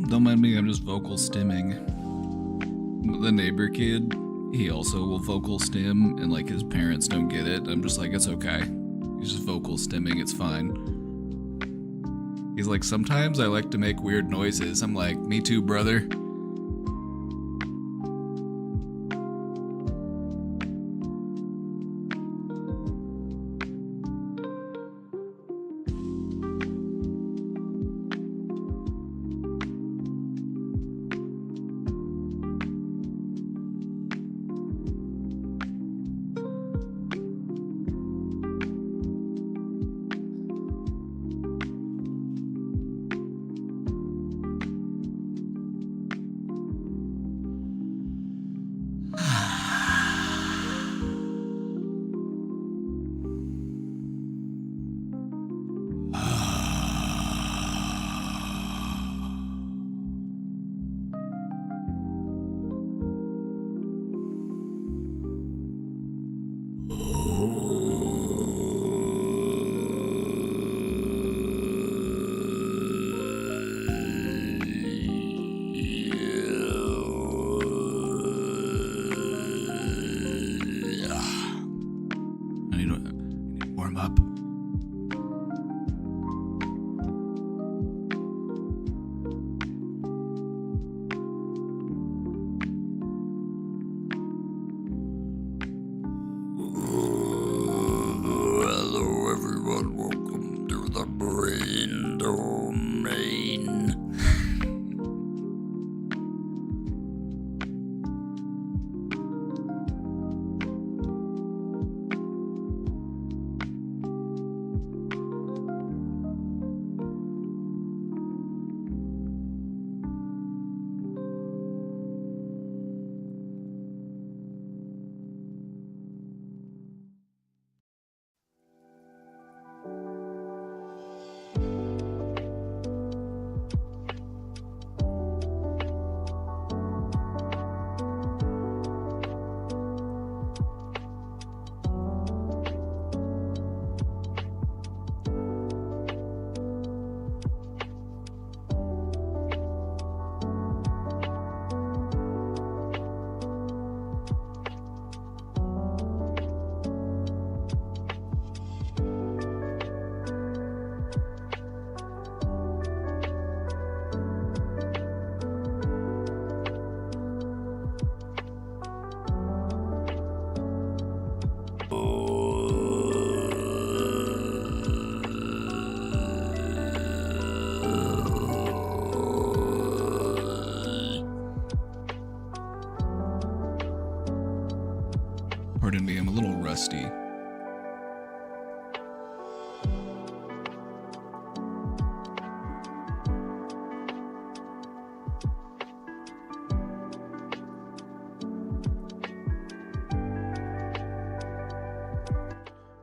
Don't mind me, I'm just vocal stimming. The neighbor kid, he also will vocal stim, and like his parents don't get it. I'm just like, it's okay. He's just vocal stimming, it's fine. He's like, sometimes I like to make weird noises. I'm like, me too, brother. Pardon me, I'm a little rusty.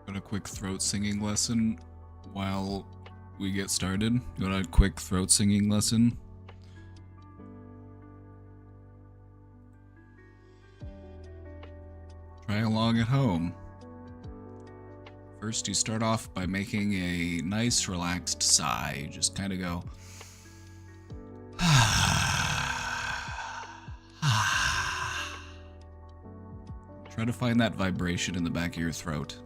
Got a quick throat singing lesson while we get started. Got a quick throat singing lesson. Try along at home. First, you start off by making a nice, relaxed sigh. You just kind of go. Try to find that vibration in the back of your throat.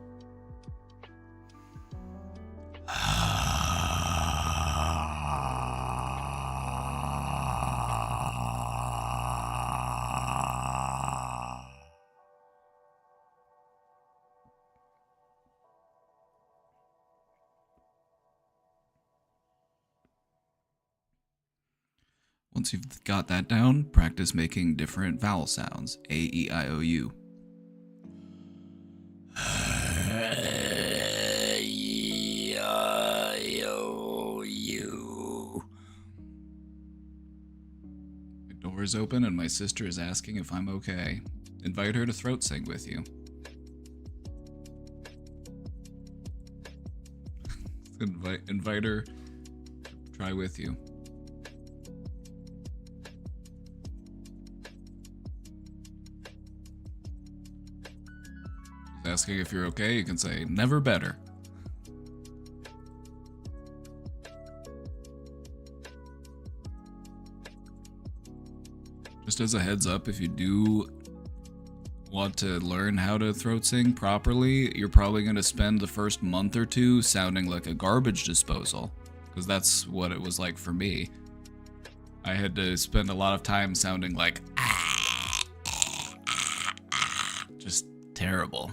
Once you've got that down, practice making different vowel sounds. A, E, I, O, U. The door is open and my sister is asking if I'm okay. Invite her to throat sing with you. Invite her to try with you. Asking if you're okay, you can say never better. Just as a heads up, if you do want to learn how to throat sing properly, you're probably going to spend the first month or two sounding like a garbage disposal, because that's what it was like for me. I had to spend a lot of time sounding like just terrible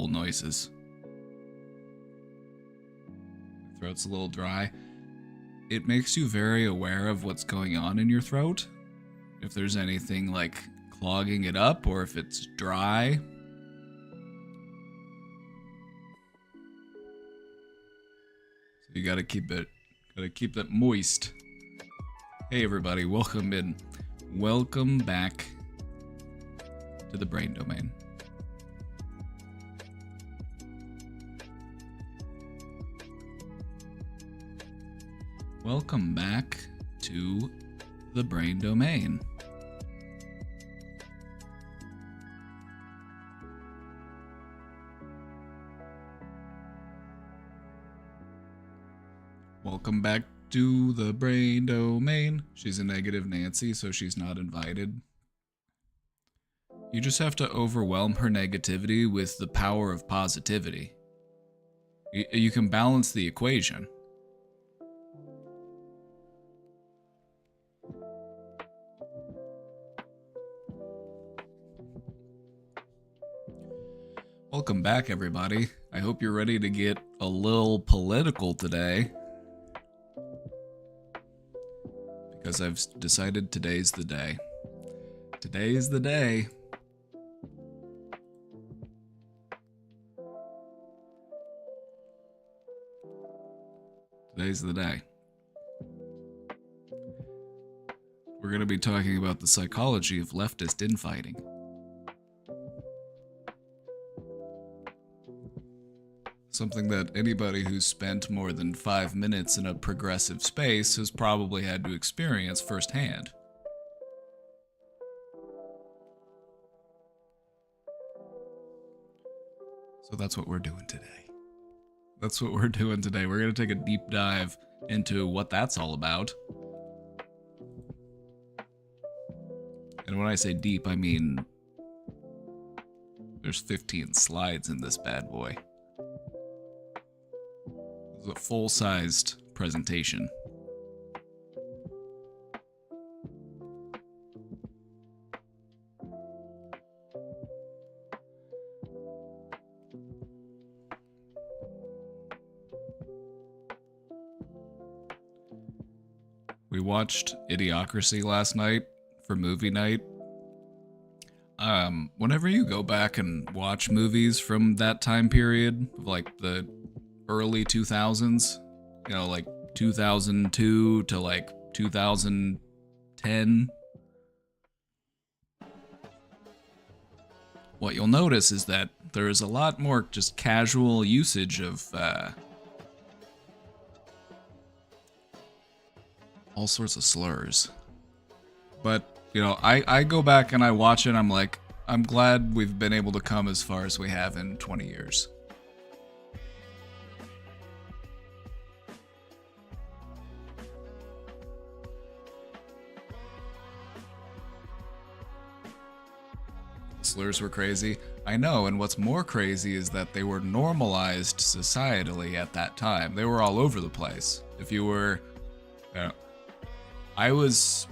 noises. Throat's a little dry. It makes you very aware of what's going on in your throat. If there's anything like clogging it up or if it's dry. So you gotta keep that moist. Hey everybody, welcome in. Welcome back to the brain domain. Welcome back to the brain domain. Welcome back to the brain domain. She's a negative Nancy, so she's not invited. You just have to overwhelm her negativity with the power of positivity. You can balance the equation. Welcome back, everybody. I hope you're ready to get a little political today. Because I've decided today's the day. Today's the day. Today's the day. We're going to be talking about the psychology of leftist infighting. Something that anybody who's spent more than 5 minutes in a progressive space has probably had to experience firsthand. So that's what we're doing today. That's what we're doing today. We're going to take a deep dive into what that's all about. And when I say deep, I mean there's 15 slides in this bad boy. A full-sized presentation. We watched Idiocracy last night for movie night. Whenever you go back and watch movies from that time period, like the early 2000s, you know, like 2002 to like 2010, what you'll notice is that there is a lot more just casual usage of all sorts of slurs. But, you know, I go back and I watch it, I'm like, I'm glad we've been able to come as far as we have in 20 years. Slurs were crazy. I know, and what's more crazy is that they were normalized societally at that time. They were all over the place. If you were, it was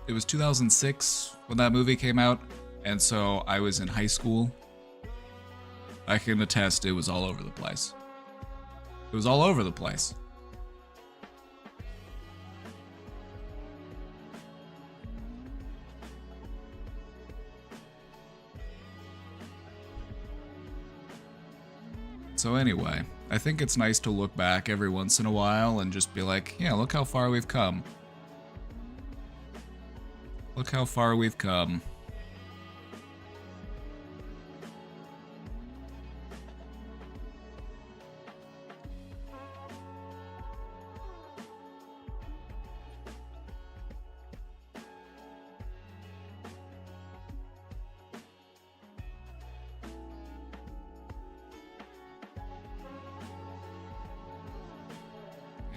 2006 when that movie came out, and so I was in high school. I can attest it was all over the place. It was all over the place. So anyway, I think it's nice to look back every once in a while and just be like, yeah, look how far we've come. Look how far we've come.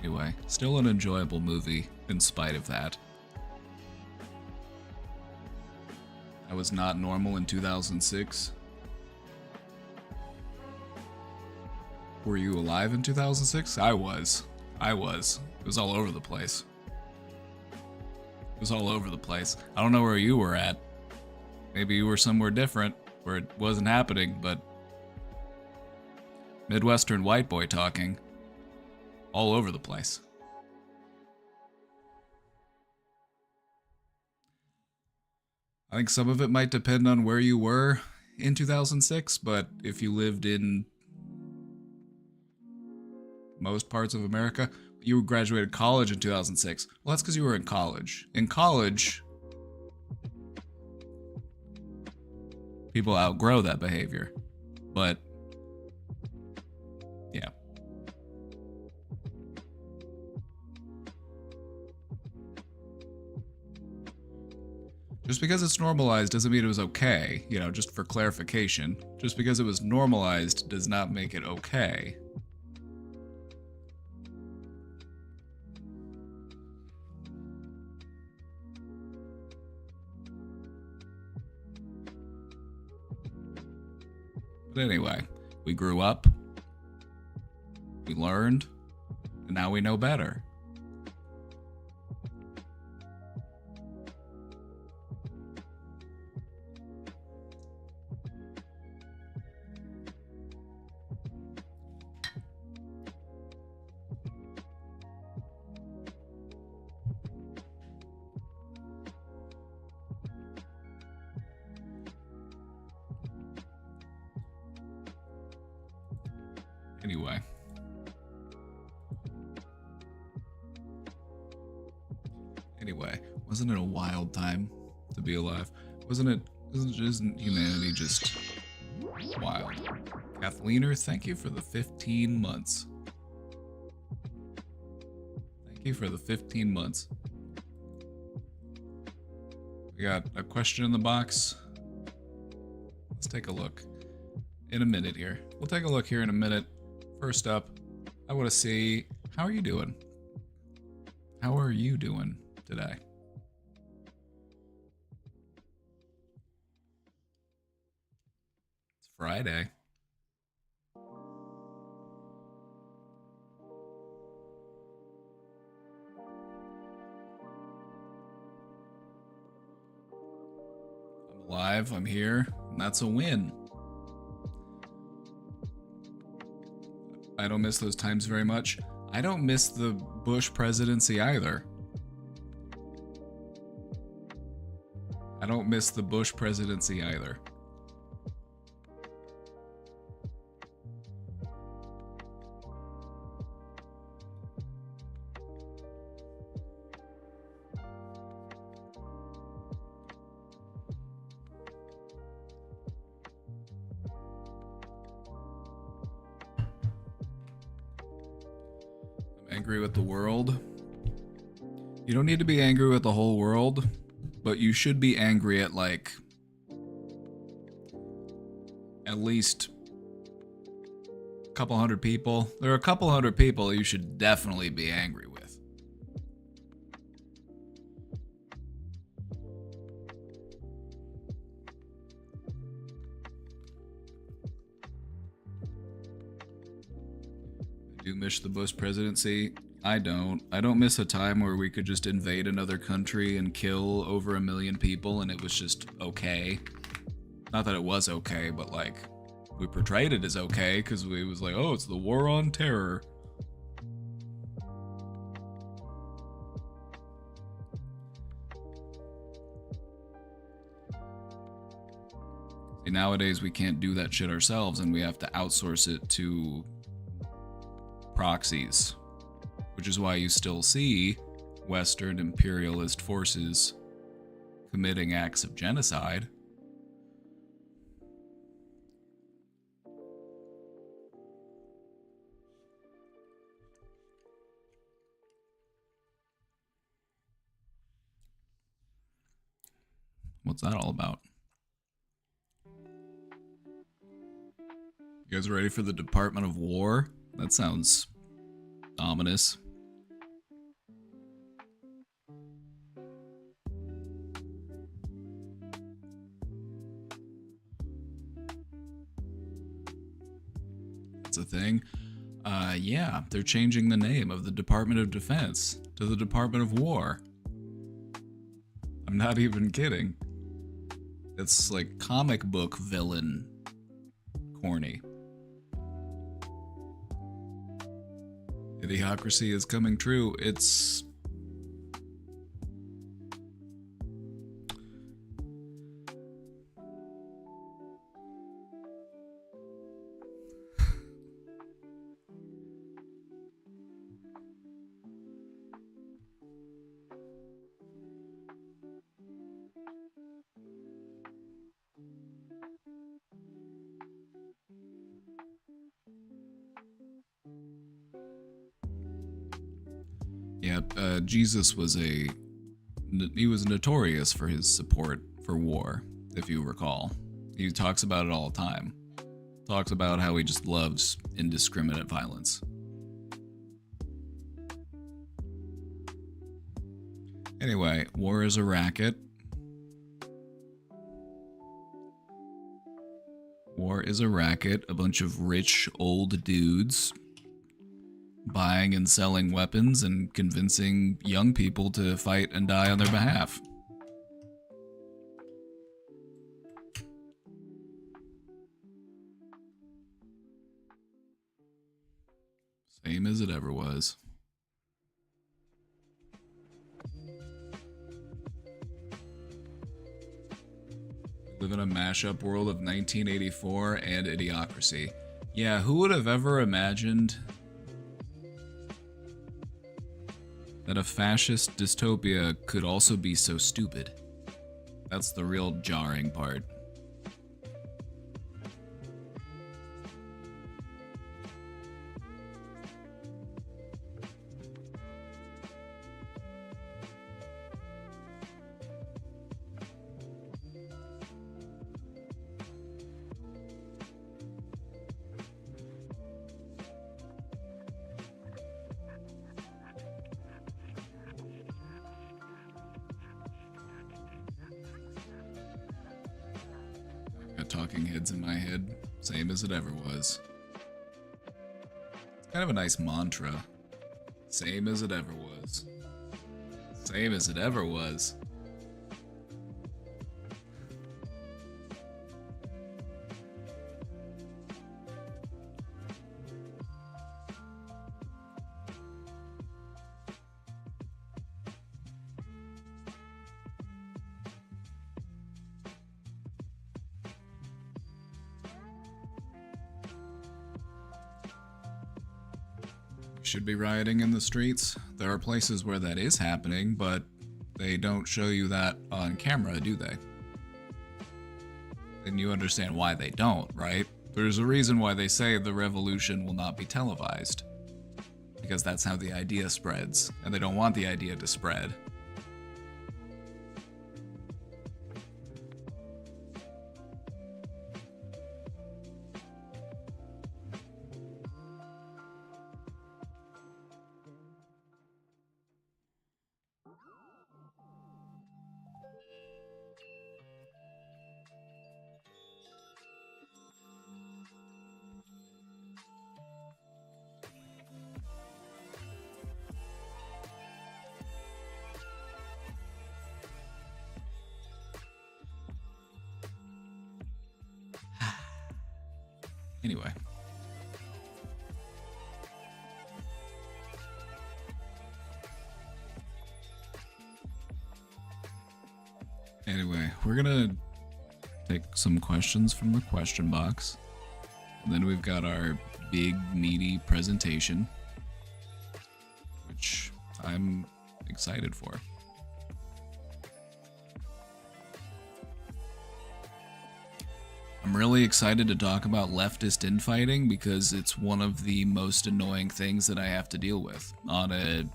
Anyway, still an enjoyable movie in spite of that. I was not normal in 2006. Were you alive in 2006? I was. It was all over the place. It was all over the place. I don't know where you were at. Maybe you were somewhere different where it wasn't happening, but Midwestern white boy talking. All over the place. I think some of it might depend on where you were in 2006, but if you lived in most parts of America, you graduated college in 2006. Well, that's because you were in college. In college, people outgrow that behavior. But, yeah. Just because it's normalized doesn't mean it was okay. You know, just for clarification. Just because it was normalized does not make it okay. But anyway, we grew up, we learned, and now we know better. Anyway, wasn't it a wild time to be alive? Isn't humanity just wild? Kathleener, thank you for the 15 months. Thank you for the 15 months. We got a question in the box. Let's take a look in a minute here. We'll take a look here in a minute. First up, I want to see, how are you doing? How are you doing today? It's Friday. I'm alive, I'm here, and that's a win. I don't miss those times very much. I don't miss the Bush presidency either. I don't miss the Bush presidency either. I'm angry with the world. You don't need to be angry with the whole world, but you should be angry at, like, at least a couple hundred people. There are a couple hundred people you should definitely be angry with. I do miss the Bush presidency. I don't miss a time where we could just invade another country and kill over 1 million people and it was just okay. Not that it was okay, but like, we portrayed it as okay because we was like, oh, it's the war on terror. See, nowadays we can't do that shit ourselves and we have to outsource it to proxies. Which is why you still see Western imperialist forces committing acts of genocide. What's that all about? You guys ready for the Department of War? That sounds ominous. that's a thing. Yeah, they're changing the name of the Department of Defense to the Department of War. I'm not even kidding. It's like comic book villain corny. Idiocracy is coming true. It's... Yeah, Jesus was he was notorious for his support for war, if you recall. He talks about it all the time. Talks about how he just loves indiscriminate violence. Anyway, war is a racket. War is a racket. A bunch of rich old dudes buying and selling weapons and convincing young people to fight and die on their behalf. Same as it ever was. We live in a mashup world of 1984 and Idiocracy. Yeah, who would have ever imagined that a fascist dystopia could also be so stupid? That's the real jarring part. Talking heads in my head, same as it ever was. It's kind of a nice mantra. Same as it ever was. Same as it ever was. Should be rioting in the streets. There are places where that is happening, but they don't show you that on camera, do they? And you understand why they don't, right? There's a reason why they say the revolution will not be televised. Because that's how the idea spreads, and they don't want the idea to spread. Anyway. Anyway, we're gonna take some questions from the question box. And then we've got our big, meaty presentation, which I'm excited for. I'm really excited to talk about leftist infighting because it's one of the most annoying things that I have to deal with on a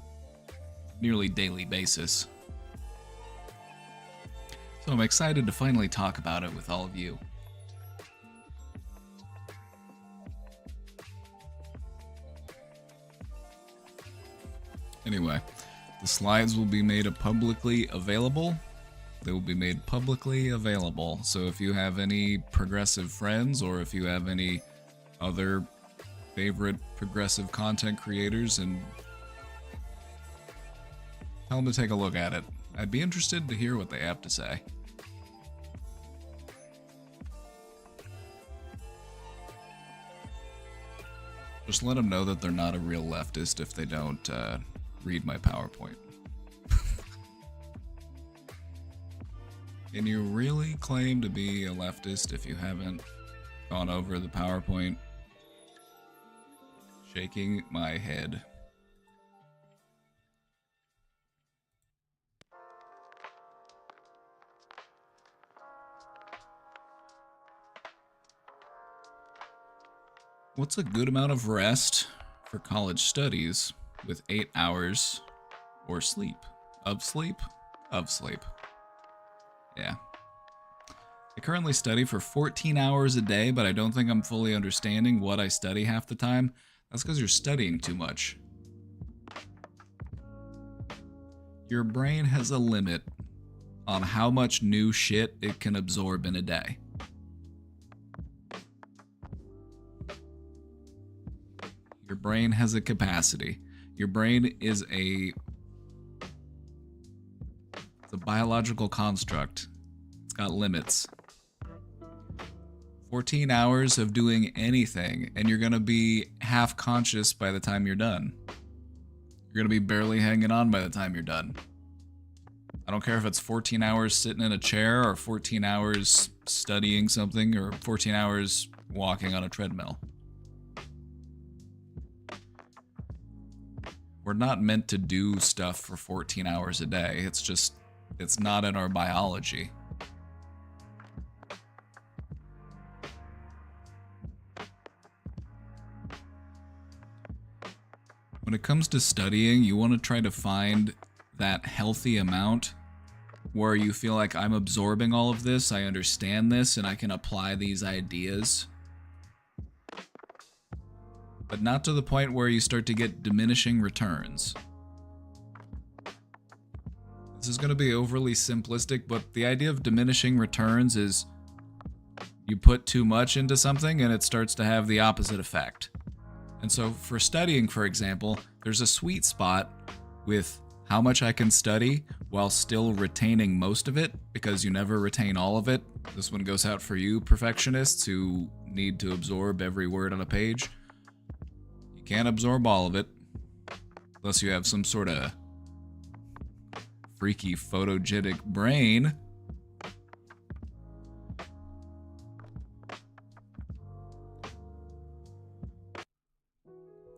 nearly daily basis. So I'm excited to finally talk about it with all of you. Anyway, the slides will be made publicly available. They will be made publicly available. So if you have any progressive friends or if you have any other favorite progressive content creators and tell them to take a look at it. I'd be interested to hear what they have to say. Just let them know that they're not a real leftist if they don't read my PowerPoint. Can you really claim to be a leftist if you haven't gone over the PowerPoint? Shaking my head. What's a good amount of rest for college studies with 8 hours or sleep? Of sleep? Of sleep. Yeah. I currently study for 14 hours a day, but I don't think I'm fully understanding what I study half the time. That's because you're studying too much. Your brain has a limit on how much new shit it can absorb in a day. Your brain has a capacity. Your brain is it's a biological construct. It's got limits. 14 hours of doing anything, and you're going to be half conscious by the time you're done. You're going to be barely hanging on by the time you're done. I don't care if it's 14 hours sitting in a chair or 14 hours studying something or 14 hours walking on a treadmill. We're not meant to do stuff for 14 hours a day. It's not in our biology. When it comes to studying, you want to try to find that healthy amount where you feel like I'm absorbing all of this, I understand this, and I can apply these ideas. But not to the point where you start to get diminishing returns. This is going to be overly simplistic, but the idea of diminishing returns is you put too much into something and it starts to have the opposite effect. And so for studying, for example, there's a sweet spot with how much I can study while still retaining most of it, because you never retain all of it. This one goes out for you perfectionists who need to absorb every word on a page. You can't absorb all of it unless you have some sort of freaky photogenic brain.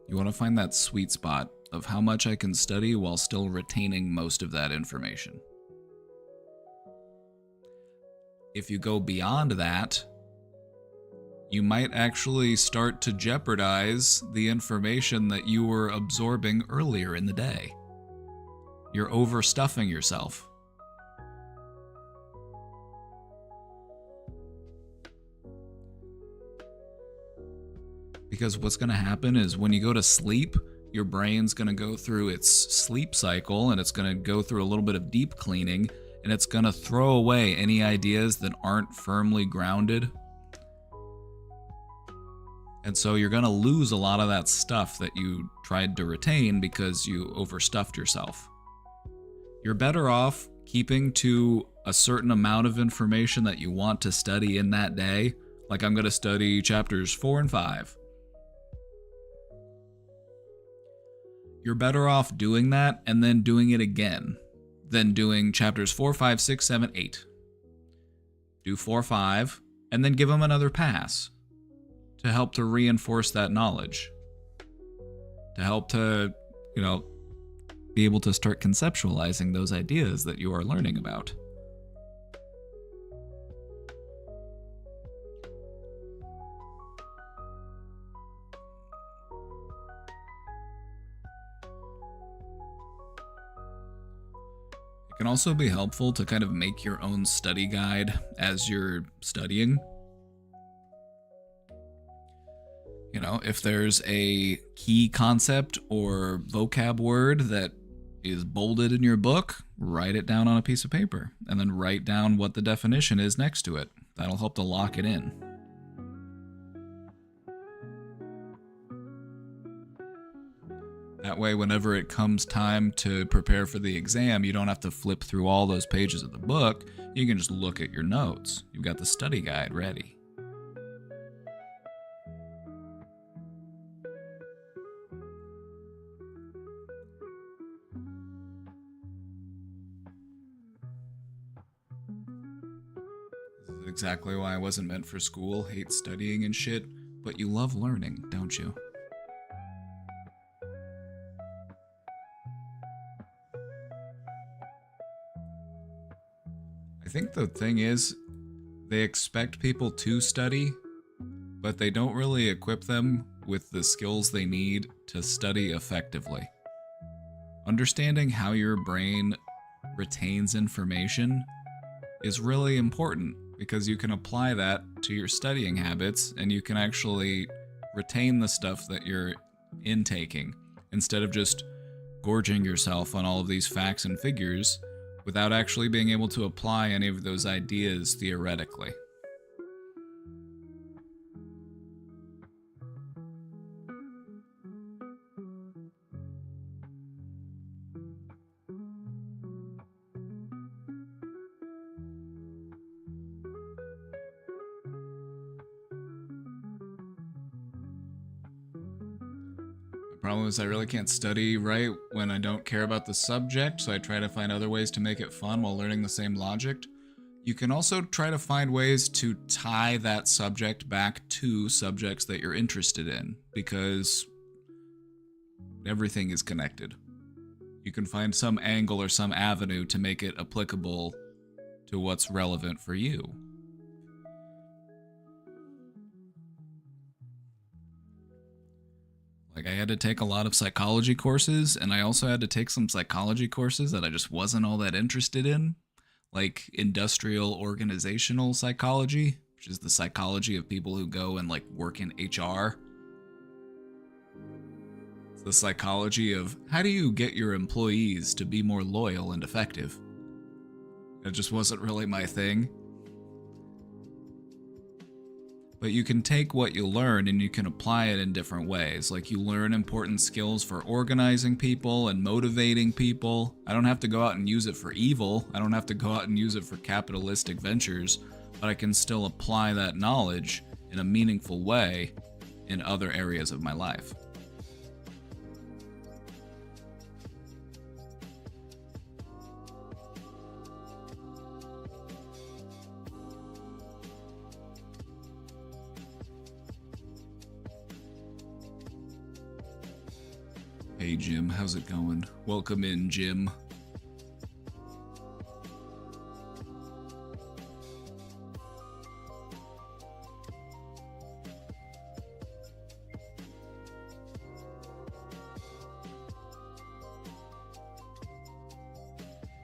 You want to find that sweet spot of how much I can study while still retaining most of that information. If you go beyond that, you might actually start to jeopardize the information that you were absorbing earlier in the day. You're overstuffing yourself. Because what's going to happen is when you go to sleep, your brain's going to go through its sleep cycle and it's going to go through a little bit of deep cleaning, and it's going to throw away any ideas that aren't firmly grounded. And so you're going to lose a lot of that stuff that you tried to retain because you overstuffed yourself. You're better off keeping to a certain amount of information that you want to study in that day. Like, I'm going to study chapters 4 and 5. You're better off doing that and then doing it again than doing chapters 4, 5, 6, 7, 8. Do 4, 5, and then give them another pass to help to reinforce that knowledge. To help to, be able to start conceptualizing those ideas that you are learning about. It can also be helpful to kind of make your own study guide as you're studying. If there's a key concept or vocab word that is bolded in your book, write it down on a piece of paper and then write down what the definition is next to it. That'll help to lock it in. That way, whenever it comes time to prepare for the exam, you don't have to flip through all those pages of the book. You can just look at your notes. You've got the study guide ready. This is exactly why I wasn't meant for school. Hate studying and shit. But you love learning, don't you? I think the thing is, they expect people to study, but they don't really equip them with the skills they need to study effectively. Understanding how your brain retains information is really important because you can apply that to your studying habits and you can actually retain the stuff that you're intaking instead of just gorging yourself on all of these facts and figures without actually being able to apply any of those ideas theoretically. The problem is I really can't study right when I don't care about the subject, so I try to find other ways to make it fun while learning the same logic. You can also try to find ways to tie that subject back to subjects that you're interested in, because everything is connected. You can find some angle or some avenue to make it applicable to what's relevant for you. Like, I had to take a lot of psychology courses, and I also had to take some psychology courses that I just wasn't all that interested in, like industrial organizational psychology, which is the psychology of people who go and like work in HR. It's the psychology of how do you get your employees to be more loyal and effective. It just wasn't really my thing. But you can take what you learn and you can apply it in different ways. Like, you learn important skills for organizing people and motivating people. I don't have to go out and use it for evil. I don't have to go out and use it for capitalistic ventures, but I can still apply that knowledge in a meaningful way in other areas of my life. Hey Jim, how's it going? Welcome in, Jim.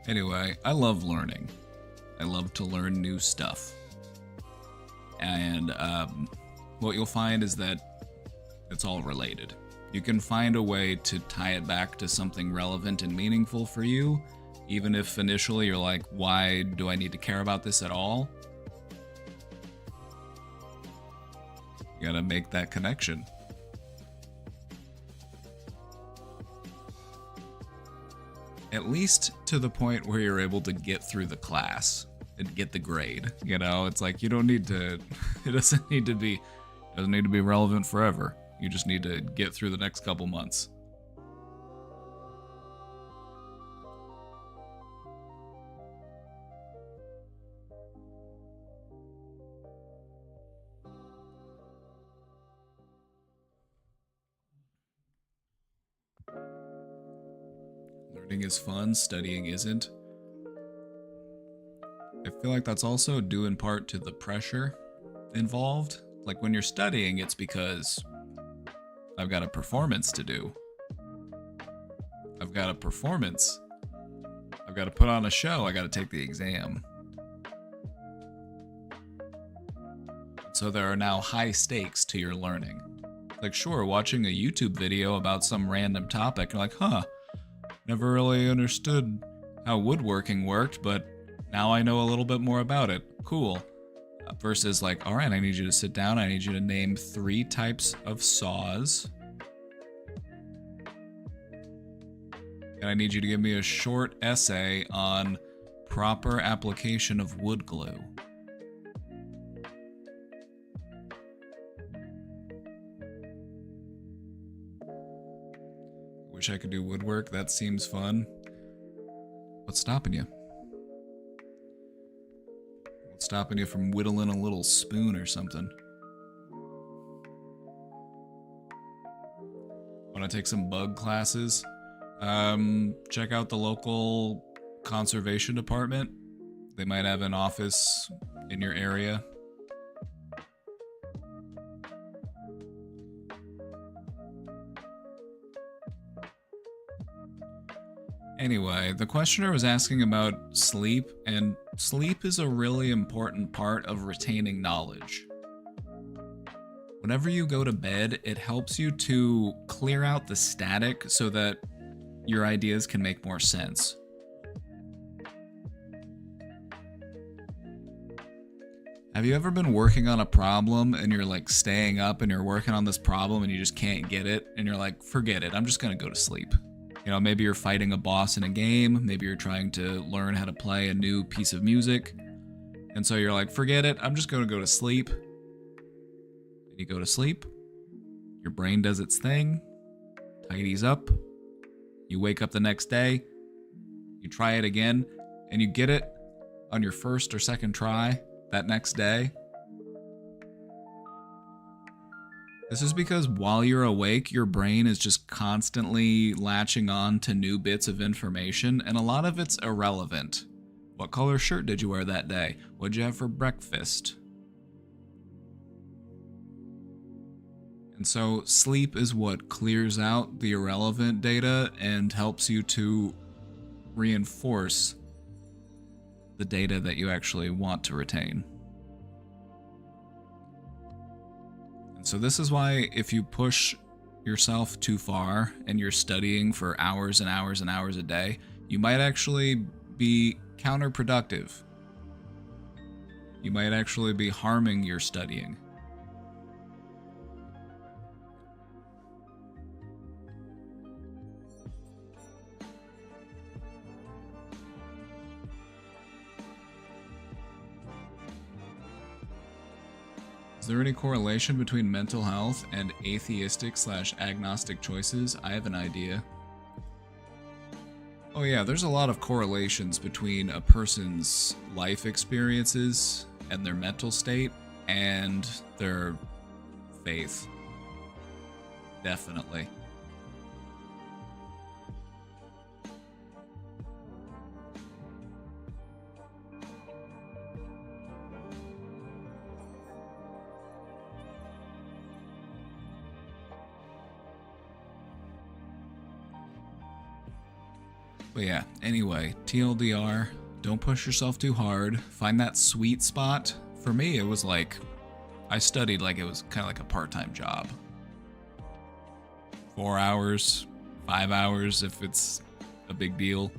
Anyway, I love learning. I love to learn new stuff. And what you'll find is that it's all related. You can find a way to tie it back to something relevant and meaningful for you, even if initially you're like, why do I need to care about this at all? You gotta make that connection. At least to the point where you're able to get through the class and get the grade. You know, it's like you don't need to, it doesn't need to be relevant forever. You just need to get through the next couple months. Learning is fun, studying isn't. I feel like that's also due in part to the pressure involved. Like, when you're studying, it's because I've got a performance to do. I've got a performance. I've got to put on a show. I got to take the exam. So there are now high stakes to your learning. Like, sure, watching a YouTube video about some random topic, you're like, huh, never really understood how woodworking worked, but now I know a little bit more about it. Cool. Versus like, all right, I need you to sit down. I need you to name 3 types of saws. And I need you to give me a short essay on proper application of wood glue. Wish I could do woodwork. That seems fun. What's stopping you? What's stopping you from whittling a little spoon or something? Want to take some bug classes? Check out the local conservation department. They might have an office in your area. Anyway, the questioner was asking about sleep, and sleep is a really important part of retaining knowledge. Whenever you go to bed, it helps you to clear out the static so that your ideas can make more sense. Have you ever been working on a problem and you're like staying up and you're working on this problem and you just can't get it and you're like, forget it, I'm just gonna go to sleep. You know, maybe you're fighting a boss in a game, maybe you're trying to learn how to play a new piece of music, and so you're like, forget it, I'm just gonna go to sleep. And you go to sleep, your brain does its thing, tidies up, you wake up the next day, you try it again, and you get it on your first or second try that next day. This is because while you're awake, your brain is just constantly latching on to new bits of information, and a lot of it's irrelevant. What color shirt did you wear that day? What'd you have for breakfast? And so sleep is what clears out the irrelevant data and helps you to reinforce the data that you actually want to retain. And so this is why if you push yourself too far and you're studying for hours and hours and hours a day, you might actually be counterproductive. You might actually be harming your studying. Is there any correlation between mental health and atheistic/agnostic choices? I have an idea. Oh yeah, there's a lot of correlations between a person's life experiences and their mental state and their faith. Definitely. But yeah, anyway, TLDR, don't push yourself too hard. Find that sweet spot. For me, it was like, I studied like it was kind of like a part-time job. 4 hours, 5 hours if it's a big deal.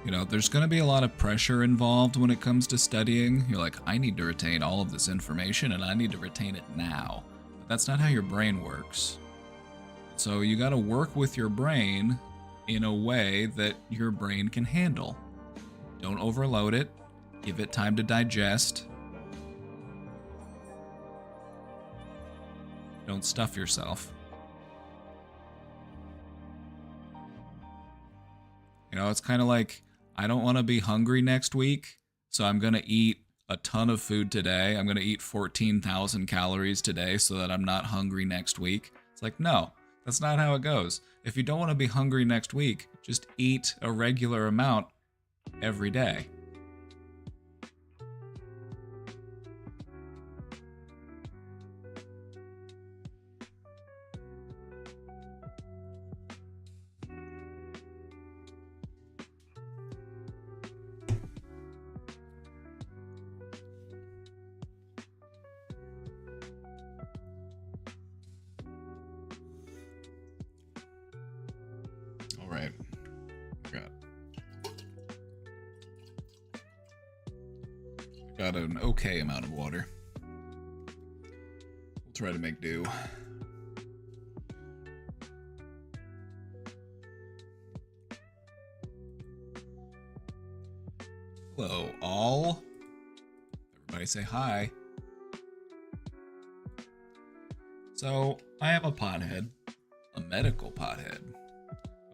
You know, there's going to be a lot of pressure involved when it comes to studying. You're like, I need to retain all of this information and I need to retain it now. But that's not how your brain works. So you got to work with your brain in a way that your brain can handle. Don't overload it. Give it time to digest. Don't stuff yourself. You know, it's kind of like, I don't want to be hungry next week, so I'm going to eat a ton of food today. I'm going to eat 14,000 calories today so that I'm not hungry next week. It's like, no, that's not how it goes. If you don't want to be hungry next week, just eat a regular amount every day. All right. got an okay amount of water. We'll try to make do. Hello, all. Everybody say hi. So, I have a pothead. A medical pothead.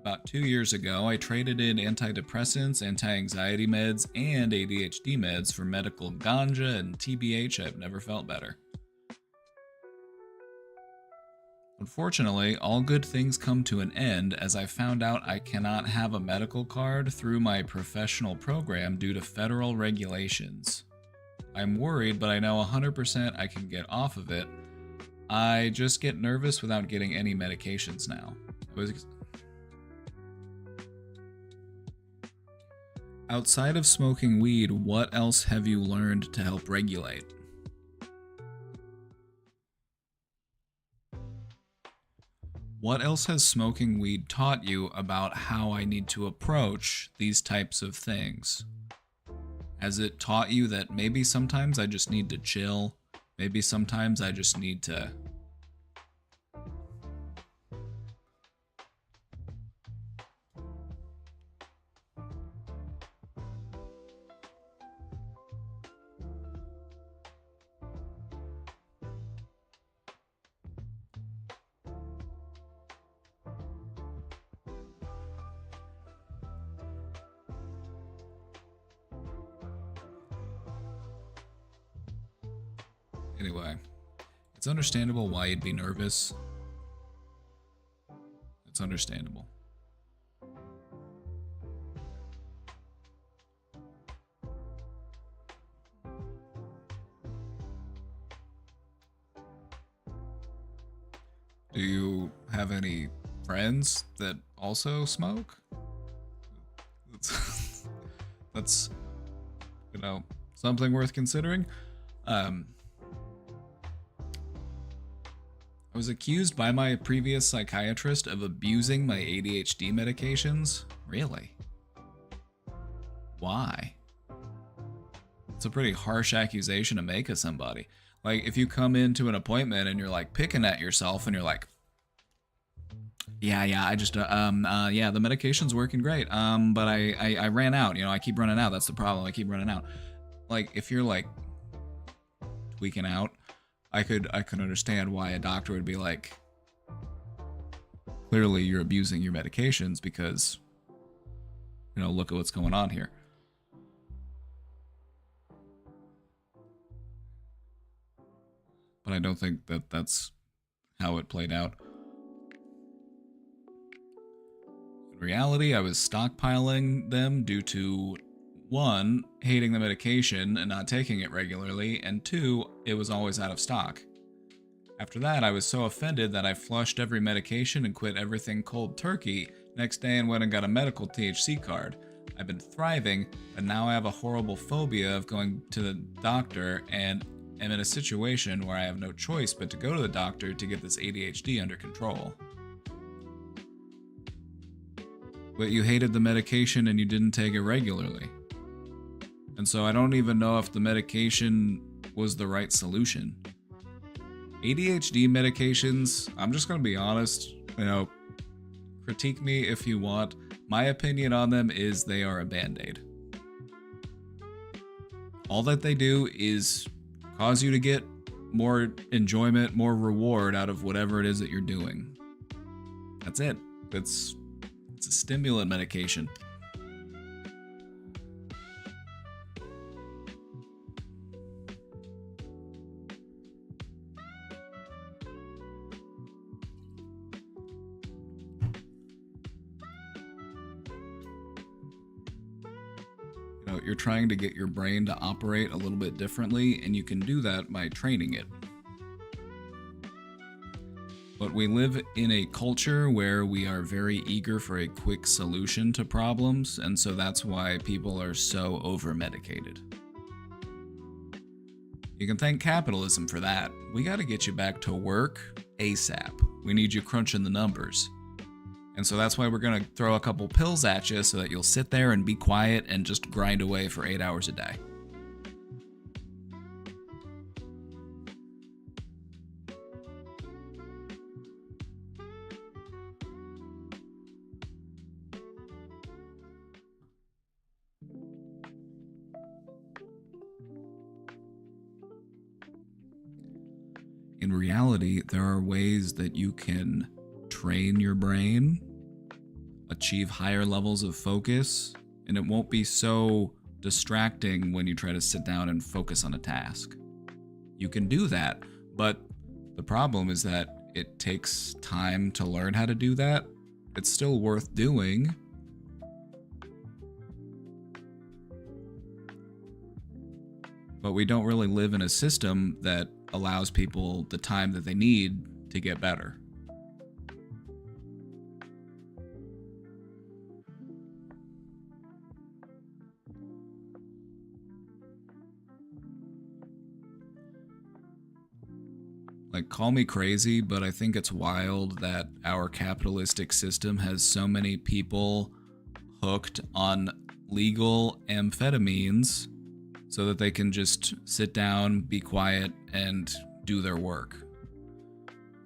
About 2 years ago, I traded in antidepressants, anti-anxiety meds, and ADHD meds for medical ganja and TBH. I've never felt better. Unfortunately, all good things come to an end as I found out I cannot have a medical card through my professional program due to federal regulations. I'm worried, but I know 100% I can get off of it. I just get nervous without getting any medications now. Outside of smoking weed, what else have you learned to help regulate? What else has smoking weed taught you about how I need to approach these types of things? Has it taught you that maybe sometimes I just need to chill? Maybe sometimes I just need to... Anyway, it's understandable why you'd be nervous. It's understandable. Do you have any friends that also smoke? That's, you know, something worth considering. I was accused by my previous psychiatrist of abusing my ADHD medications. Really? Why? It's a pretty harsh accusation to make of somebody. Like, if you come into an appointment and you're like picking at yourself and you're like, yeah, the medication's working great. But I ran out, I keep running out. That's the problem. I keep running out. Like, if you're like tweaking out, I could understand why a doctor would be like, clearly you're abusing your medications because, look at what's going on here. But I don't think that that's how it played out. In reality, I was stockpiling them due to, 1, hating the medication and not taking it regularly, and 2, it was always out of stock. After that, I was so offended that I flushed every medication and quit everything cold turkey. Next day and went and got a medical THC card. I've been thriving, but now I have a horrible phobia of going to the doctor and am in a situation where I have no choice but to go to the doctor to get this ADHD under control. But you hated the medication and you didn't take it regularly. And so I don't even know if the medication was the right solution. ADHD medications, I'm just going to be honest, critique me if you want. My opinion on them is they are a band-aid. All that they do is cause you to get more enjoyment, more reward out of whatever it is that you're doing. That's it. It's a stimulant medication. You're trying to get your brain to operate a little bit differently, and you can do that by training it. But we live in a culture where we are very eager for a quick solution to problems, and so that's why people are so over-medicated. You can thank capitalism for that. We gotta get you back to work ASAP. We need you crunching the numbers. And so that's why we're going to throw a couple pills at you so that you'll sit there and be quiet and just grind away for 8 hours a day. in reality, there are ways that you can train your brain, achieve higher levels of focus, and it won't be so distracting when you try to sit down and focus on a task. You can do that, but the problem is that it takes time to learn how to do that. It's still worth doing. But we don't really live in a system that allows people the time that they need to get better. Like, call me crazy, but I think it's wild that our capitalistic system has so many people hooked on legal amphetamines so that they can just sit down, be quiet, and do their work.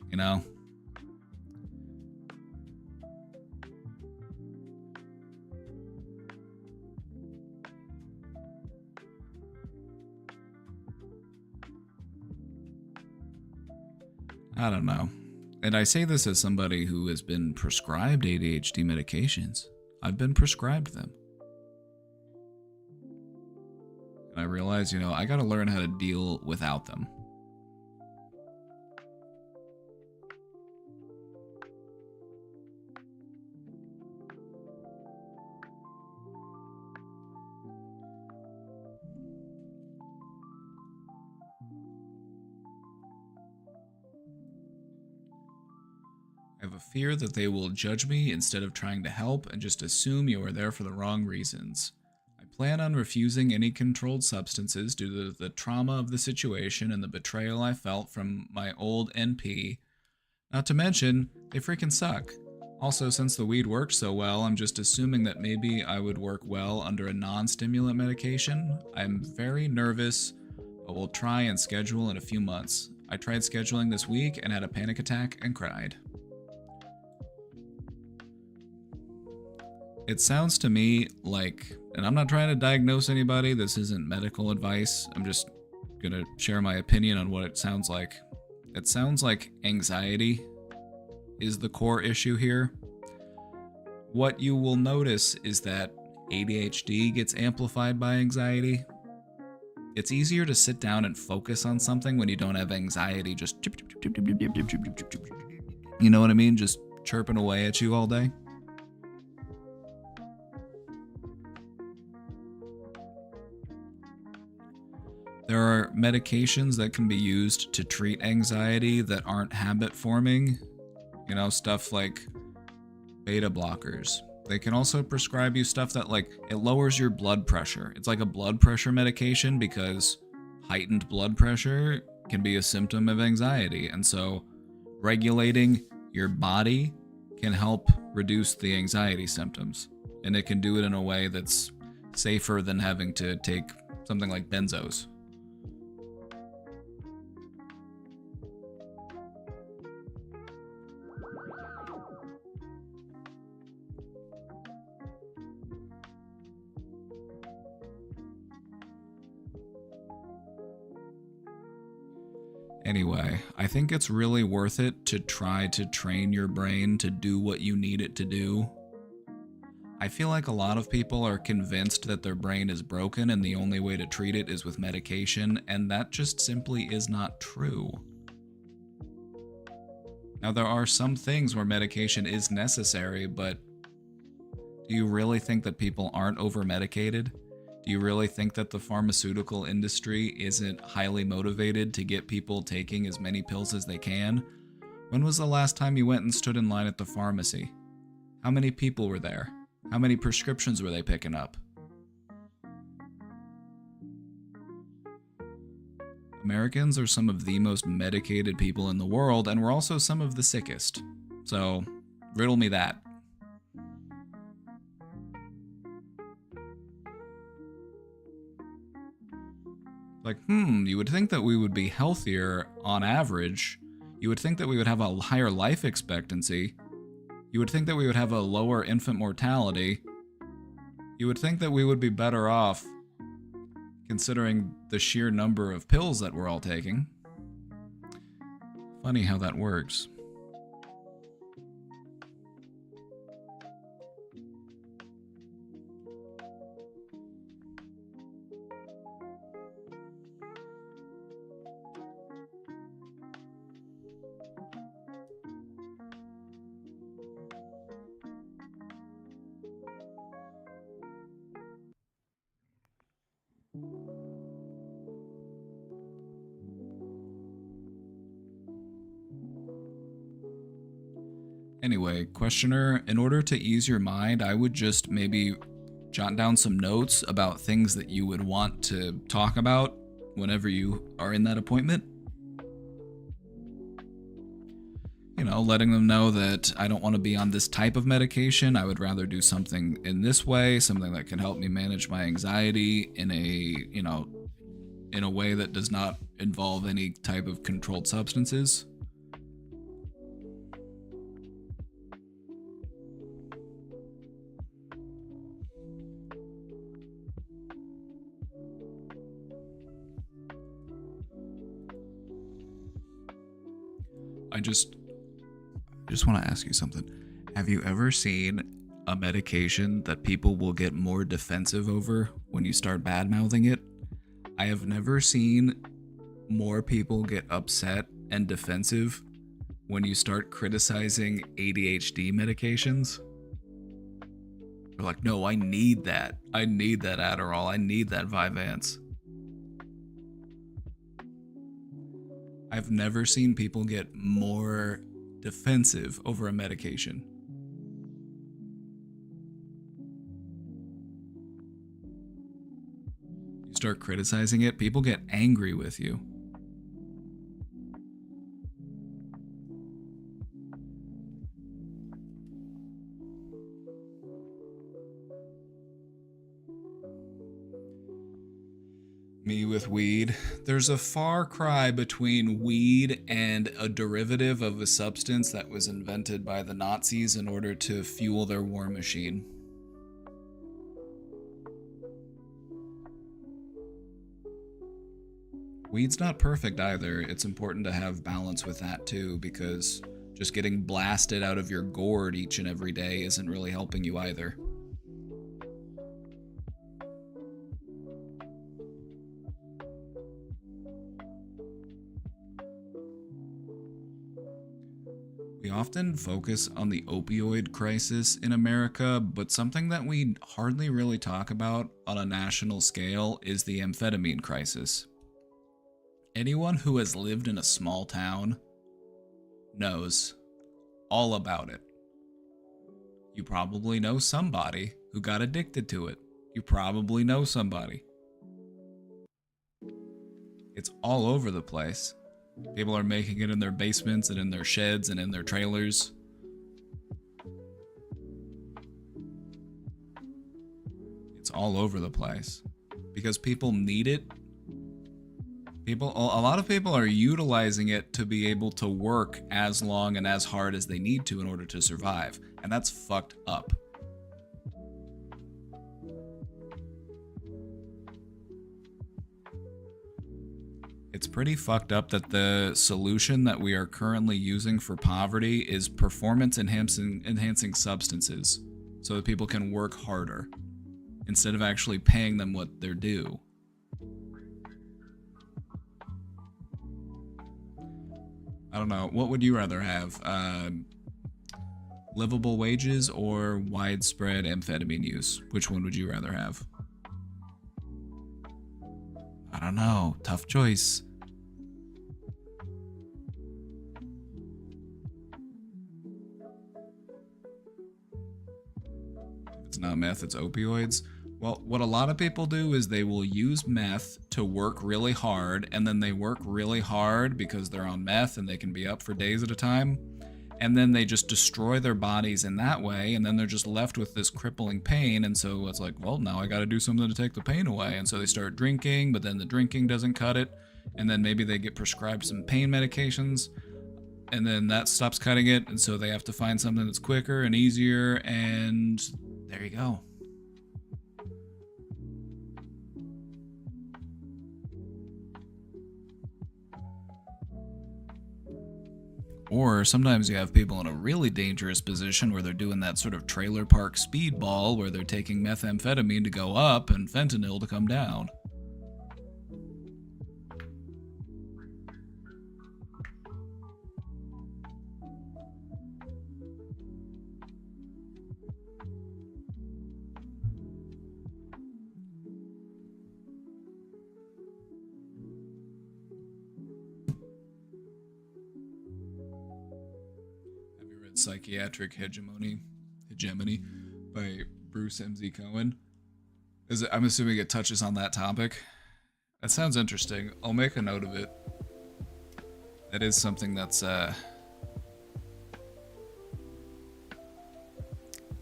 You know? I don't know. And I say this as somebody who has been prescribed ADHD medications. I've been prescribed them. And I realize, I gotta learn how to deal without them. I have a fear that they will judge me instead of trying to help and just assume you are there for the wrong reasons. I plan on refusing any controlled substances due to the trauma of the situation and the betrayal I felt from my old NP. Not to mention, they freaking suck. Also, since the weed worked so well, I'm just assuming that maybe I would work well under a non-stimulant medication. I'm very nervous, but we'll try and schedule in a few months. I tried scheduling this week and had a panic attack and cried. It sounds to me like, and I'm not trying to diagnose anybody, this isn't medical advice, I'm just gonna share my opinion on what it sounds like. It sounds like anxiety is the core issue here. What you will notice is that ADHD gets amplified by anxiety. It's easier to sit down and focus on something when you don't have anxiety just you know what I mean? Just chirping away at you all day. There are medications that can be used to treat anxiety that aren't habit forming. Stuff like beta blockers. They can also prescribe you stuff that it lowers your blood pressure. It's like a blood pressure medication because heightened blood pressure can be a symptom of anxiety. And so regulating your body can help reduce the anxiety symptoms. And it can do it in a way that's safer than having to take something like benzos. Anyway, I think it's really worth it to try to train your brain to do what you need it to do. I feel like a lot of people are convinced that their brain is broken and the only way to treat it is with medication, and that just simply is not true. Now, there are some things where medication is necessary, but do you really think that people aren't over-medicated? Do you really think that the pharmaceutical industry isn't highly motivated to get people taking as many pills as they can? When was the last time you went and stood in line at the pharmacy? How many people were there? How many prescriptions were they picking up? Americans are some of the most medicated people in the world, and we're also some of the sickest. So, riddle me that. You would think that we would be healthier on average. You would think that we would have a higher life expectancy. You would think that we would have a lower infant mortality. You would think that we would be better off considering the sheer number of pills that we're all taking. Funny how that works. Anyway, questioner, in order to ease your mind, I would just maybe jot down some notes about things that you would want to talk about whenever you are in that appointment. You know, letting them know that I don't want to be on this type of medication. I would rather do something in this way, something that can help me manage my anxiety in a way that does not involve any type of controlled substances. I just want to ask you something. Have you ever seen a medication that people will get more defensive over when you start bad-mouthing it? I have never seen more people get upset and defensive when you start criticizing ADHD medications. They're like, no, I need that. I need that Adderall. I need that Vyvanse. I've never seen people get more defensive over a medication. You start criticizing it, people get angry with you. Me with weed. There's a far cry between weed and a derivative of a substance that was invented by the Nazis in order to fuel their war machine. Weed's not perfect either. It's important to have balance with that too, because just getting blasted out of your gourd each and every day isn't really helping you either. We often focus on the opioid crisis in America, but something that we hardly really talk about on a national scale is the amphetamine crisis. Anyone who has lived in a small town knows all about it. You probably know somebody who got addicted to it. You probably know somebody. It's all over the place. People are making it in their basements and in their sheds and in their trailers. It's all over the place because people need it. A lot of people are utilizing it to be able to work as long and as hard as they need to in order to survive, and that's fucked up. It's pretty fucked up that the solution that we are currently using for poverty is performance enhancing substances so that people can work harder instead of actually paying them what they're due. I don't know. What would you rather have? Livable wages or widespread amphetamine use? Which one would you rather have? I don't know. Tough choice. If it's not meth, it's opioids. Well, what a lot of people do is they will use meth to work really hard, and then they work really hard because they're on meth and they can be up for days at a time. And then they just destroy their bodies in that way, and then they're just left with this crippling pain, and so it's like, well, now I gotta do something to take the pain away, and so they start drinking, but then the drinking doesn't cut it, and then maybe they get prescribed some pain medications, and then that stops cutting it, and so they have to find something that's quicker and easier, and there you go. Or sometimes you have people in a really dangerous position where they're doing that sort of trailer park speedball where they're taking methamphetamine to go up and fentanyl to come down. Psychiatric Hegemony by Bruce M.Z. Cohen. I'm assuming it touches on that topic. That sounds interesting. I'll make a note of it. That is something that's an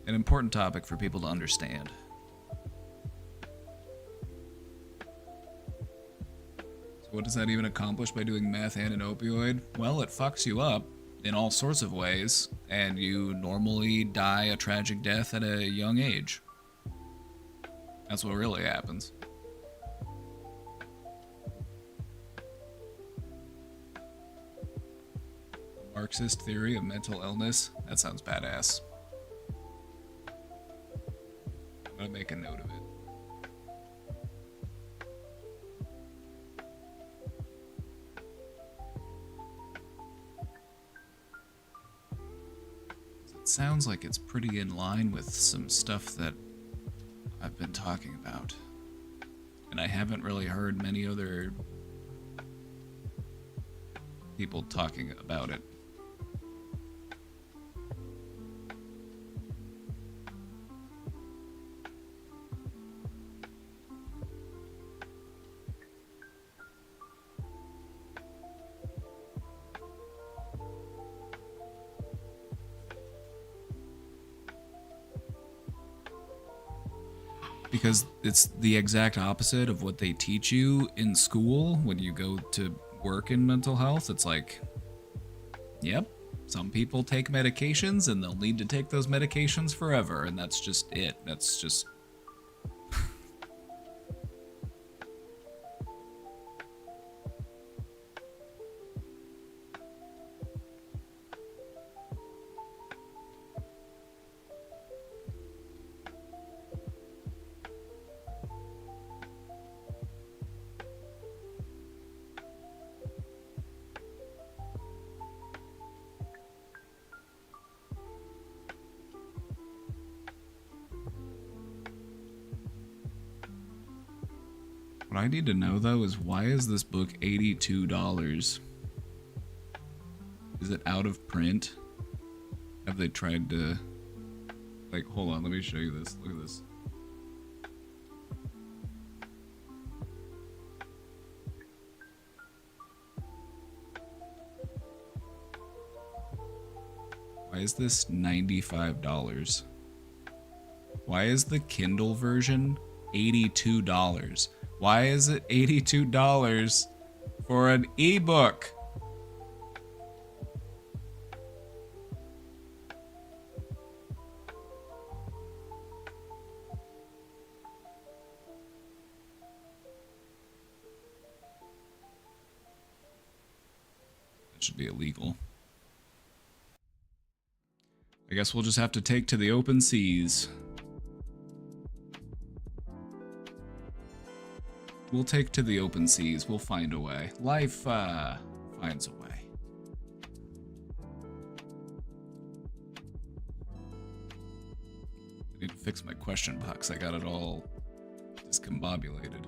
important topic for people to understand. So what does that even accomplish by doing meth and an opioid? Well, it fucks you up in all sorts of ways, and you normally die a tragic death at a young age. That's what really happens. Marxist theory of mental illness? That sounds badass. I'm gonna make a note of it. Sounds like it's pretty in line with some stuff that I've been talking about. And I haven't really heard many other people talking about it. Because it's the exact opposite of what they teach you in school when you go to work in mental health. It's like, yep, some people take medications and they'll need to take those medications forever, and that's just it. That's just... What I need to know, though, is why is this book $82? Is it out of print? Have they tried to... Like, hold on, let me show you this. Look at this. Why is this $95? Why is the Kindle version $82? Why is it $82 for an ebook? That should be illegal. I guess we'll just have to take to the open seas. We'll take to the open seas. We'll find a way. Life finds a way. I need to fix my question box. I got it all discombobulated.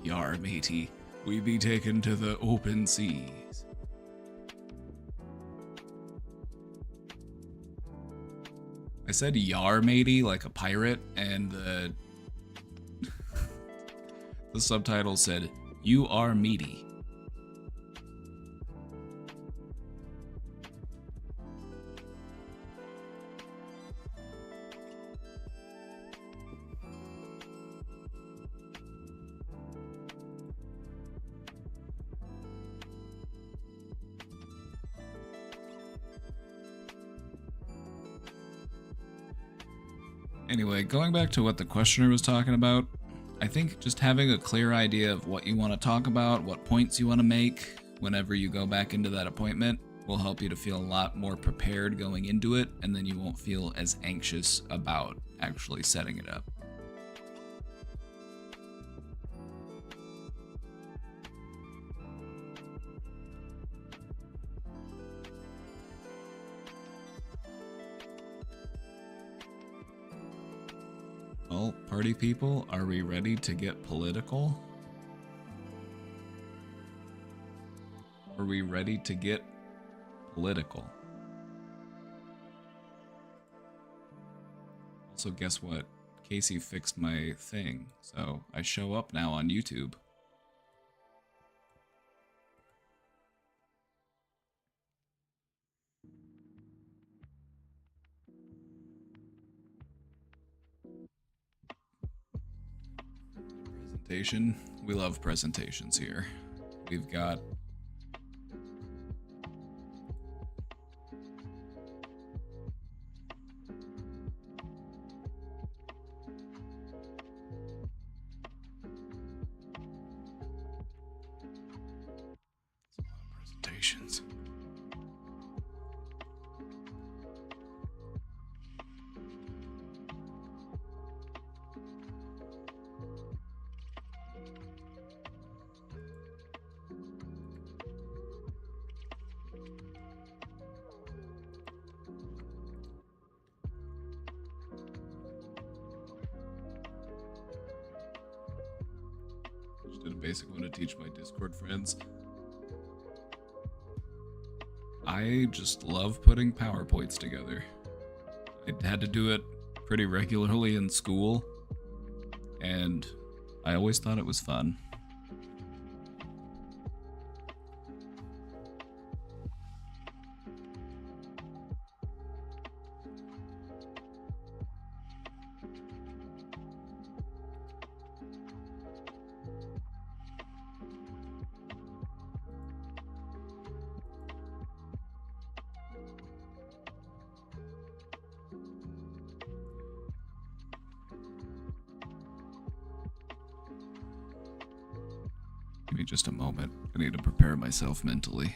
Yar, matey. We be taken to the open seas. I said yar, matey, like a pirate, and the subtitle said, you are meaty. Anyway, going back to what the questioner was talking about, I think just having a clear idea of what you want to talk about, what points you want to make whenever you go back into that appointment will help you to feel a lot more prepared going into it, and then you won't feel as anxious about actually setting it up. Well, party people, are we ready to get political? Are we ready to get political? Also, guess what? Casey fixed my thing, so I show up now on YouTube. Presentation. We love presentations here. We've got presentations. Just did a basic one to teach my Discord friends. I just love putting PowerPoints together. I had to do it pretty regularly in school, and I always thought it was fun. Give me just a moment. I need to prepare myself mentally.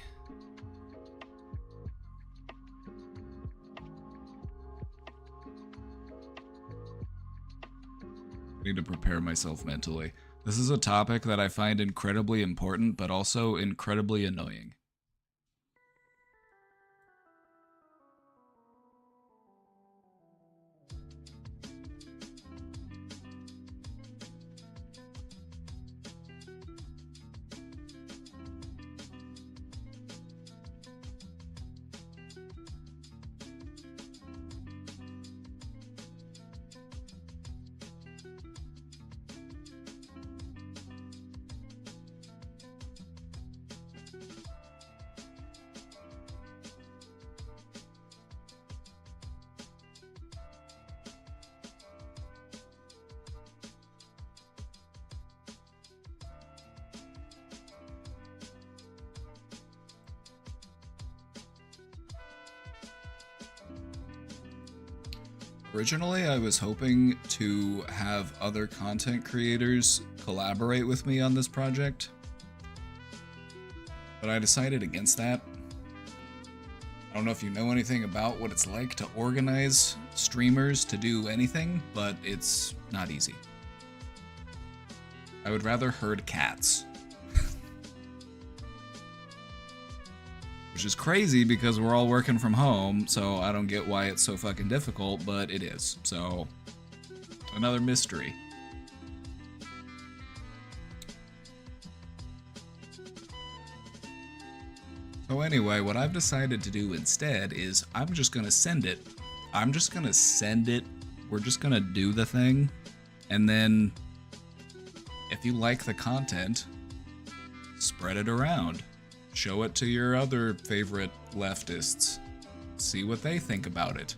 This is a topic that I find incredibly important, but also incredibly annoying. Originally, I was hoping to have other content creators collaborate with me on this project, but I decided against that. I don't know if you know anything about what it's like to organize streamers to do anything, but it's not easy. I would rather herd cats. Which is crazy because we're all working from home, so I don't get why it's so fucking difficult, but it is. So, another mystery. So anyway, what I've decided to do instead is I'm just gonna send it. We're just gonna do the thing, and then if you like the content, spread it around. Show it to your other favorite leftists. See what they think about it.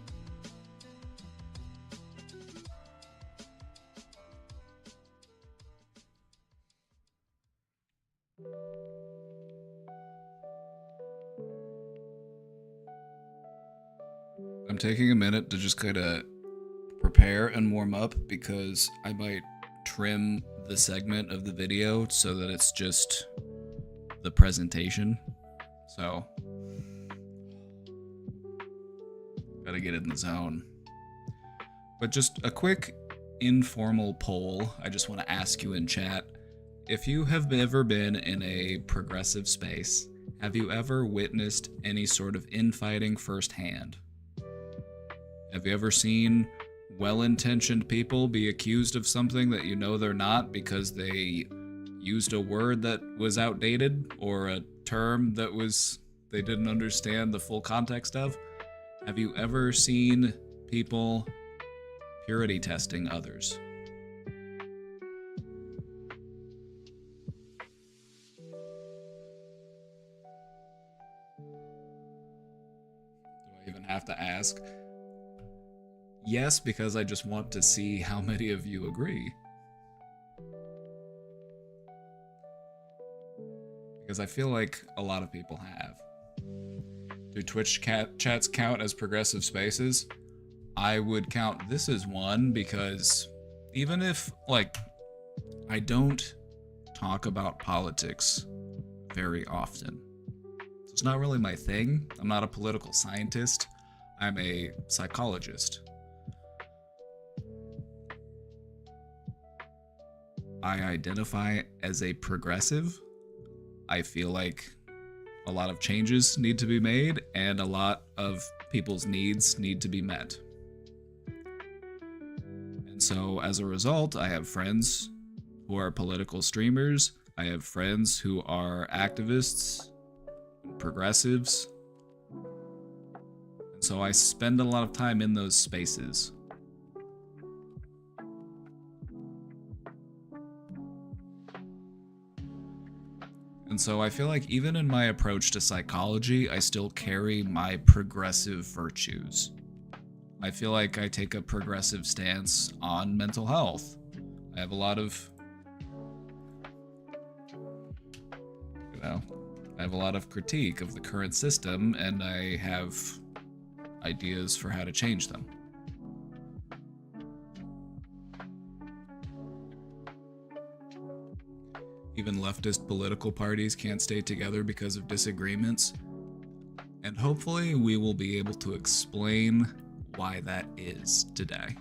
I'm taking a minute to just kind of prepare and warm up because I might trim the segment of the video so that it's just the presentation. So, gotta get in the zone. But just a quick informal poll. I just want to ask you in chat. If you have ever been in a progressive space, have you ever witnessed any sort of infighting firsthand? Have you ever seen well-intentioned people be accused of something that you know they're not because they used a word that was outdated or a term that they didn't understand the full context of? Have you ever seen people purity testing others? Do I even have to ask? Yes, because I just want to see how many of you agree. Because I feel like a lot of people have. Do Twitch chats count as progressive spaces? I would count this as one, because even if, like, I don't talk about politics very often. So it's not really my thing. I'm not a political scientist. I'm a psychologist. I identify as a progressive. I feel like a lot of changes need to be made and a lot of people's needs need to be met. And so as a result, I have friends who are political streamers. I have friends who are activists, progressives. And so I spend a lot of time in those spaces. And so I feel like even in my approach to psychology, I still carry my progressive virtues. I feel like I take a progressive stance on mental health. I have a lot of, I have a lot of critique of the current system, and I have ideas for how to change them. Even leftist political parties can't stay together because of disagreements. And hopefully we will be able to explain why that is today.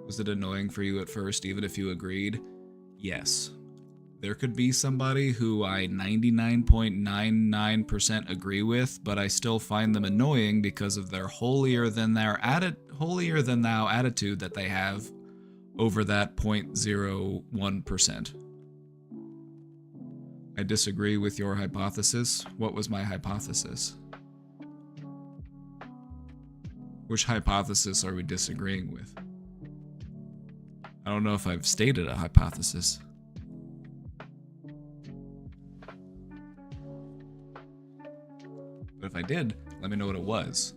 Was it annoying for you at first, even if you agreed? Yes. There could be somebody who I 99.99% agree with, but I still find them annoying because of their holier than thou attitude that they have over that 0.01%. I disagree with your hypothesis. What was my hypothesis? Which hypothesis are we disagreeing with? I don't know if I've stated a hypothesis. But if I did, let me know what it was.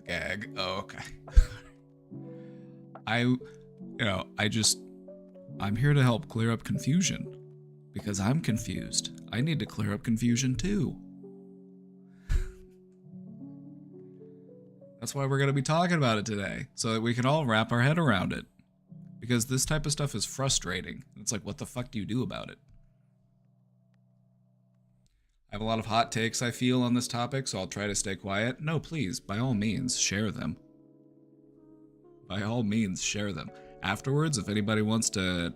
Gag. Oh, okay. I'm here to help clear up confusion. Because I'm confused. I need to clear up confusion too. That's why we're going to be talking about it today. So that we can all wrap our head around it. Because this type of stuff is frustrating. It's like, what the fuck do you do about it? I have a lot of hot takes I feel on this topic, so I'll try to stay quiet. No, please, by all means, share them. By all means, share them. Afterwards, if anybody wants to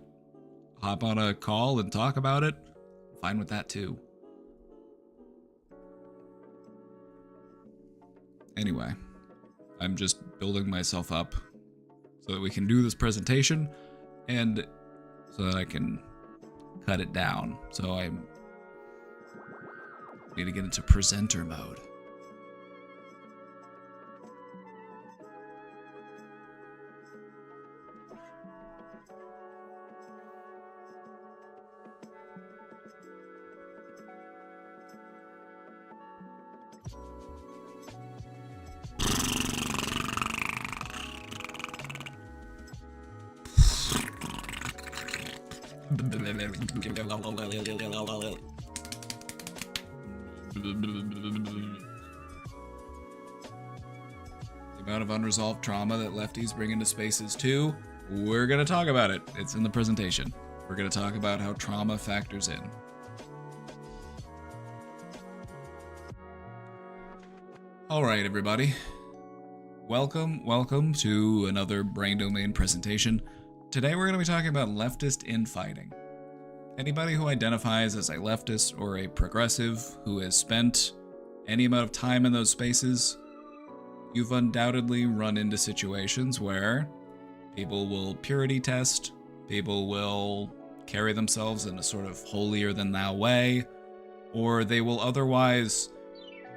hop on a call and talk about it, fine with that too. Anyway, I'm just building myself up so that we can do this presentation and so that I can cut it down. So I need to get into presenter mode. amount of unresolved trauma that lefties bring into spaces too, we're going to talk about it. It's in the presentation. We're going to talk about how trauma factors in. All right, everybody. Welcome to another Brain Domain presentation. Today we're going to be talking about leftist infighting. Anybody who identifies as a leftist or a progressive who has spent any amount of time in those spaces, you've undoubtedly run into situations where people will purity test, people will carry themselves in a sort of holier-than-thou way, or they will otherwise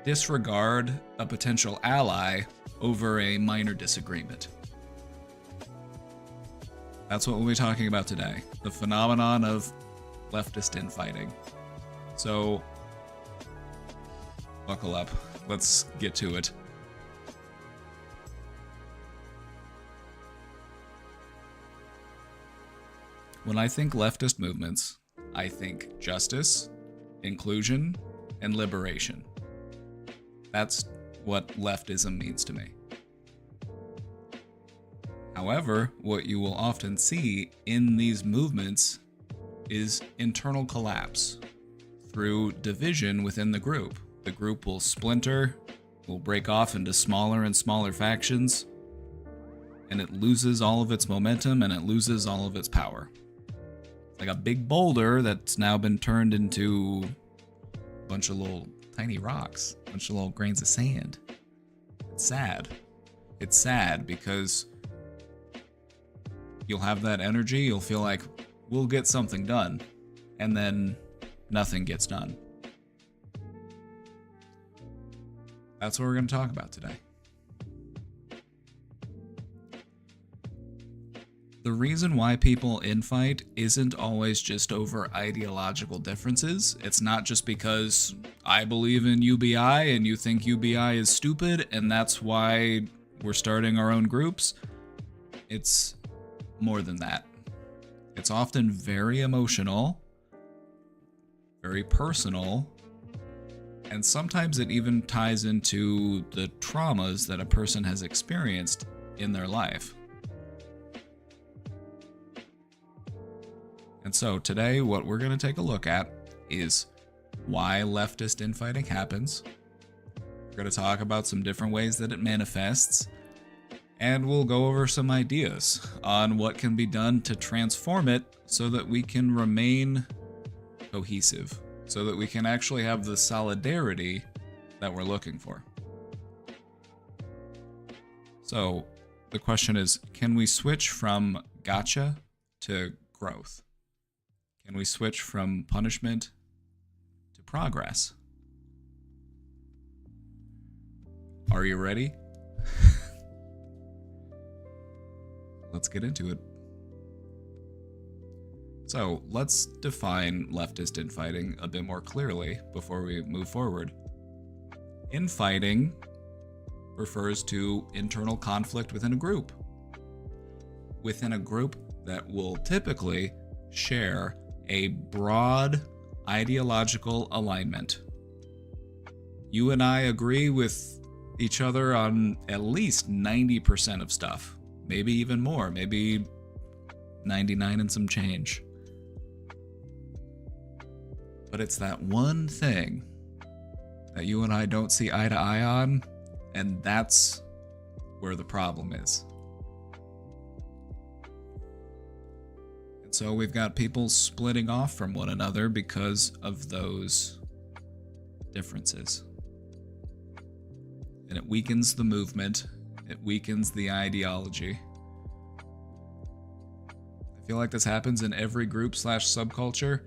disregard a potential ally over a minor disagreement. That's what we'll be talking about today, the phenomenon of leftist infighting. So, buckle up. Let's get to it. When I think leftist movements, I think justice, inclusion, and liberation. That's what leftism means to me. However, what you will often see in these movements is internal collapse through division within the group. The group will splinter, will break off into smaller and smaller factions, and it loses all of its momentum and it loses all of its power. It's like a big boulder that's now been turned into a bunch of little tiny rocks, a bunch of little grains of sand. It's sad. It's sad because you'll have that energy, you'll feel like we'll get something done, and then nothing gets done. That's what we're going to talk about today. The reason why people infight isn't always just over ideological differences. It's not just because I believe in UBI and you think UBI is stupid and that's why we're starting our own groups. It's more than that. It's often very emotional, very personal, and sometimes it even ties into the traumas that a person has experienced in their life. And so today, what we're going to take a look at is why leftist infighting happens. We're going to talk about some different ways that it manifests, and we'll go over some ideas on what can be done to transform it so that we can remain cohesive, so that we can actually have the solidarity that we're looking for. So the question is, can we switch from gotcha to growth? Can we switch from punishment to progress? Are you ready? Let's get into it. So, let's define leftist infighting a bit more clearly before we move forward. Infighting refers to internal conflict within a group. Within a group that will typically share a broad ideological alignment. You and I agree with each other on at least 90% of stuff. Maybe even more, maybe 99 and some change. But it's that one thing that you and I don't see eye to eye on, and that's where the problem is. And so we've got people splitting off from one another because of those differences. And it weakens the movement. It weakens the ideology. I feel like this happens in every group/subculture.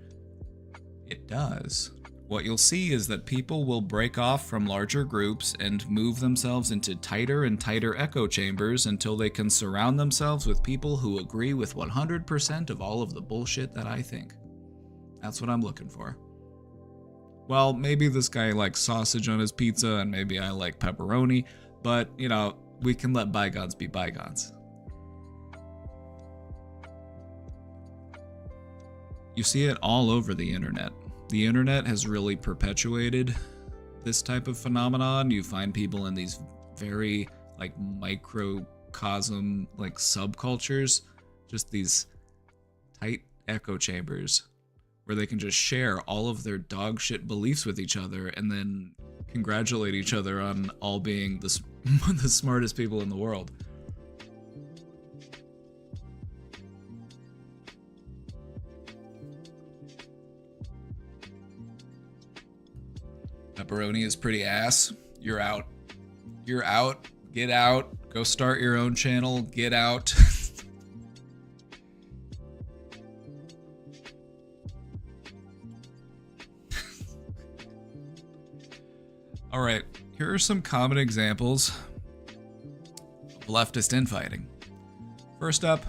It does. What you'll see is that people will break off from larger groups and move themselves into tighter and tighter echo chambers until they can surround themselves with people who agree with 100% of all of the bullshit that I think. That's what I'm looking for. Well, maybe this guy likes sausage on his pizza and maybe I like pepperoni, but, you know, we can let bygones be bygones. You see it all over the internet. The internet has really perpetuated this type of phenomenon. You find people in these very like microcosm like subcultures, just these tight echo chambers where they can just share all of their dog shit beliefs with each other and then congratulate each other on all being the smartest people in the world. Pepperoni is pretty ass. You're out. You're out. Get out. Go start your own channel. Get out. All right, here are some common examples of leftist infighting. First up,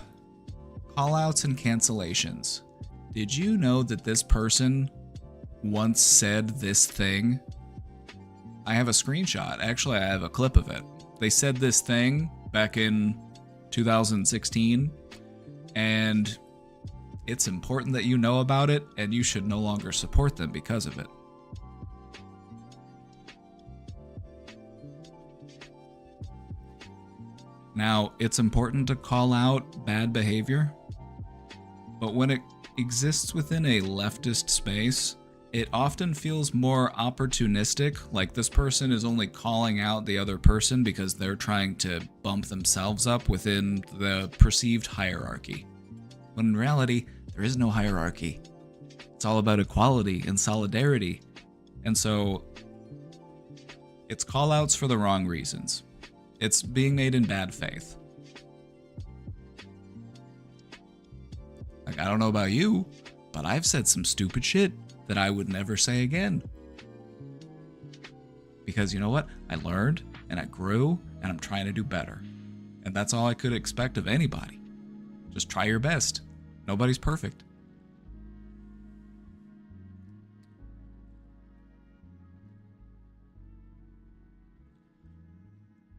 callouts and cancellations. Did you know that this person once said this thing? I have a screenshot. Actually, I have a clip of it. They said this thing back in 2016, and it's important that you know about it, and you should no longer support them because of it. Now, it's important to call out bad behavior, but when it exists within a leftist space, it often feels more opportunistic, like this person is only calling out the other person because they're trying to bump themselves up within the perceived hierarchy. When in reality, there is no hierarchy. It's all about equality and solidarity. And so, it's callouts for the wrong reasons. It's being made in bad faith. Like, I don't know about you, but I've said some stupid shit that I would never say again. Because you know what? I learned, and I grew, and I'm trying to do better. And that's all I could expect of anybody. Just try your best. Nobody's perfect.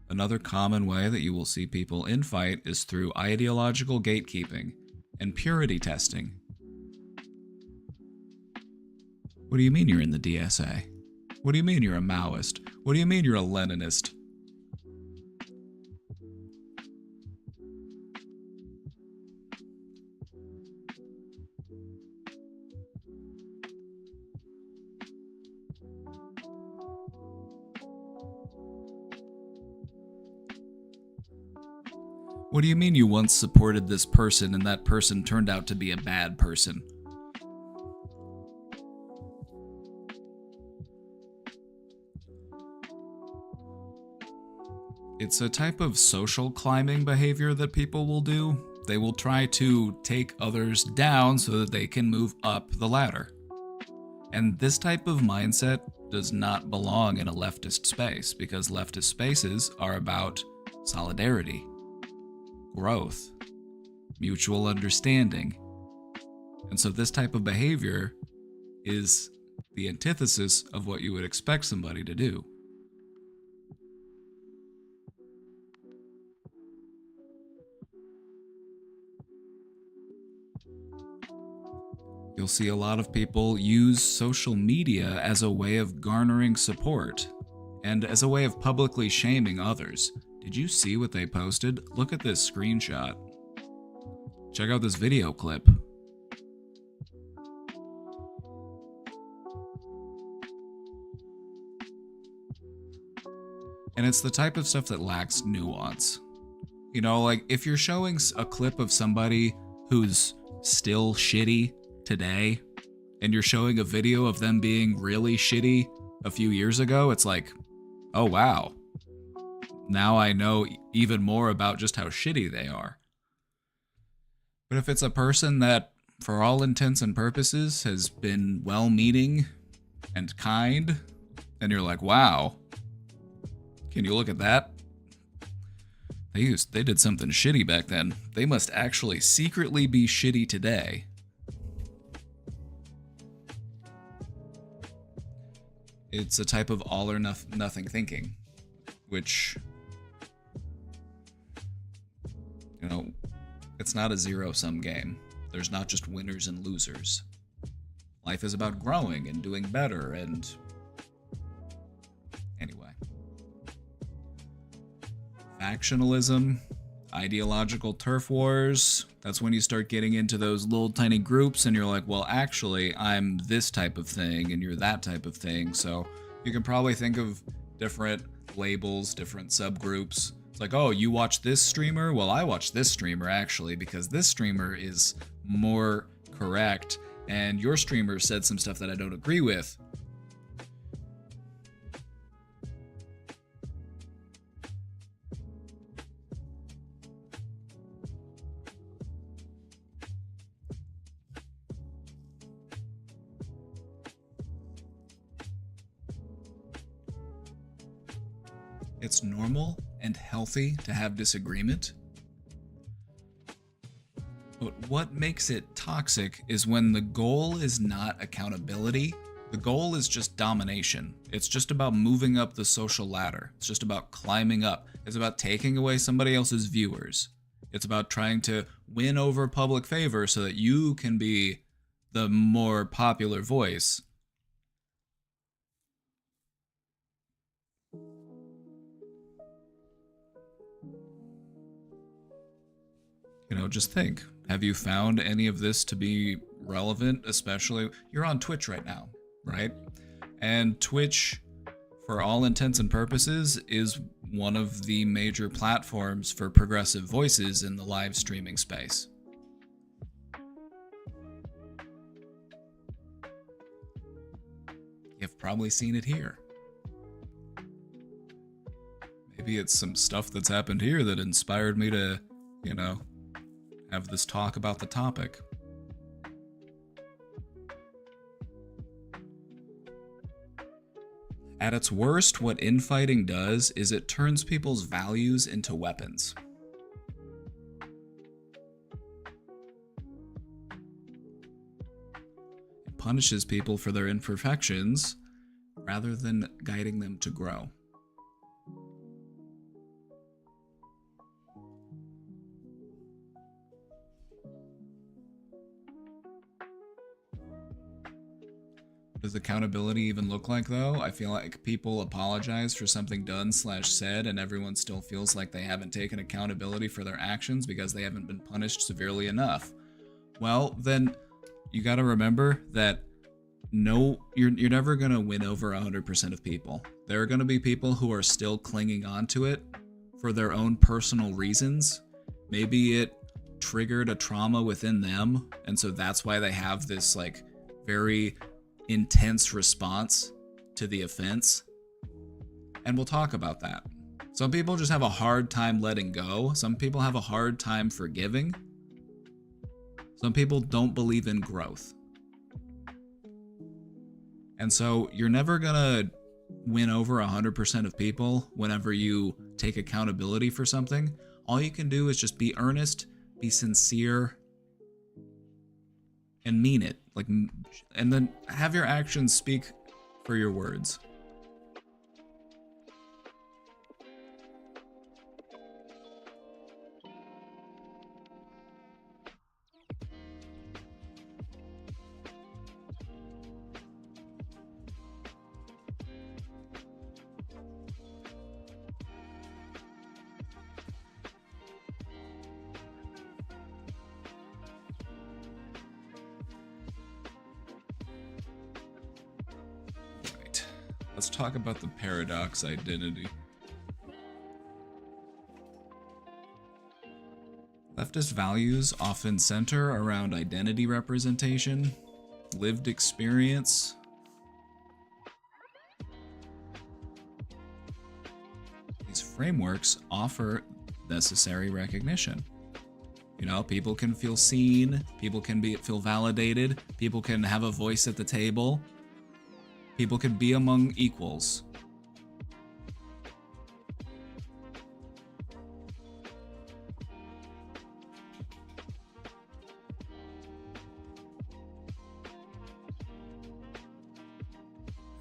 Another common way that you will see people infight is through ideological gatekeeping and purity testing. What do you mean you're in the DSA? What do you mean you're a Maoist? What do you mean you're a Leninist? What do you mean you once supported this person and that person turned out to be a bad person? It's a type of social climbing behavior that people will do. They will try to take others down so that they can move up the ladder. And this type of mindset does not belong in a leftist space, because leftist spaces are about solidarity, growth, mutual understanding. And so this type of behavior is the antithesis of what you would expect somebody to do. You'll see a lot of people use social media as a way of garnering support and as a way of publicly shaming others. Did you see what they posted? Look at this screenshot. Check out this video clip. And it's the type of stuff that lacks nuance. You know, like if you're showing a clip of somebody who's still shitty today, and you're showing a video of them being really shitty a few years ago, it's like, oh wow. Now I know even more about just how shitty they are. But if it's a person that, for all intents and purposes, has been well-meaning and kind, and you're like, wow, can you look at that? They did something shitty back then. They must actually secretly be shitty today. It's a type of all or nothing thinking, which, you know, it's not a zero-sum game. There's not just winners and losers. Life is about growing and doing better, and anyway. Factionalism, ideological turf wars, that's when you start getting into those little tiny groups and you're like, well, actually, I'm this type of thing and you're that type of thing. So you can probably think of different labels, different subgroups. It's like, oh, you watch this streamer? Well, I watch this streamer actually because this streamer is more correct and your streamer said some stuff that I don't agree with. It's normal and healthy to have disagreement. But what makes it toxic is when the goal is not accountability. The goal is just domination. It's just about moving up the social ladder. It's just about climbing up. It's about taking away somebody else's viewers. It's about trying to win over public favor so that you can be the more popular voice. You know, just think, have you found any of this to be relevant? Especially, you're on Twitch right now, right? And Twitch, for all intents and purposes, is one of the major platforms for progressive voices in the live streaming space. You've probably seen it here. Maybe it's some stuff that's happened here that inspired me to, you know, have this talk about the topic. At its worst, what infighting does is it turns people's values into weapons. It punishes people for their imperfections rather than guiding them to grow. What does accountability even look like, though? I feel like people apologize for something done/said, and everyone still feels like they haven't taken accountability for their actions because they haven't been punished severely enough. Well, then you gotta remember that you're never gonna win over 100% of people. There are gonna be people who are still clinging on to it for their own personal reasons. Maybe it triggered a trauma within them, and so that's why they have this, like, very intense response to the offense. And we'll talk about that. Some people just have a hard time letting go. Some people have a hard time forgiving. Some people don't believe in growth. And so you're never gonna win over 100% of people whenever you take accountability for something. All you can do is just be earnest, be sincere, and mean it. Like, and then have your actions speak for your words. Let's talk about the paradox identity. Leftist values often center around identity representation, lived experience, these frameworks offer necessary recognition. You know, people can feel seen, people can feel validated, people can have a voice at the table. People can be among equals.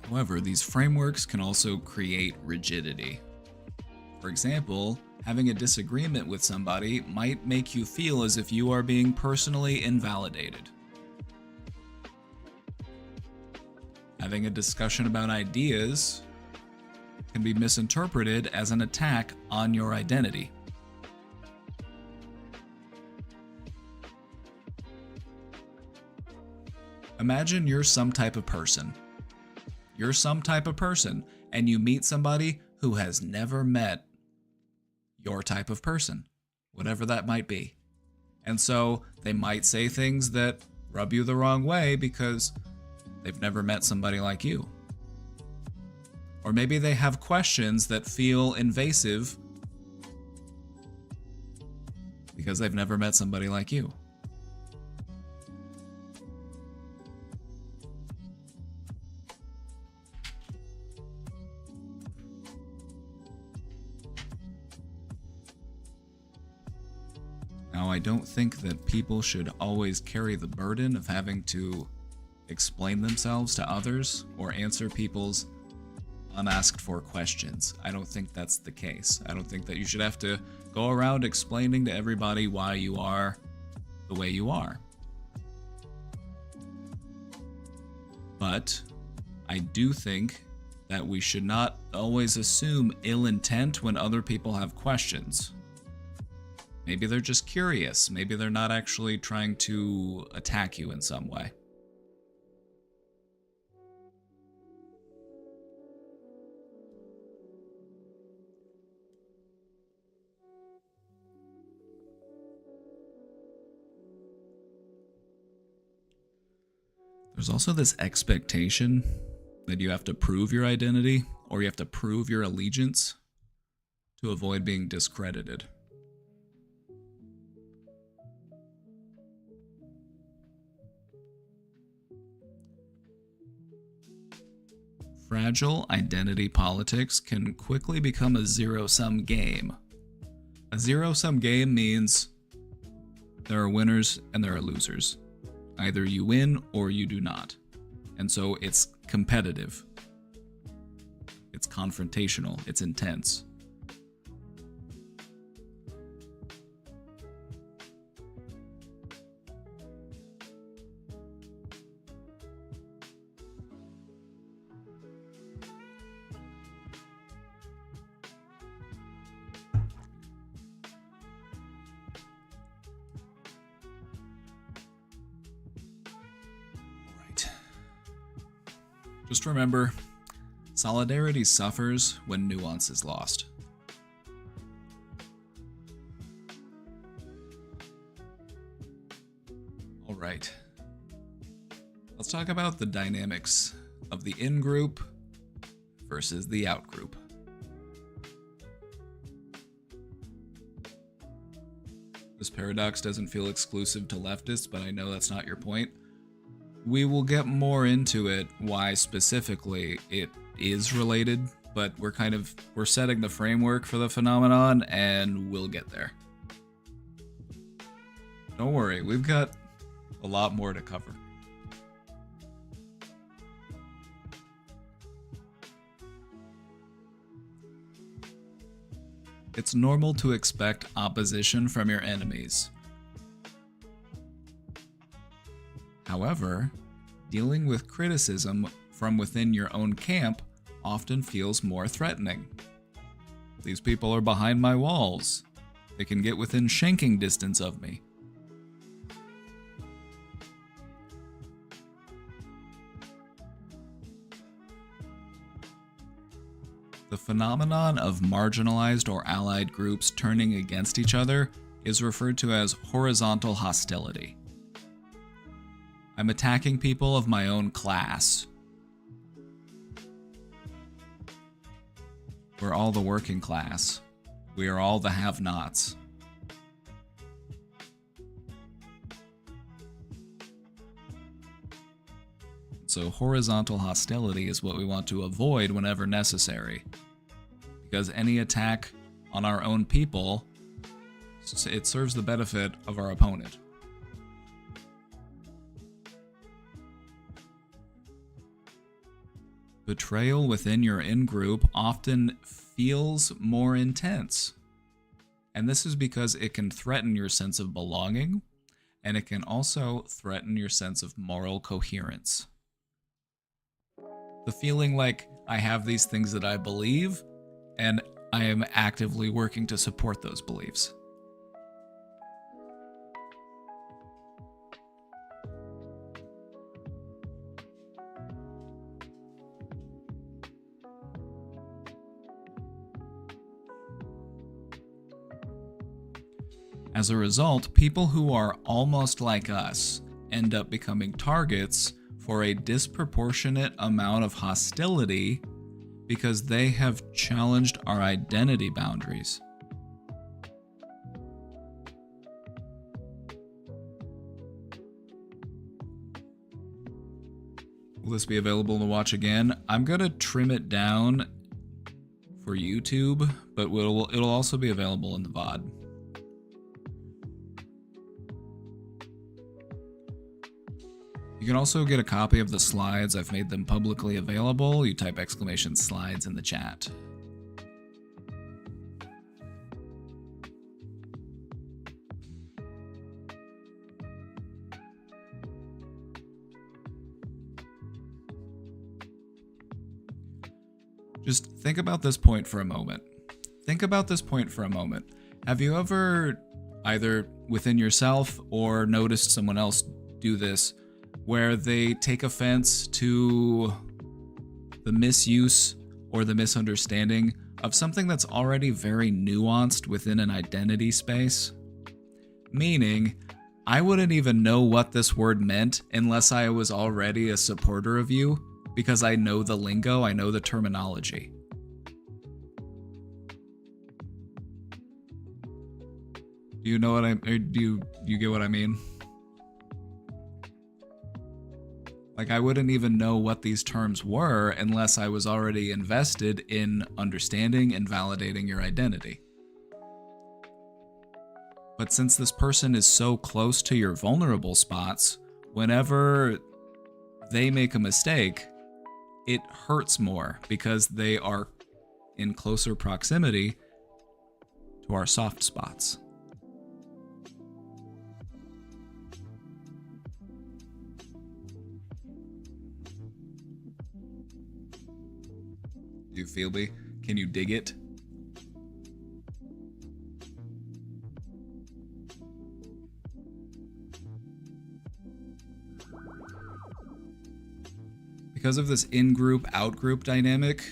However, these frameworks can also create rigidity. For example, having a disagreement with somebody might make you feel as if you are being personally invalidated. Having a discussion about ideas can be misinterpreted as an attack on your identity. Imagine you're some type of person. You're some type of person, and you meet somebody who has never met your type of person, whatever that might be. And so they might say things that rub you the wrong way because they've never met somebody like you. Or maybe they have questions that feel invasive because they've never met somebody like you. Now, I don't think that people should always carry the burden of having to explain themselves to others or answer people's unasked for questions. I don't think that's the case. I don't think that you should have to go around explaining to everybody why you are the way you are. But I do think that we should not always assume ill intent when other people have questions. Maybe they're just curious. Maybe they're not actually trying to attack you in some way. There's also this expectation that you have to prove your identity or you have to prove your allegiance to avoid being discredited. Fragile identity politics can quickly become a zero-sum game. A zero-sum game means there are winners and there are losers. Either you win or you do not. And so it's competitive. It's confrontational. It's intense. Just remember, solidarity suffers when nuance is lost. All right. Let's talk about the dynamics of the in-group versus the out-group. This paradox doesn't feel exclusive to leftists, but I know that's not your point. We will get more into it, why specifically it is related, but we're setting the framework for the phenomenon, and we'll get there. Don't worry, we've got a lot more to cover. It's normal to expect opposition from your enemies. However, dealing with criticism from within your own camp often feels more threatening. These people are behind my walls. They can get within shanking distance of me. The phenomenon of marginalized or allied groups turning against each other is referred to as horizontal hostility. I'm attacking people of my own class. We're all the working class. We are all the have-nots. So horizontal hostility is what we want to avoid whenever necessary. Because any attack on our own people, it serves the benefit of our opponent. Betrayal within your in-group often feels more intense. And this is because it can threaten your sense of belonging, and it can also threaten your sense of moral coherence. The feeling like I have these things that I believe, and I am actively working to support those beliefs. As a result, people who are almost like us end up becoming targets for a disproportionate amount of hostility because they have challenged our identity boundaries. Will this be available to watch again? I'm going to trim it down for YouTube, but it'll also be available in the VOD. You can also get a copy of the slides. I've made them publicly available. You type !slides in the chat. Just think about this point for a moment. Have you ever, either within yourself or noticed someone else do this, where they take offense to the misuse or the misunderstanding of something that's already very nuanced within an identity space? Meaning, I wouldn't even know what this word meant unless I was already a supporter of you, because I know the lingo, I know the terminology. Do you know what do you get what I mean? Like, I wouldn't even know what these terms were unless I was already invested in understanding and validating your identity. But since this person is so close to your vulnerable spots, whenever they make a mistake, it hurts more because they are in closer proximity to our soft spots. Do you feel me? Can you dig it? Because of this in-group, out-group dynamic,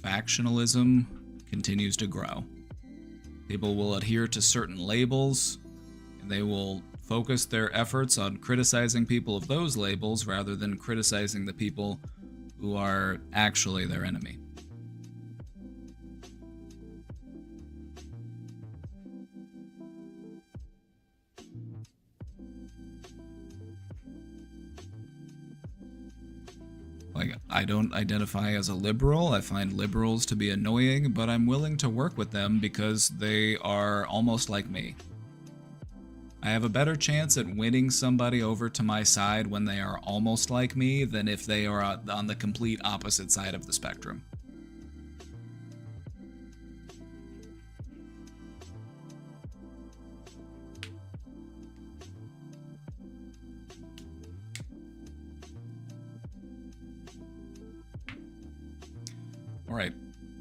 factionalism continues to grow. People will adhere to certain labels, and they will focus their efforts on criticizing people of those labels rather than criticizing the people who are actually their enemy. Like, I don't identify as a liberal. I find liberals to be annoying, but I'm willing to work with them because they are almost like me. I have a better chance at winning somebody over to my side when they are almost like me than if they are on the complete opposite side of the spectrum. Alright,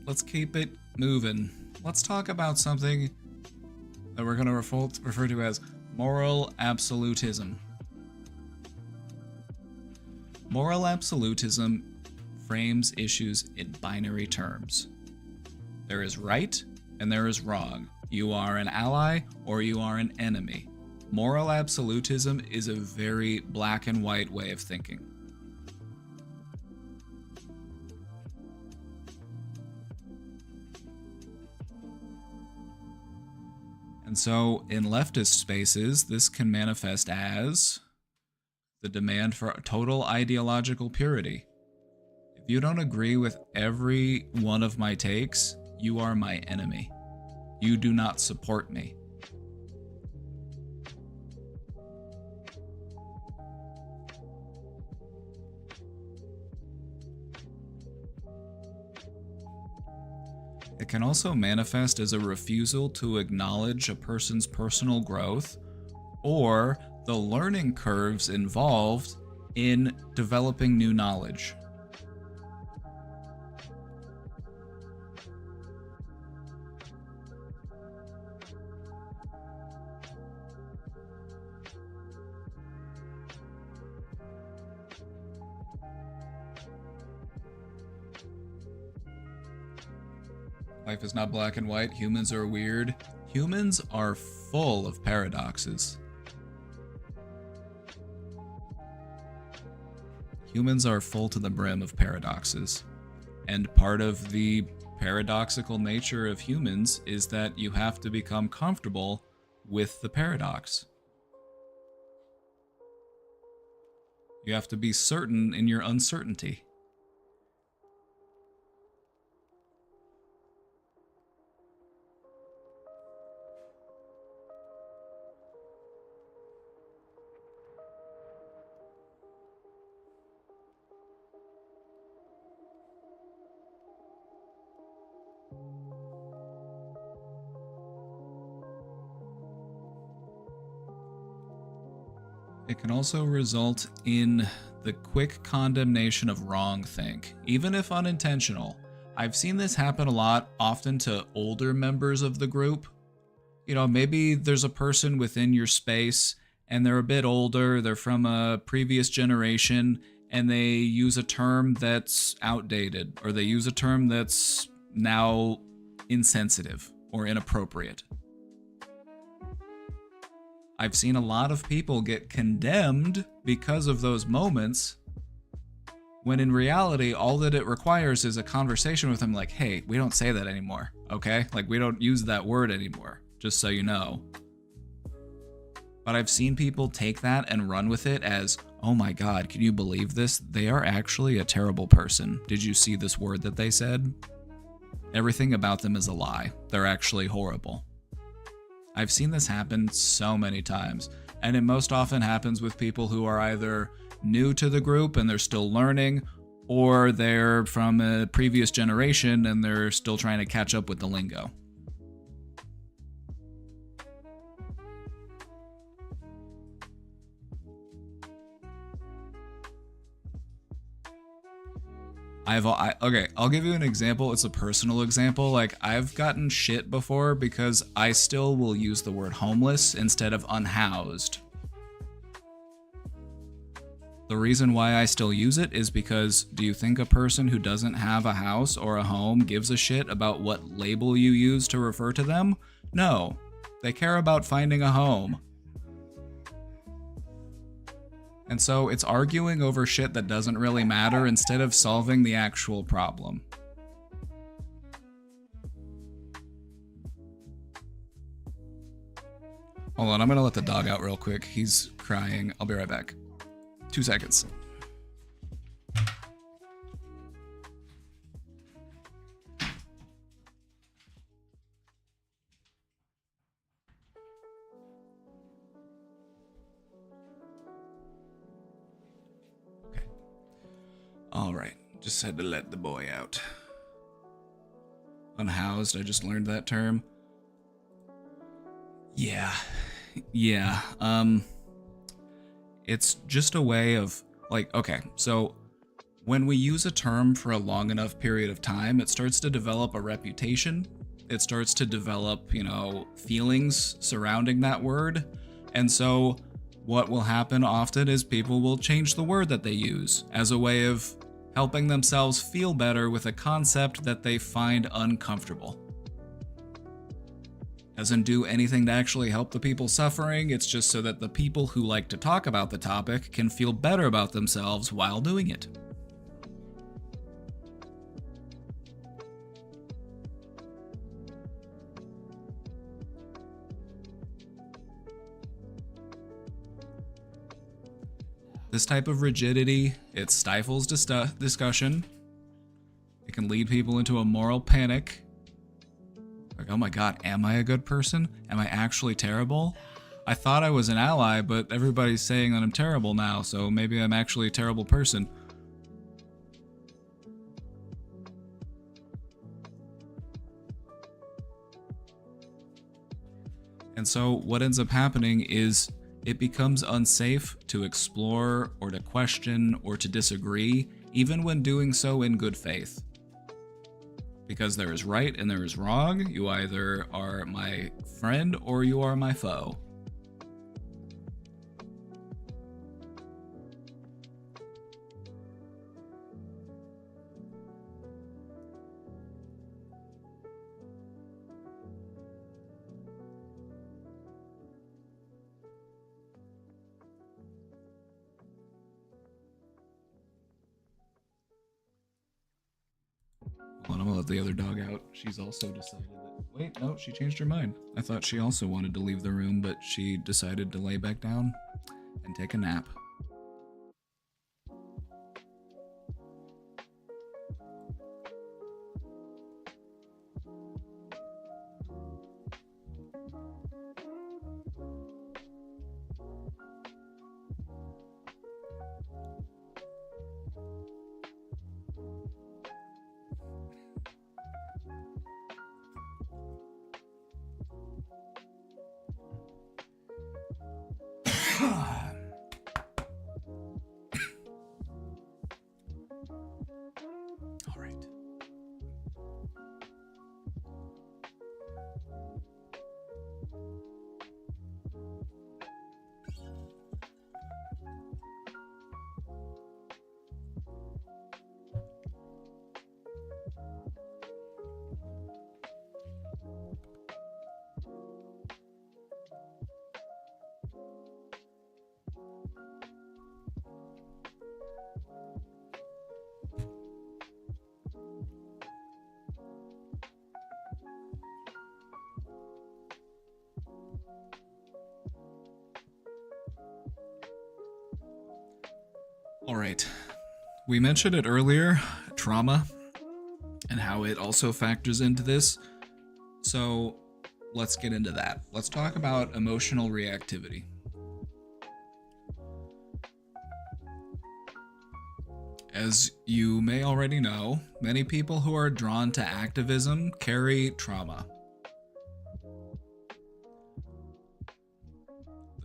let's keep it moving. Let's talk about something that we're going to refer to as moral absolutism. Moral absolutism frames issues in binary terms. There is right and there is wrong. You are an ally or you are an enemy. Moral absolutism is a very black and white way of thinking. And so, in leftist spaces, this can manifest as the demand for total ideological purity. If you don't agree with every one of my takes, you are my enemy. You do not support me. It can also manifest as a refusal to acknowledge a person's personal growth or the learning curves involved in developing new knowledge. Life is not black and white. Humans are weird. Humans are full of paradoxes. Humans are full to the brim of paradoxes. And part of the paradoxical nature of humans is that you have to become comfortable with the paradox. You have to be certain in your uncertainty. It can also result in the quick condemnation of wrongthink, even if unintentional. I've seen this happen a lot, often to older members of the group. You know, maybe there's a person within your space and they're a bit older, they're from a previous generation, and they use a term that's outdated, or they use a term that's now insensitive or inappropriate. I've seen a lot of people get condemned because of those moments, when in reality, all that it requires is a conversation with them like, hey, we don't say that anymore, okay? Like, we don't use that word anymore, just so you know. But I've seen people take that and run with it as, oh my god, can you believe this? They are actually a terrible person. Did you see this word that they said? Everything about them is a lie. They're actually horrible. I've seen this happen so many times, and it most often happens with people who are either new to the group and they're still learning, or they're from a previous generation and they're still trying to catch up with the lingo. Okay, I'll give you an example. It's a personal example. Like, I've gotten shit before because I still will use the word homeless instead of unhoused. The reason why I still use it is because, do you think a person who doesn't have a house or a home gives a shit about what label you use to refer to them? No. They care about finding a home. And so it's arguing over shit that doesn't really matter instead of solving the actual problem. Hold on, I'm gonna let the dog out real quick. He's crying. I'll be right back. 2 seconds. Alright, just had to let the boy out. Unhoused, I just learned that term. Yeah. It's just a way of, like, okay, so when we use a term for a long enough period of time, it starts to develop a reputation. It starts to develop, feelings surrounding that word. And so what will happen often is people will change the word that they use as a way of helping themselves feel better with a concept that they find uncomfortable. Doesn't do anything to actually help the people suffering, it's just so that the people who like to talk about the topic can feel better about themselves while doing it. This type of rigidity, it stifles discussion. It can lead people into a moral panic. Like, oh my god, am I a good person? Am I actually terrible? I thought I was an ally, but everybody's saying that I'm terrible now, so maybe I'm actually a terrible person. And so what ends up happening is it becomes unsafe to explore or to question or to disagree, even when doing so in good faith. Because there is right and there is wrong. You either are my friend or you are my foe. Hold on, I'm gonna let the other dog out. She's also decided that. Wait, no, she changed her mind. I thought she also wanted to leave the room, but she decided to lay back down and take a nap. All right. All right. We mentioned it earlier, trauma, and how it also factors into this. So let's get into that. Let's talk about emotional reactivity. As you may already know, many people who are drawn to activism carry trauma.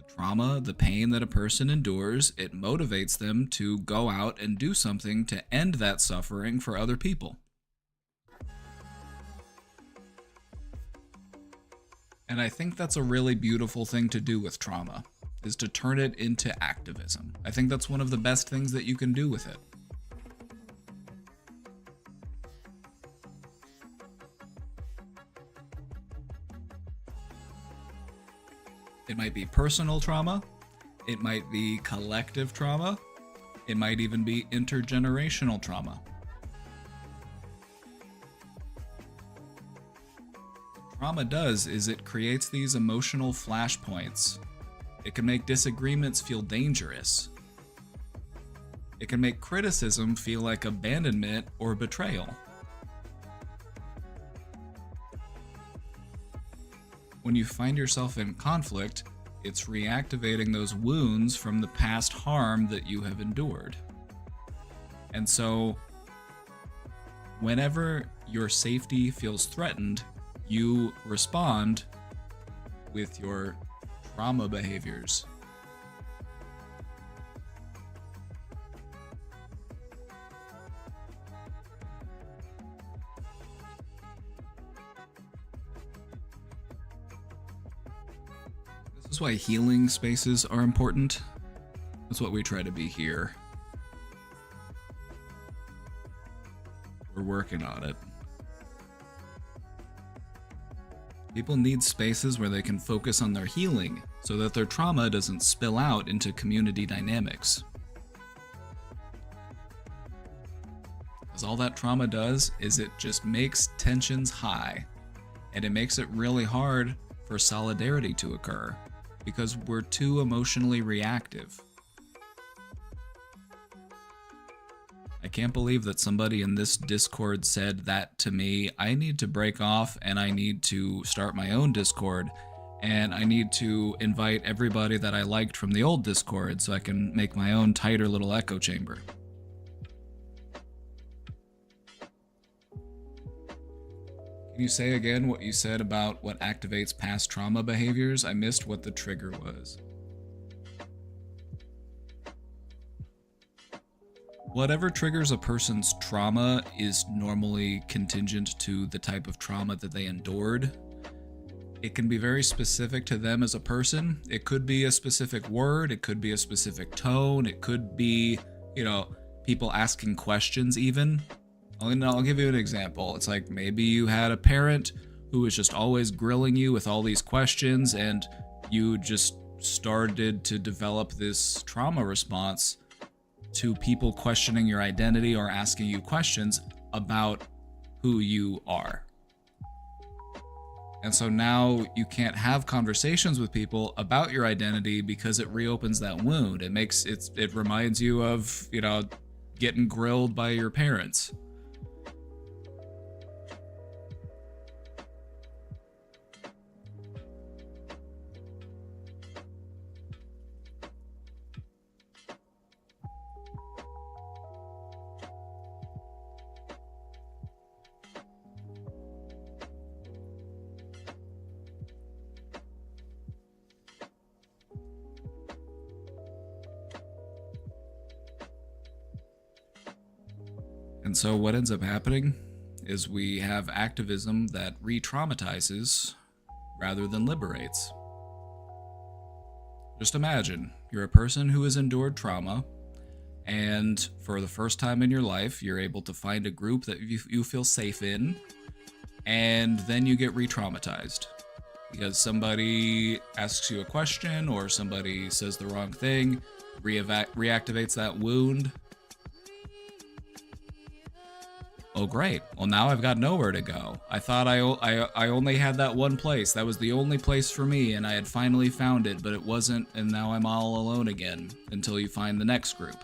Trauma, the pain that a person endures, it motivates them to go out and do something to end that suffering for other people. And I think that's a really beautiful thing to do with trauma, is to turn it into activism. I think that's one of the best things that you can do with it. It might be personal trauma, it might be collective trauma, it might even be intergenerational trauma. What trauma does is it creates these emotional flashpoints. It can make disagreements feel dangerous. It can make criticism feel like abandonment or betrayal. When you find yourself in conflict, it's reactivating those wounds from the past harm that you have endured. And so, whenever your safety feels threatened, you respond with your trauma behaviors. This is why healing spaces are important. That's what we try to be here. We're working on it. People need spaces where they can focus on their healing so that their trauma doesn't spill out into community dynamics. Because all that trauma does is it just makes tensions high, and it makes it really hard for solidarity to occur because we're too emotionally reactive. I can't believe that somebody in this Discord said that to me. I need to break off and I need to start my own Discord, and I need to invite everybody that I liked from the old Discord so I can make my own tighter little echo chamber. Can you say again what you said about what activates past trauma behaviors? I missed what the trigger was. Whatever triggers a person's trauma is normally contingent to the type of trauma that they endured. It can be very specific to them as a person. It could be a specific word, it could be a specific tone, it could be, people asking questions even. I'll give you an example. It's like maybe you had a parent who was just always grilling you with all these questions, and you just started to develop this trauma response to people questioning your identity or asking you questions about who you are. And so now you can't have conversations with people about your identity because it reopens that wound. It reminds you of, getting grilled by your parents. And so what ends up happening is we have activism that re-traumatizes rather than liberates. Just imagine, you're a person who has endured trauma, and for the first time in your life, you're able to find a group that you feel safe in, and then you get re-traumatized. Because somebody asks you a question, or somebody says the wrong thing, reactivates that wound. Oh great, well now I've got nowhere to go. I thought I only had that one place. That was the only place for me, and I had finally found it, but it wasn't, and now I'm all alone again, until you find the next group.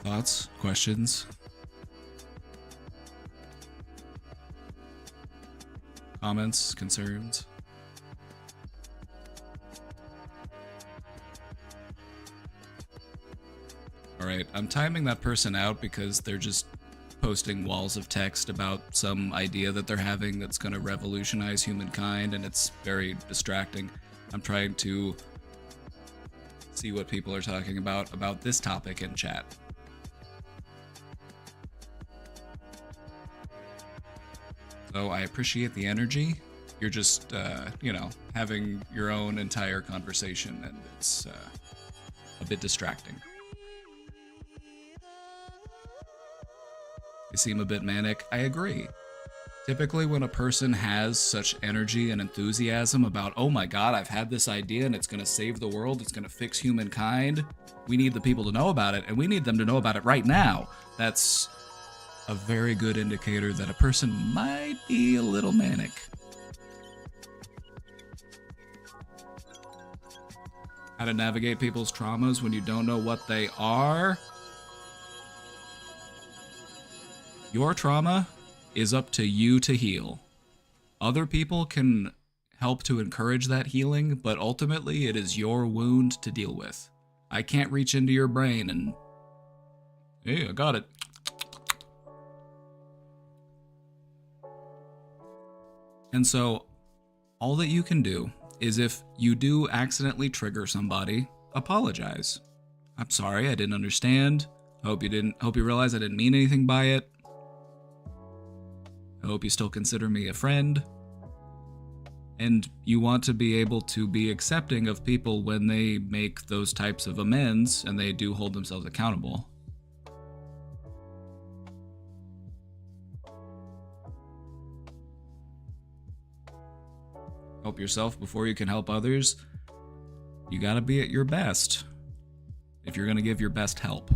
Thoughts? Questions? Comments? Concerns? Alright, I'm timing that person out because they're just posting walls of text about some idea that they're having that's going to revolutionize humankind, and it's very distracting. I'm trying to see what people are talking about this topic in chat. So I appreciate the energy. You're just, having your own entire conversation, and it's a bit distracting. You seem a bit manic. I agree. Typically when a person has such energy and enthusiasm about, oh my god, I've had this idea and it's going to save the world, it's going to fix humankind, we need the people to know about it, and we need them to know about it right now. That's a very good indicator that a person might be a little manic. How to navigate people's traumas when you don't know what they are? Your trauma is up to you to heal. Other people can help to encourage that healing, but ultimately it is your wound to deal with. I can't reach into your brain and, hey, I got it. And so, all that you can do is, if you do accidentally trigger somebody, apologize. I'm sorry, I didn't understand. I hope you realize I didn't mean anything by it. I hope you still consider me a friend. And you want to be able to be accepting of people when they make those types of amends and they do hold themselves accountable. Help yourself before you can help others. You gotta be at your best if you're gonna give your best help.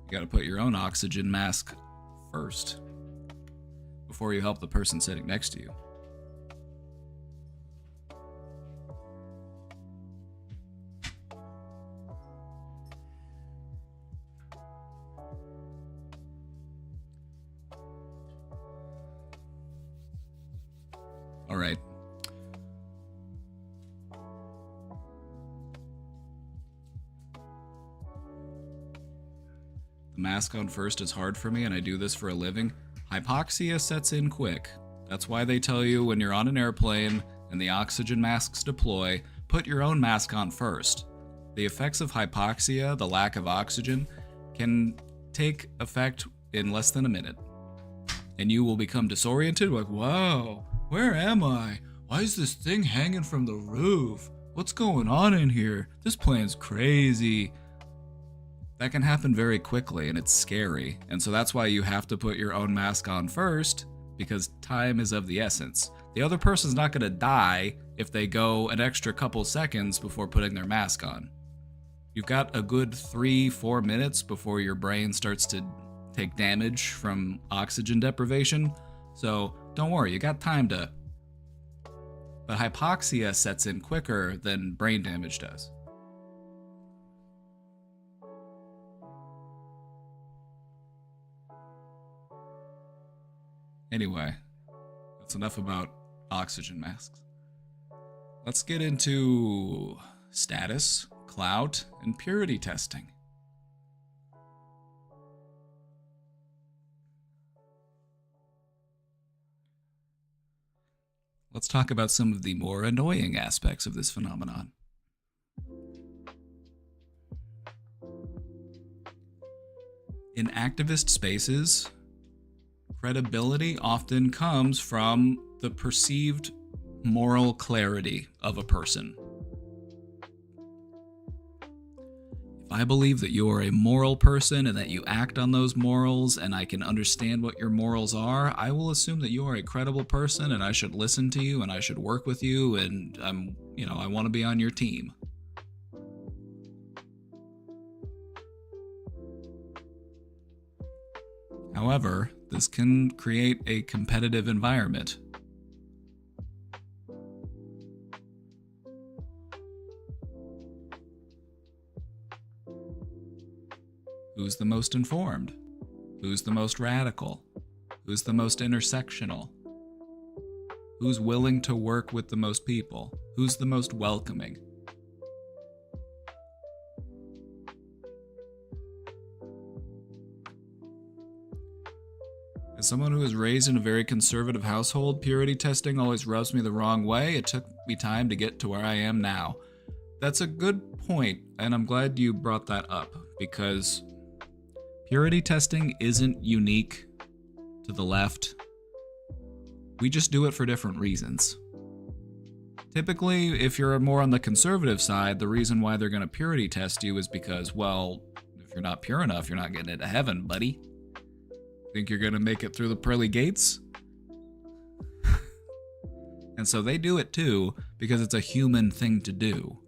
You gotta put your own oxygen mask first before you help the person sitting next to you. All right. The mask on first is hard for me, and I do this for a living. Hypoxia sets in quick. That's why they tell you when you're on an airplane and the oxygen masks deploy, put your own mask on first. The effects of hypoxia, the lack of oxygen, can take effect in less than a minute. And you will become disoriented, like, whoa, where am I? Why is this thing hanging from the roof? What's going on in here? This plan's crazy. That can happen very quickly, and it's scary. And so that's why you have to put your own mask on first, because time is of the essence. The other person's not going to die if they go an extra couple seconds before putting their mask on. You've got a good 3-4 minutes before your brain starts to take damage from oxygen deprivation. So don't worry, you got time to... But hypoxia sets in quicker than brain damage does. Anyway, that's enough about oxygen masks. Let's get into status, clout, and purity testing. Let's talk about some of the more annoying aspects of this phenomenon. In activist spaces, credibility often comes from the perceived moral clarity of a person. If I believe that you are a moral person and that you act on those morals and I can understand what your morals are, I will assume that you are a credible person and I should listen to you and I should work with you and I want to be on your team. However, this can create a competitive environment. Who's the most informed? Who's the most radical? Who's the most intersectional? Who's willing to work with the most people? Who's the most welcoming? As someone who was raised in a very conservative household, purity testing always rubs me the wrong way. It took me time to get to where I am now. That's a good point, and I'm glad you brought that up, because purity testing isn't unique to the left. We just do it for different reasons. Typically, if you're more on the conservative side, the reason why they're going to purity test you is because, well, if you're not pure enough, you're not getting into heaven, buddy. Think you're going to make it through the pearly gates? And so they do it too, because it's a human thing to do.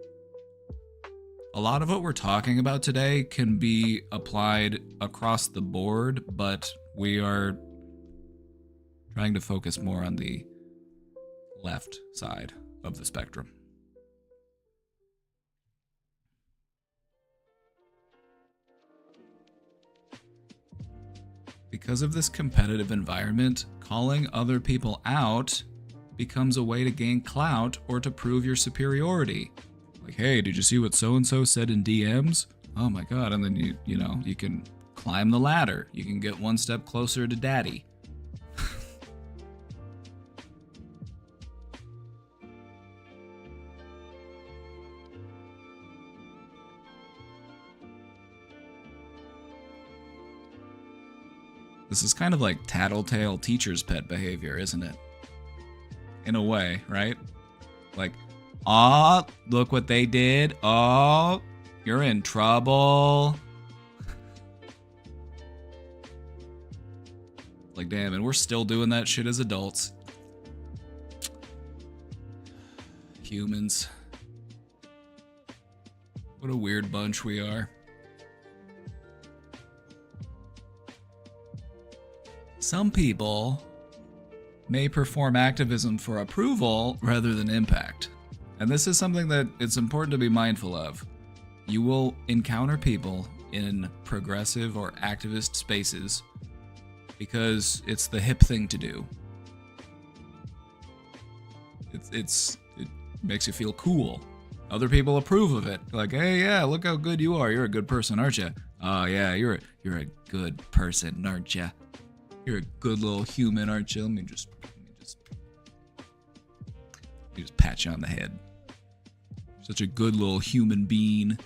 A lot of what we're talking about today can be applied across the board, but we are trying to focus more on the left side of the spectrum. Because of this competitive environment, calling other people out becomes a way to gain clout or to prove your superiority. Like, hey, did you see what so-and-so said in DMs? Oh my god, and then you can climb the ladder. You can get one step closer to daddy. This is kind of like tattletale teacher's pet behavior, isn't it? In a way, right? Like, aw, look what they did. Oh, you're in trouble. Like, damn, and we're still doing that shit as adults. Humans. What a weird bunch we are. Some people may perform activism for approval rather than impact. And this is something that it's important to be mindful of. You will encounter people in progressive or activist spaces because it's the hip thing to do. It makes you feel cool. Other people approve of it. Like, hey, yeah, look how good you are. You're a good person, aren't you? Oh yeah, you're a good person, aren't you? You're a good little human, aren't you? Let me just pat you on the head. Such a good little human being.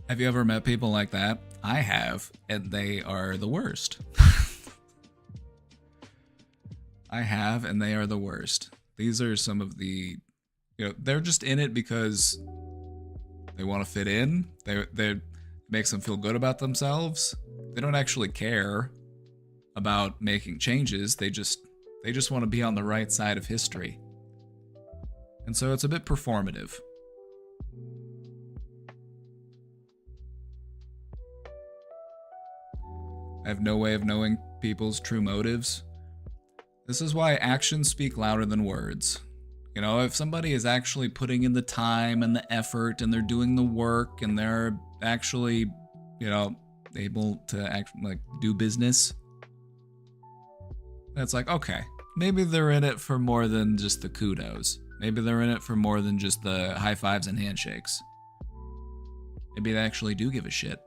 Have you ever met people like that? I have, and they are the worst. I have, and they are the worst. These are some of the, they're just in it because they want to fit in. They makes them feel good about themselves. They don't actually care about making changes. They just want to be on the right side of history. And so it's a bit performative. I have no way of knowing people's true motives. This is why actions speak louder than words. If somebody is actually putting in the time and the effort and they're doing the work and they're actually, able to do business, that's like, okay, maybe they're in it for more than just the kudos. Maybe they're in it for more than just the high fives and handshakes. Maybe they actually do give a shit.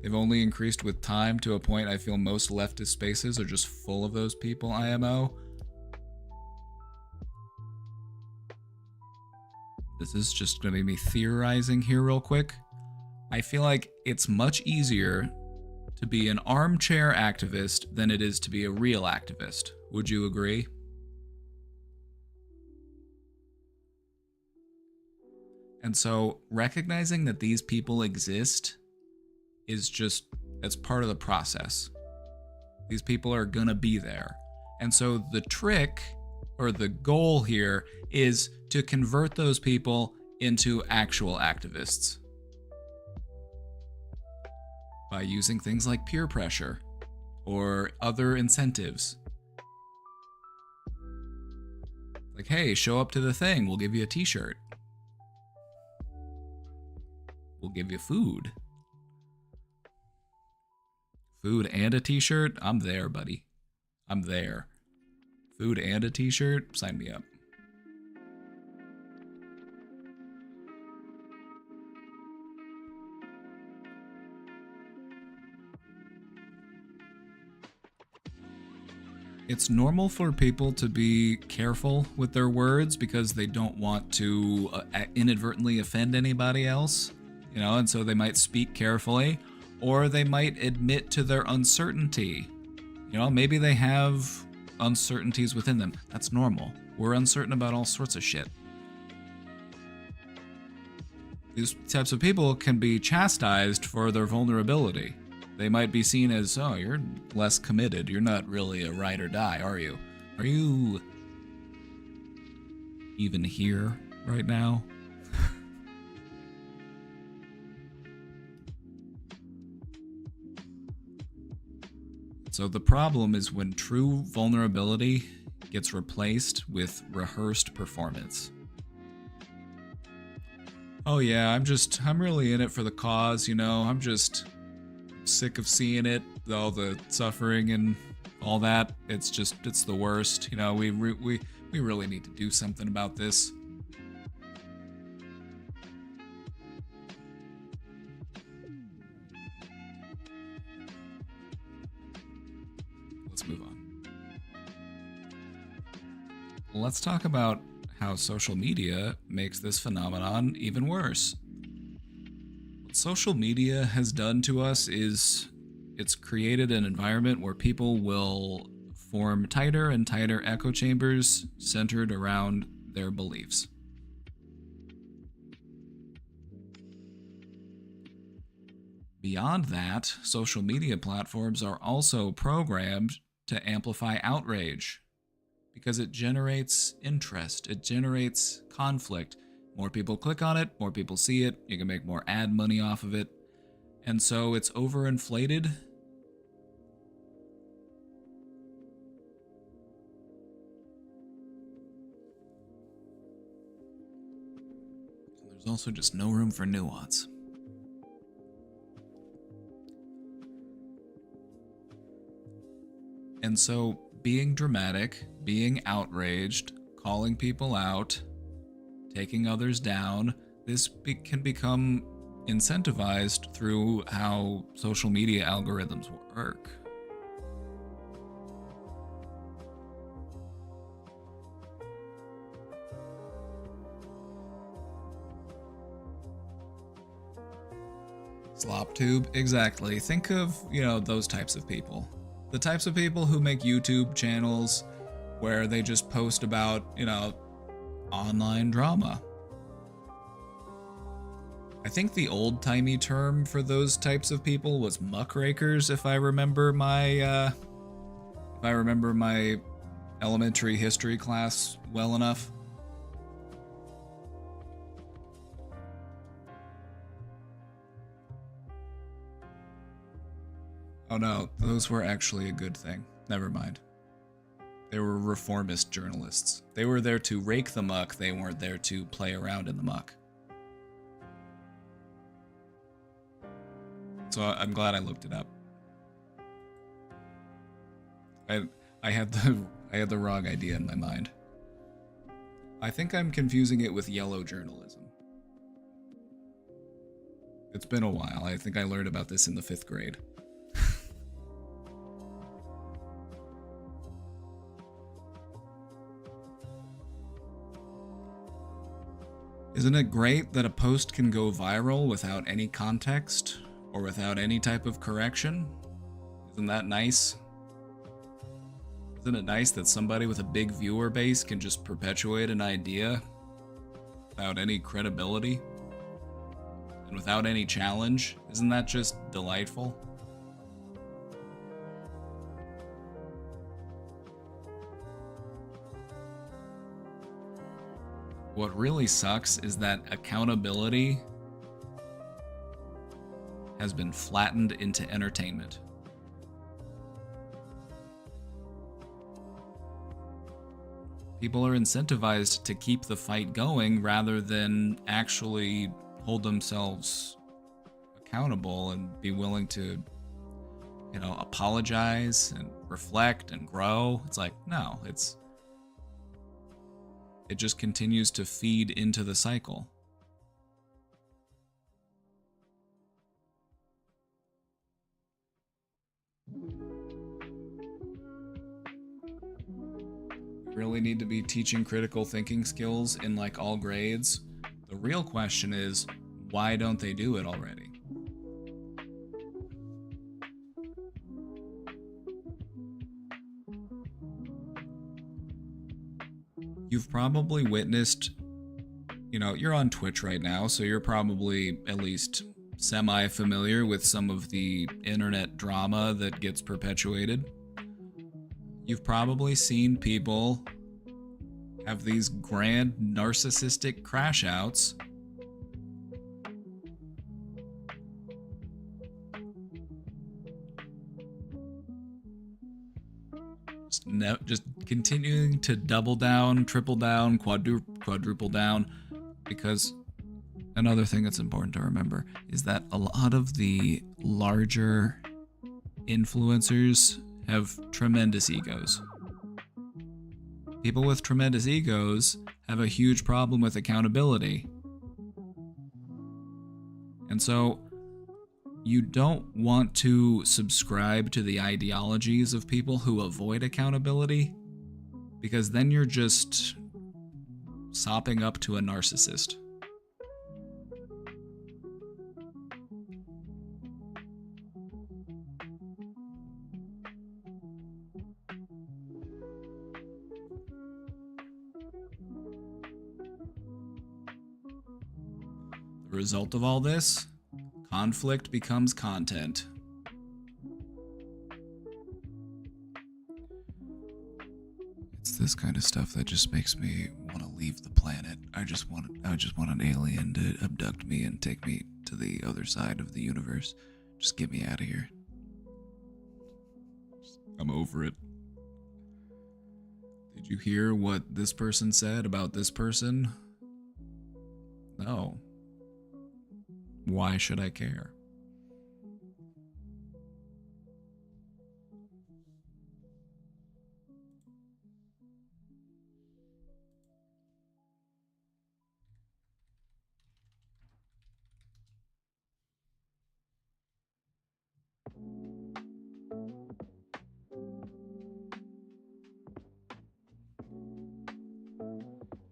They've only increased with time to a point I feel most leftist spaces are just full of those people, IMO. This is just going to be me theorizing here real quick. I feel like it's much easier to be an armchair activist than it is to be a real activist. Would you agree? And so recognizing that these people exist it's part of the process. These people are gonna be there. And so the trick, or the goal here, is to convert those people into actual activists. By using things like peer pressure, or other incentives. Like, hey, show up to the thing, we'll give you a t-shirt. We'll give you food. Food and a t-shirt? I'm there, buddy. I'm there. Food and a t-shirt? Sign me up. It's normal for people to be careful with their words because they don't want to inadvertently offend anybody else, and so they might speak carefully. Or they might admit to their uncertainty. Maybe they have uncertainties within them. That's normal. We're uncertain about all sorts of shit. These types of people can be chastised for their vulnerability. They might be seen as, oh, you're less committed. You're not really a ride or die, are you? Are you even here right now? So the problem is when true vulnerability gets replaced with rehearsed performance. Oh yeah, I'm really in it for the cause, I'm just sick of seeing it, all the suffering and all that. It's the worst, we really need to do something about this. Let's move on. Let's talk about how social media makes this phenomenon even worse. What social media has done to us is it's created an environment where people will form tighter and tighter echo chambers centered around their beliefs. Beyond that, social media platforms are also programmed to amplify outrage because it generates interest, it generates conflict. More people click on it, more people see it, you can make more ad money off of it. And so it's overinflated. There's also just no room for nuance. And so being dramatic, being outraged, calling people out, taking others down, this can become incentivized through how social media algorithms work. Slop tube, exactly. Think of, those types of people. The types of people who make YouTube channels where they just post about, online drama. I think the old-timey term for those types of people was muckrakers, if I remember my elementary history class well enough. Oh no, those were actually a good thing. Never mind. They were reformist journalists. They were there to rake the muck, they weren't there to play around in the muck. So I'm glad I looked it up. I had the wrong idea in my mind. I think I'm confusing it with yellow journalism. It's been a while. I think I learned about this in the 5th grade. Isn't it great that a post can go viral without any context or without any type of correction? Isn't that nice? Isn't it nice that somebody with a big viewer base can just perpetuate an idea without any credibility and without any challenge? Isn't that just delightful? What really sucks is that accountability has been flattened into entertainment. People are incentivized to keep the fight going rather than actually hold themselves accountable and be willing to, apologize and reflect and grow. It's like, no, it just continues to feed into the cycle. You really need to be teaching critical thinking skills in like all grades. The real question is, why don't they do it already? You've probably witnessed, you're on Twitch right now, so you're probably at least semi-familiar with some of the internet drama that gets perpetuated. You've probably seen people have these grand narcissistic crash outs just continuing to double down, triple down, quadruple down, because another thing that's important to remember is that a lot of the larger influencers have tremendous egos. People with tremendous egos have a huge problem with accountability. And so you don't want to subscribe to the ideologies of people who avoid accountability, because then you're just sopping up to a narcissist. The result of all this? Conflict becomes content. It's this kind of stuff that just makes me want to leave the planet. I just want an alien to abduct me and take me to the other side of the universe. Just get me out of here. I'm over it. Did you hear what this person said about this person? No. Why should I care?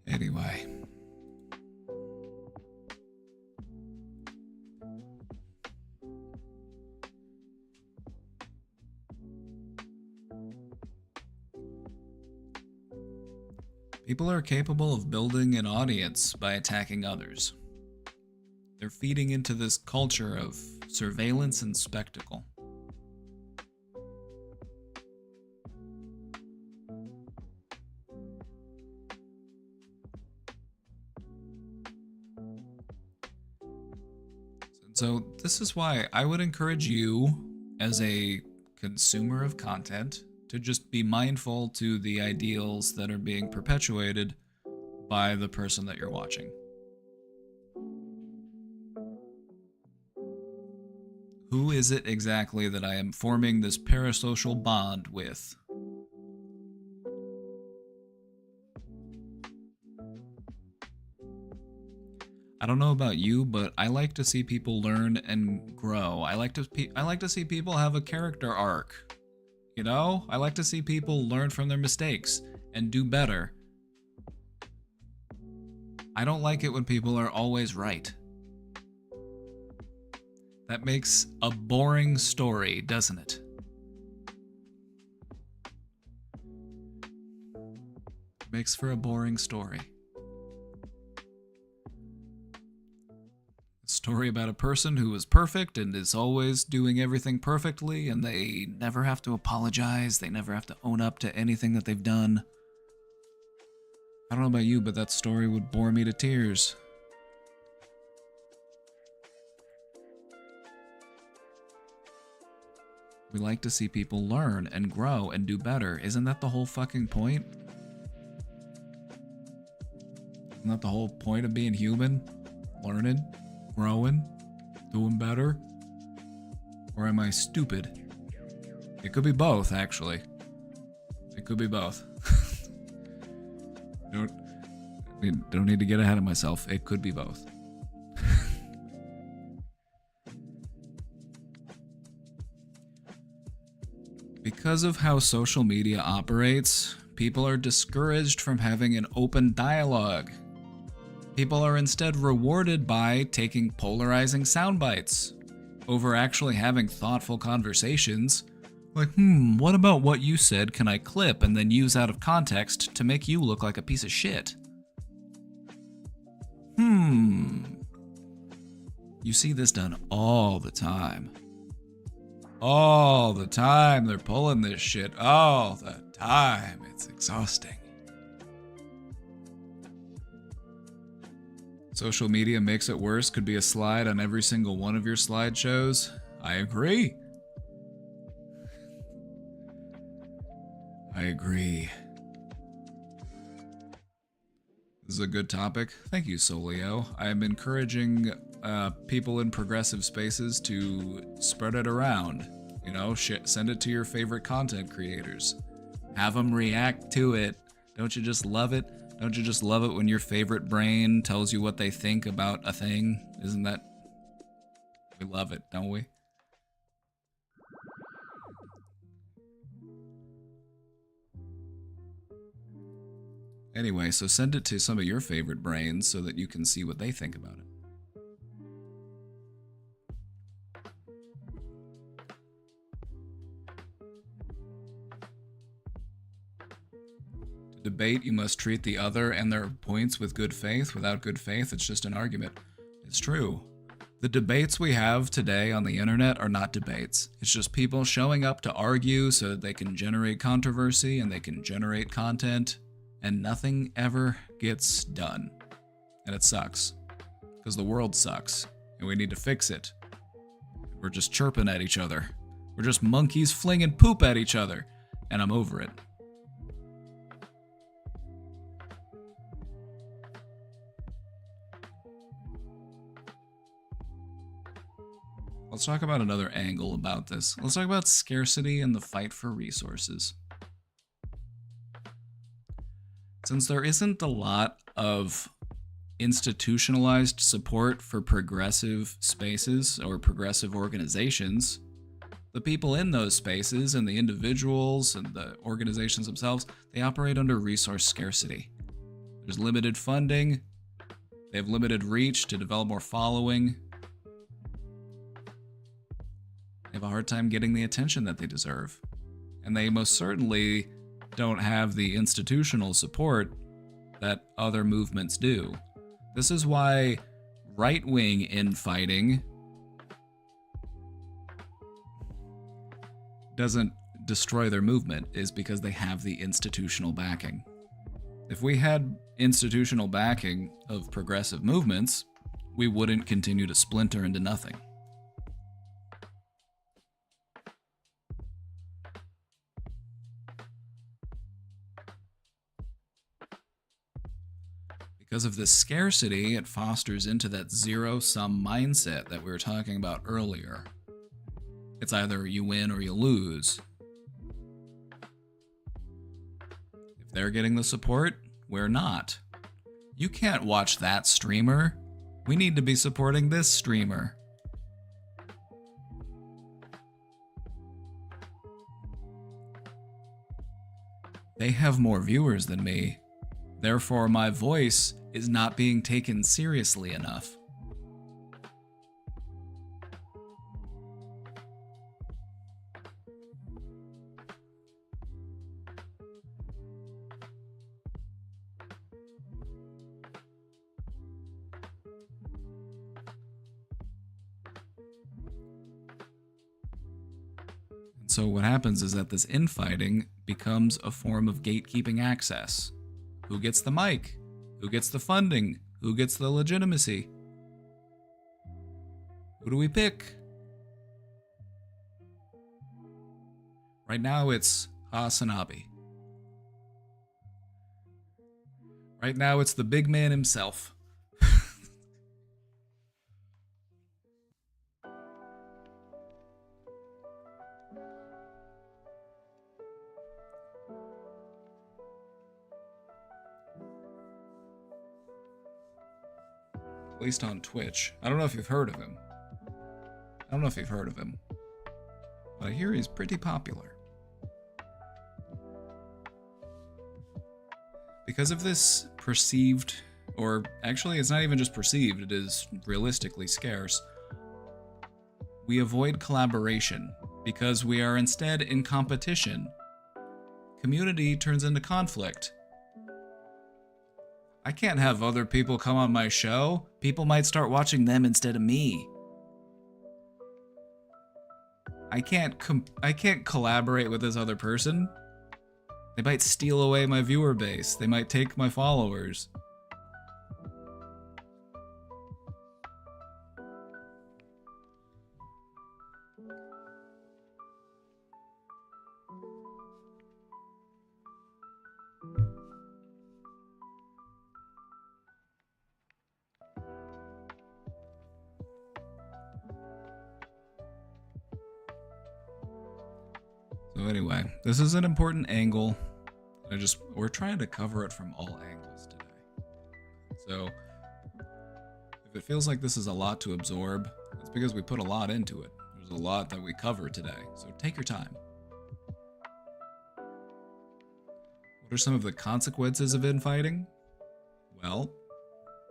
Anyway. People are capable of building an audience by attacking others. They're feeding into this culture of surveillance and spectacle. So this is why I would encourage you, as a consumer of content, to just be mindful to the ideals that are being perpetuated by the person that you're watching. Who is it exactly that I am forming this parasocial bond with? I don't know about you, but I like to see people learn and grow. I like to see people have a character arc. You know? I like to see people learn from their mistakes and do better. I don't like it when people are always right. That makes a boring story, doesn't it? Makes for a boring story. Story about a person who is perfect and is always doing everything perfectly, and they never have to apologize, they never have to own up to anything that they've done. I don't know about you, but that story would bore me to tears. We like to see people learn and grow and do better. Isn't that the whole fucking point? Isn't that the whole point of being human? Learning? Growing? Doing better? Or am I stupid? It could be both, actually. It could be both. Don't need to get ahead of myself. It could be both. Because of how social media operates, people are discouraged from having an open dialogue. People are instead rewarded by taking polarizing sound bites over actually having thoughtful conversations. Like, what about what you said can I clip and then use out of context to make you look like a piece of shit? You see this done all the time. All the time they're pulling this shit. All the time. It's exhausting. Social media makes it worse. Could be a slide on every single one of your slideshows. I agree. I agree. This is a good topic. Thank you, Solio. I'm encouraging people in progressive spaces to spread it around. You know, send it to your favorite content creators. Have them react to it. Don't you just love it? Don't you just love it when your favorite brain tells you what they think about a thing? Isn't that... We love it, don't we? Anyway, so send it to some of your favorite brains so that you can see what they think about it. To debate, you must treat the other and their points with good faith. Without good faith, it's just an argument. It's true. The debates we have today on the internet are not debates. It's just people showing up to argue so that they can generate controversy and they can generate content, and nothing ever gets done. And it sucks. Because the world sucks, and we need to fix it. We're just chirping at each other. We're just monkeys flinging poop at each other, and I'm over it. Let's talk about another angle about this. Let's talk about scarcity and the fight for resources. Since there isn't a lot of institutionalized support for progressive spaces or progressive organizations, the people in those spaces and the individuals and the organizations themselves, they operate under resource scarcity. There's limited funding, they have limited reach to develop more following, they have a hard time getting the attention that they deserve, and they most certainly don't have the institutional support that other movements do. This is why right-wing infighting doesn't destroy their movement, is because they have the institutional backing. If we had institutional backing of progressive movements, we wouldn't continue to splinter into nothing. Because of this scarcity, it fosters into that zero-sum mindset that we were talking about earlier. It's either you win or you lose. If they're getting the support, we're not. You can't watch that streamer. We need to be supporting this streamer. They have more viewers than me. Therefore, my voice is not being taken seriously enough. So what happens is that this infighting becomes a form of gatekeeping access. Who gets the mic? Who gets the funding? Who gets the legitimacy? Who do we pick? Right now it's Hasanabi. Right now it's the big man himself. At least on Twitch. I don't know if you've heard of him. But I hear he's pretty popular. Because of this perceived, or actually it's not even just perceived, it is realistically scarce, we avoid collaboration because we are instead in competition. Community turns into conflict. I can't have other people come on my show. People might start watching them instead of me. I can't collaborate with this other person. They might steal away my viewer base. They might take my followers. So anyway, this is an important angle. We're trying to cover it from all angles today. So if it feels like this is a lot to absorb, it's because we put a lot into it. There's a lot that we cover today, so take your time. What are some of the consequences of infighting? Well,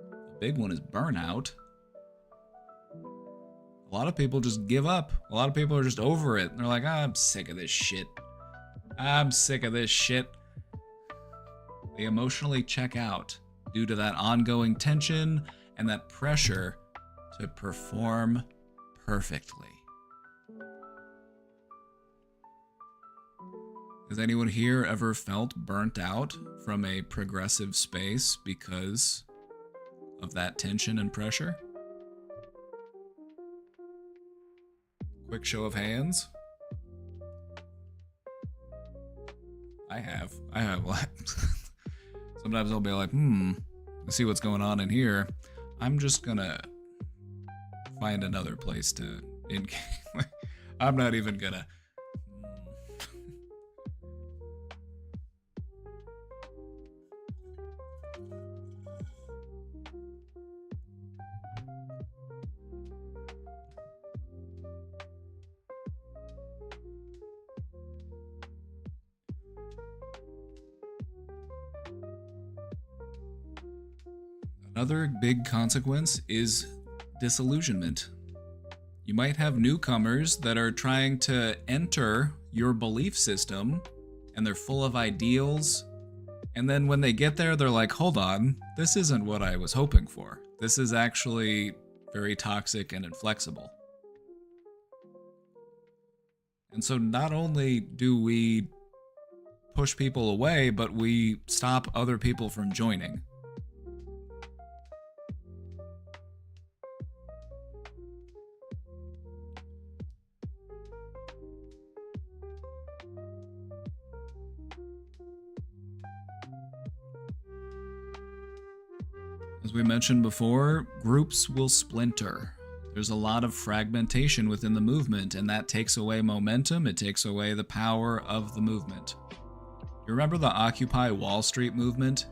the big one is burnout. A lot of people just give up. A lot of people are just over it. They're like, I'm sick of this shit. They emotionally check out due to that ongoing tension and that pressure to perform perfectly. Has anyone here ever felt burnt out from a progressive space because of that tension and pressure? Quick show of hands. I have. Sometimes I'll be like, let's see what's going on in here. I'm just gonna find another place to I'm not even gonna. Another big consequence is disillusionment. You might have newcomers that are trying to enter your belief system, and they're full of ideals, And then when they get there, they're like, hold on, this isn't what I was hoping for. This is actually very toxic and inflexible. And so not only do we push people away, but we stop other people from joining. As we mentioned before, groups will splinter. There's a lot of fragmentation within the movement, and that takes away momentum, it takes away the power of the movement. You remember the Occupy Wall Street movement?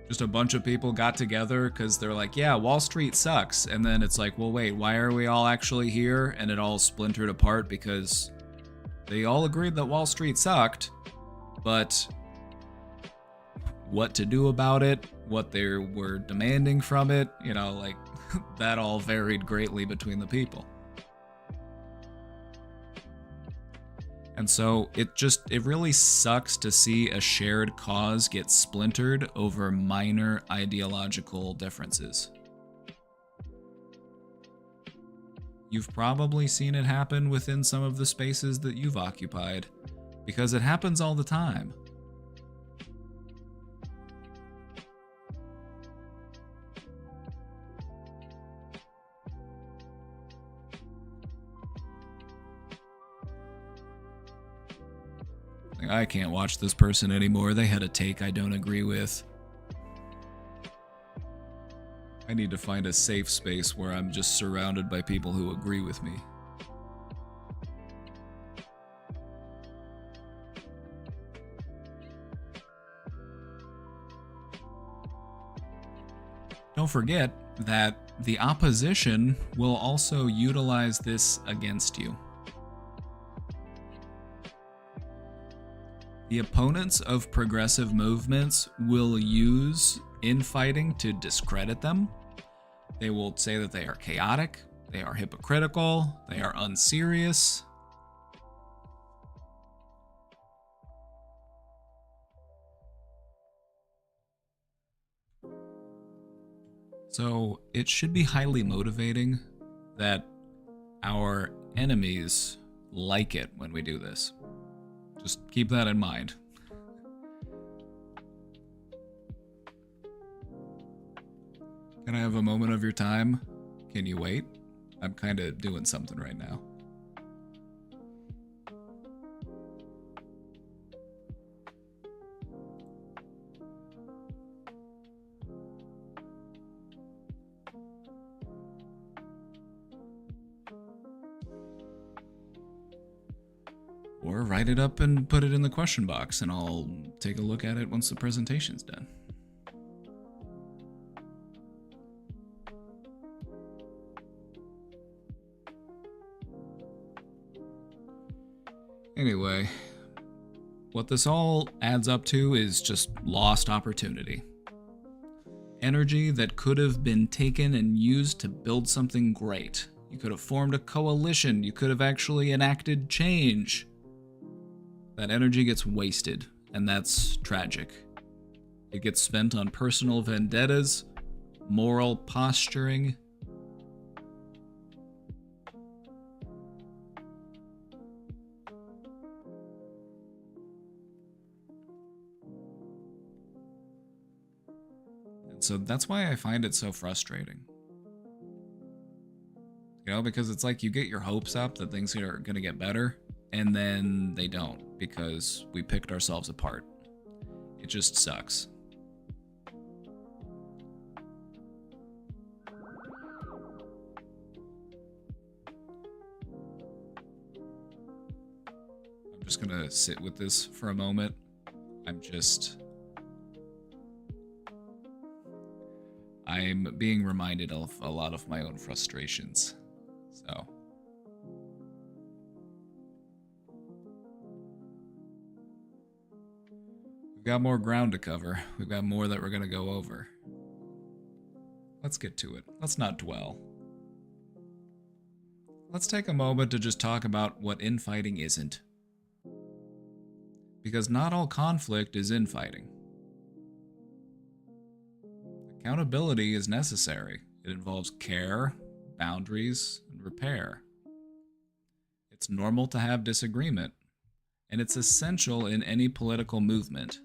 Just a bunch of people got together because they're like, yeah, Wall Street sucks. And then it's like, well, wait, why are we all actually here? And it all splintered apart because they all agreed that Wall Street sucked, but what to do about it, what they were demanding from it, you know, like that all varied greatly between the people. And so it really sucks to see a shared cause get splintered over minor ideological differences. You've probably seen it happen within some of the spaces that you've occupied, because it happens all the time. I can't watch this person anymore. They had a take I don't agree with. I need to find a safe space where I'm just surrounded by people who agree with me. Don't forget that the opposition will also utilize this against you. The opponents of progressive movements will use infighting to discredit them. They will say that they are chaotic, they are hypocritical, they are unserious. So it should be highly motivating that our enemies like it when we do this. Just keep that in mind. Can I have a moment of your time? Can you wait? I'm kind of doing something right now. Or write it up and put it in the question box, and I'll take a look at it once the presentation's done. Anyway, what this all adds up to is just lost opportunity. Energy that could have been taken and used to build something great. You could have formed a coalition, you could have actually enacted change. That energy gets wasted, and that's tragic. It gets spent on personal vendettas, moral posturing. And so that's why I find it so frustrating. You know, because it's like you get your hopes up that things are going to get better, and then they don't, because we picked ourselves apart. It just sucks. I'm just gonna sit with this for a moment. I'm being reminded of a lot of my own frustrations. So. We've got more ground to cover. We've got more that we're going to go over. Let's get to it. Let's not dwell. Let's take a moment to just talk about what infighting isn't. Because not all conflict is infighting. Accountability is necessary. It involves care, boundaries, and repair. It's normal to have disagreement, and it's essential in any political movement.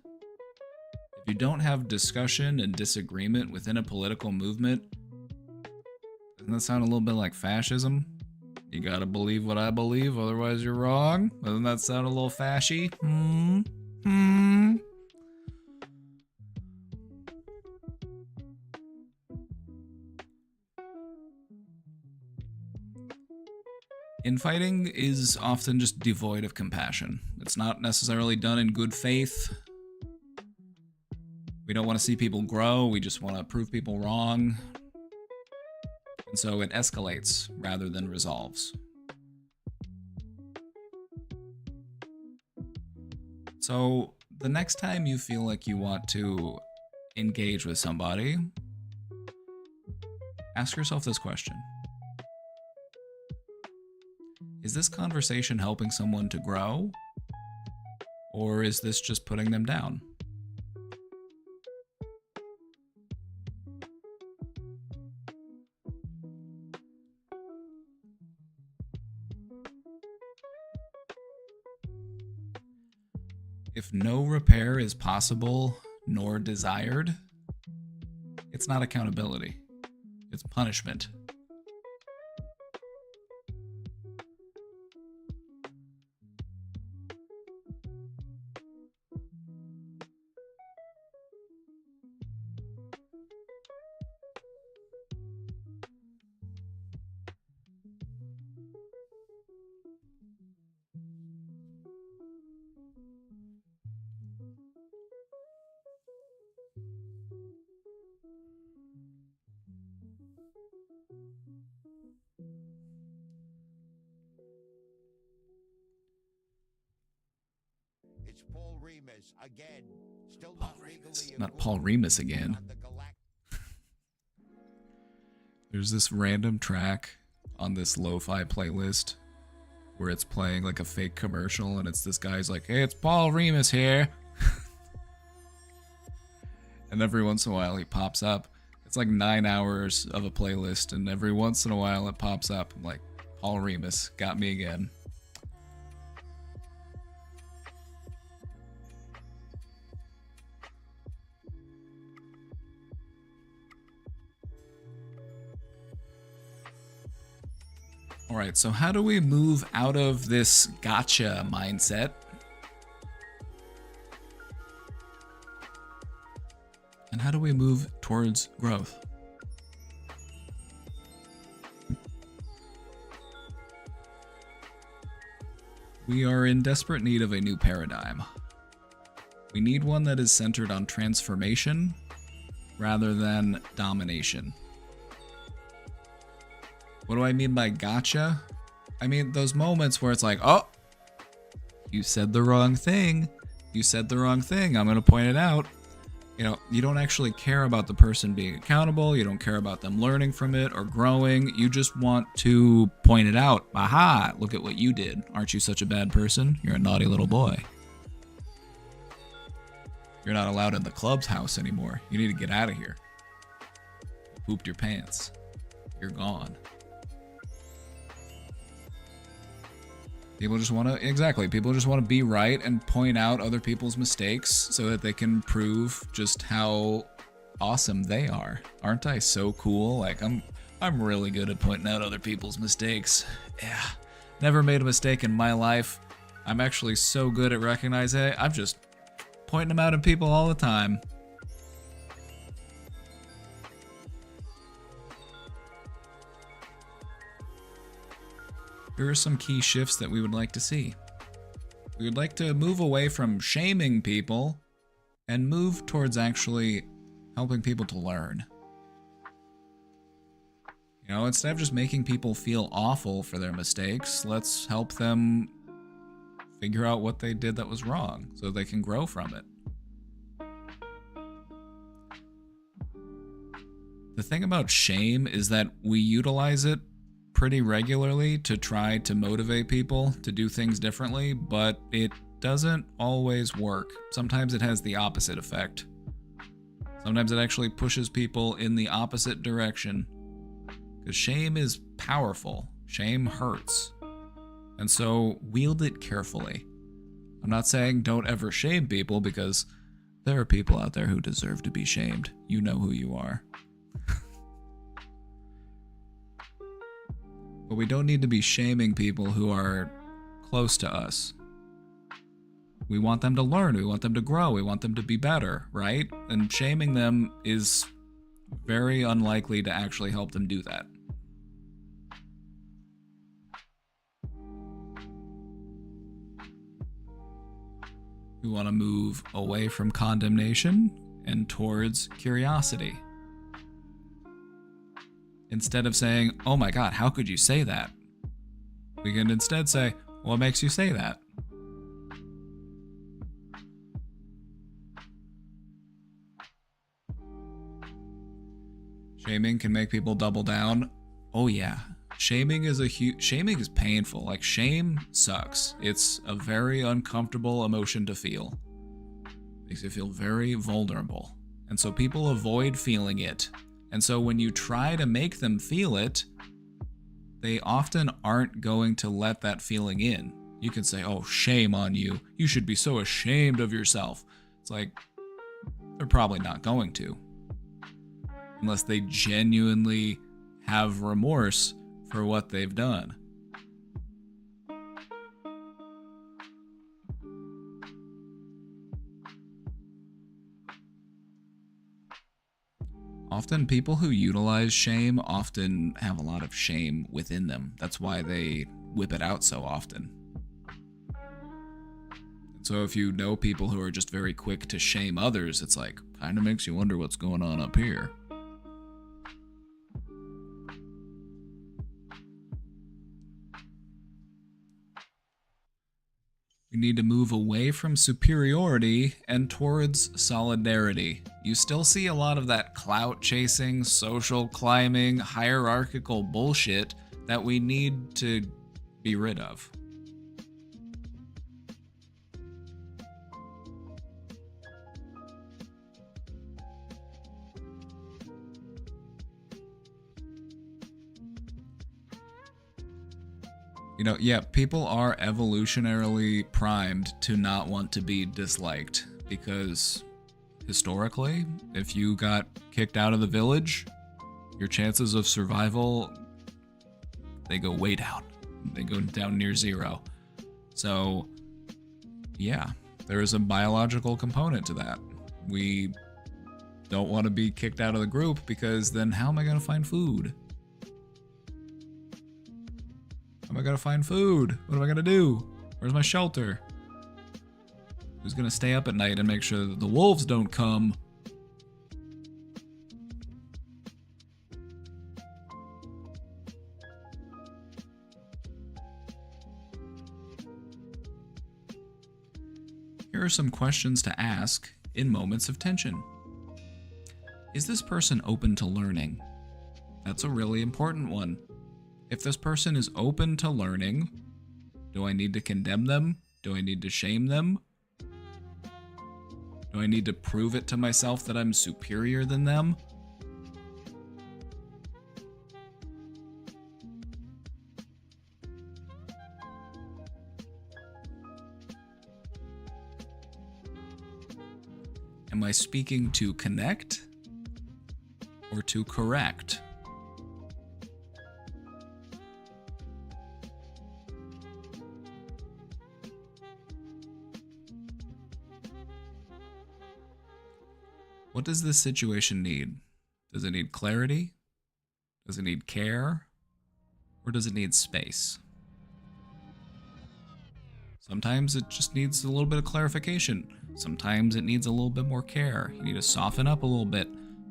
If you don't have discussion and disagreement within a political movement, doesn't that sound a little bit like fascism? You gotta believe what I believe, otherwise you're wrong. Doesn't that sound a little fashy? Infighting is often just devoid of compassion. It's not necessarily done in good faith. We don't want to see people grow, we just want to prove people wrong. And so it escalates rather than resolves. So the next time you feel like you want to engage with somebody, ask yourself this question. Is this conversation helping someone to grow? Or is this just putting them down? If no repair is possible nor desired, it's not accountability. It's punishment. It's Paul Remus again. Still Paul Remus. Not Paul Remus again. There's this random track on this lo-fi playlist where it's playing like a fake commercial and it's this guy's like, hey, it's Paul Remus here. And every once in a while he pops up. It's like 9 hours of a playlist and every once in a while it pops up. I'm like, Paul Remus got me again. Alright, so how do we move out of this gotcha mindset? And how do we move towards growth? We are in desperate need of a new paradigm. We need one that is centered on transformation rather than domination. What do I mean by gotcha? I mean those moments where it's like, oh, you said the wrong thing. You said the wrong thing. I'm going to point it out. You know, you don't actually care about the person being accountable. You don't care about them learning from it or growing. You just want to point it out. Aha, look at what you did. Aren't you such a bad person? You're a naughty little boy. You're not allowed in the club's house anymore. You need to get out of here. You pooped your pants. You're gone. People just want to be right and point out other people's mistakes so that they can prove just how awesome they are. Aren't I so cool? Like, I'm really good at pointing out other people's mistakes. Yeah, never made a mistake in my life. I'm actually so good at recognizing it. I'm just pointing them out in people all the time. Here are some key shifts that we would like to see. We would like to move away from shaming people and move towards actually helping people to learn. You know, instead of just making people feel awful for their mistakes, let's help them figure out what they did that was wrong so they can grow from it. The thing about shame is that we utilize it pretty regularly to try to motivate people to do things differently, but it doesn't always work. Sometimes it has the opposite effect. Sometimes it actually pushes people in the opposite direction. Because shame is powerful. Shame hurts. And so wield it carefully. I'm not saying don't ever shame people, because there are people out there who deserve to be shamed. You know who you are. But we don't need to be shaming people who are close to us. We want them to learn, we want them to grow, we want them to be better, right? And shaming them is very unlikely to actually help them do that. We want to move away from condemnation and towards curiosity. Instead of saying, oh my God, how could you say that? We can instead say, what makes you say that? Shaming can make people double down. Oh yeah, shaming is painful. Like, shame sucks. It's a very uncomfortable emotion to feel. Makes you feel very vulnerable. And so people avoid feeling it. And so when you try to make them feel it, they often aren't going to let that feeling in. You can say, oh, shame on you. You should be so ashamed of yourself. It's like, they're probably not going to. Unless they genuinely have remorse for what they've done. Often people who utilize shame often have a lot of shame within them. That's why they whip it out so often. So if you know people who are just very quick to shame others, it's like, kind of makes you wonder what's going on up here. We need to move away from superiority and towards solidarity. You still see a lot of that clout chasing, social climbing, hierarchical bullshit that we need to be rid of. You know, yeah, people are evolutionarily primed to not want to be disliked, because historically, if you got kicked out of the village, your chances of survival, they go way down. They go down near zero. So, yeah, there is a biological component to that. We don't want to be kicked out of the group, because then how am I going to find food? How am I gonna find food? What am I gonna do? Where's my shelter? Who's gonna stay up at night and make sure that the wolves don't come? Here are some questions to ask in moments of tension. Is this person open to learning? That's a really important one. If this person is open to learning, do I need to condemn them? Do I need to shame them? Do I need to prove it to myself that I'm superior than them? Am I speaking to connect or to correct? What does this situation need? Does it need clarity? Does it need care? Or does it need space? Sometimes it just needs a little bit of clarification. Sometimes it needs a little bit more care. You need to soften up a little bit.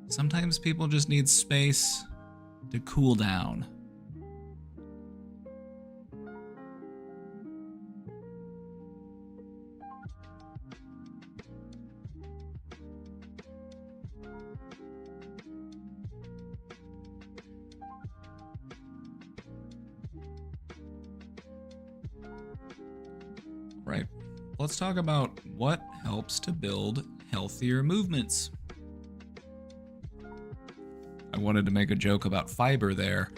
Sometimes people just need space to cool down. let's talk about what helps to build healthier movements. I wanted to make a joke about fiber there.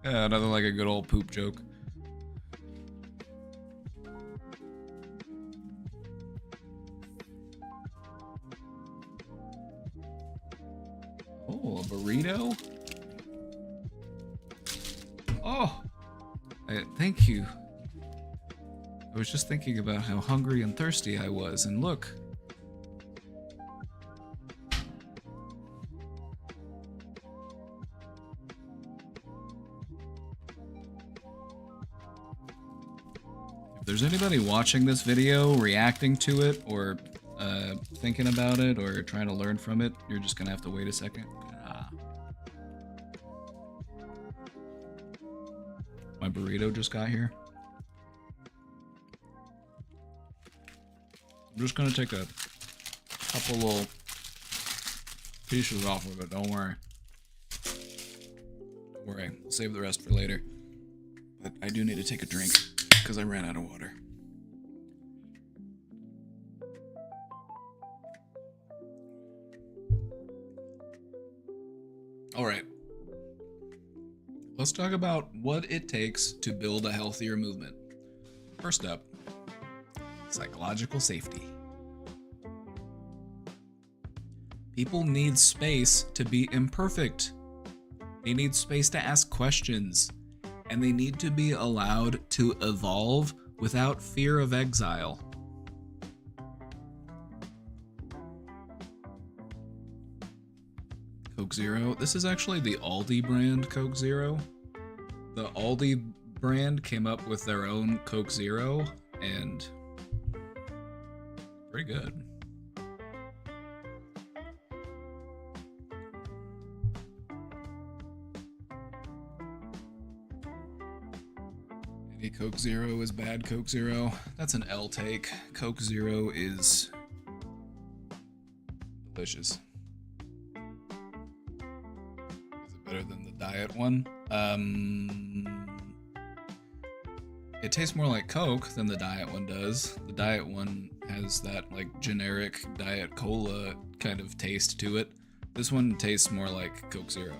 Yeah, nothing like a good old poop joke. Oh, a burrito? Oh, thank you. I was just thinking about how hungry and thirsty I was, and look. If there's anybody watching this video, reacting to it, or thinking about it, or trying to learn from it, you're just gonna have to wait a second. My burrito just got here. I'm just gonna take a couple little pieces off of it, don't worry. Don't worry, I'll save the rest for later. But I do need to take a drink, because I ran out of water. Alright. Let's talk about what it takes to build a healthier movement. First up, psychological safety. People need space to be imperfect. They need space to ask questions. And they need to be allowed to evolve without fear of exile. Coke Zero. This is actually the Aldi brand Coke Zero. The Aldi brand came up with their own Coke Zero, and pretty good. Any Coke Zero is bad Coke Zero. That's an L take. Coke Zero is delicious. Better than the diet one. It tastes more like Coke than the diet one does. The diet one has that like generic Diet Cola kind of taste to it. This one tastes more like Coke Zero.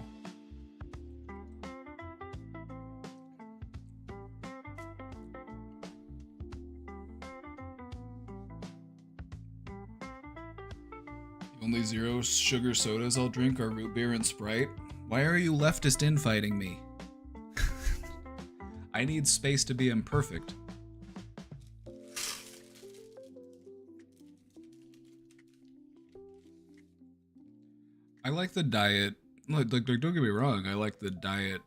The only zero sugar sodas I'll drink are root beer and Sprite. Why are you leftist infighting me? I need space to be imperfect. I like the diet, like don't get me wrong, I like the diet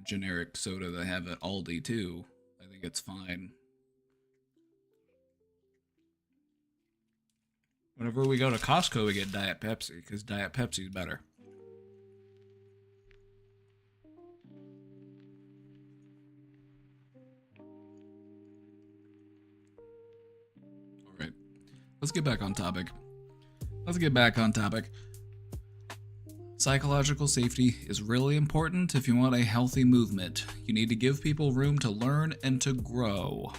generic soda they have at Aldi too. I think it's fine. Whenever we go to Costco, we get Diet Pepsi, because Diet Pepsi's better. Alright, let's get back on topic. Psychological safety is really important if you want a healthy movement. You need to give people room to learn and to grow.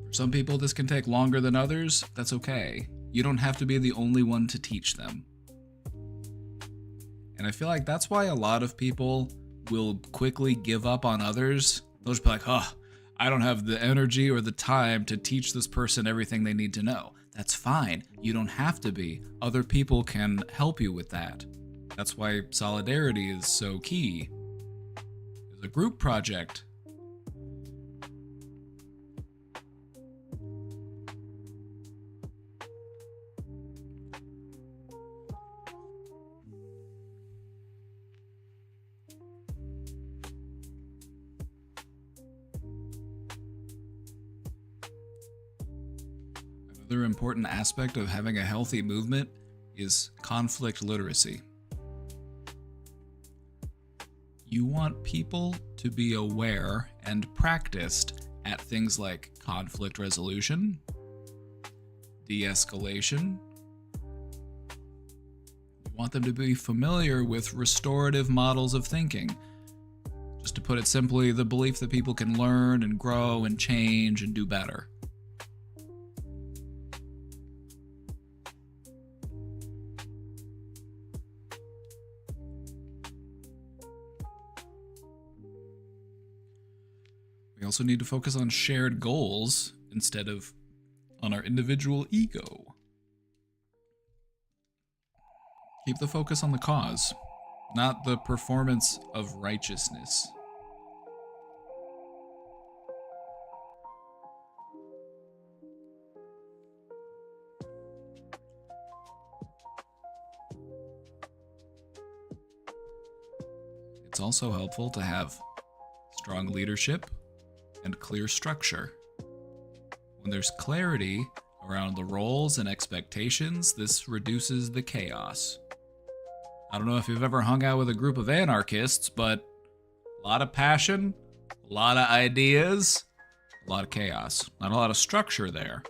For some people, this can take longer than others. That's okay. You don't have to be the only one to teach them. And I feel like that's why a lot of people will quickly give up on others. They'll just be like, oh, I don't have the energy or the time to teach this person everything they need to know. That's fine. You don't have to be. Other people can help you with that. That's why solidarity is so key. It's a group project. Another important aspect of having a healthy movement is conflict literacy. You want people to be aware and practiced at things like conflict resolution, de-escalation. You want them to be familiar with restorative models of thinking. Just to put it simply, the belief that people can learn and grow and change and do better. We also need to focus on shared goals instead of on our individual ego. Keep the focus on the cause, not the performance of righteousness. It's also helpful to have strong leadership and clear structure. When there's clarity around the roles and expectations, this reduces the chaos. I don't know if you've ever hung out with a group of anarchists, but a lot of passion, a lot of ideas, a lot of chaos. Not a lot of structure there.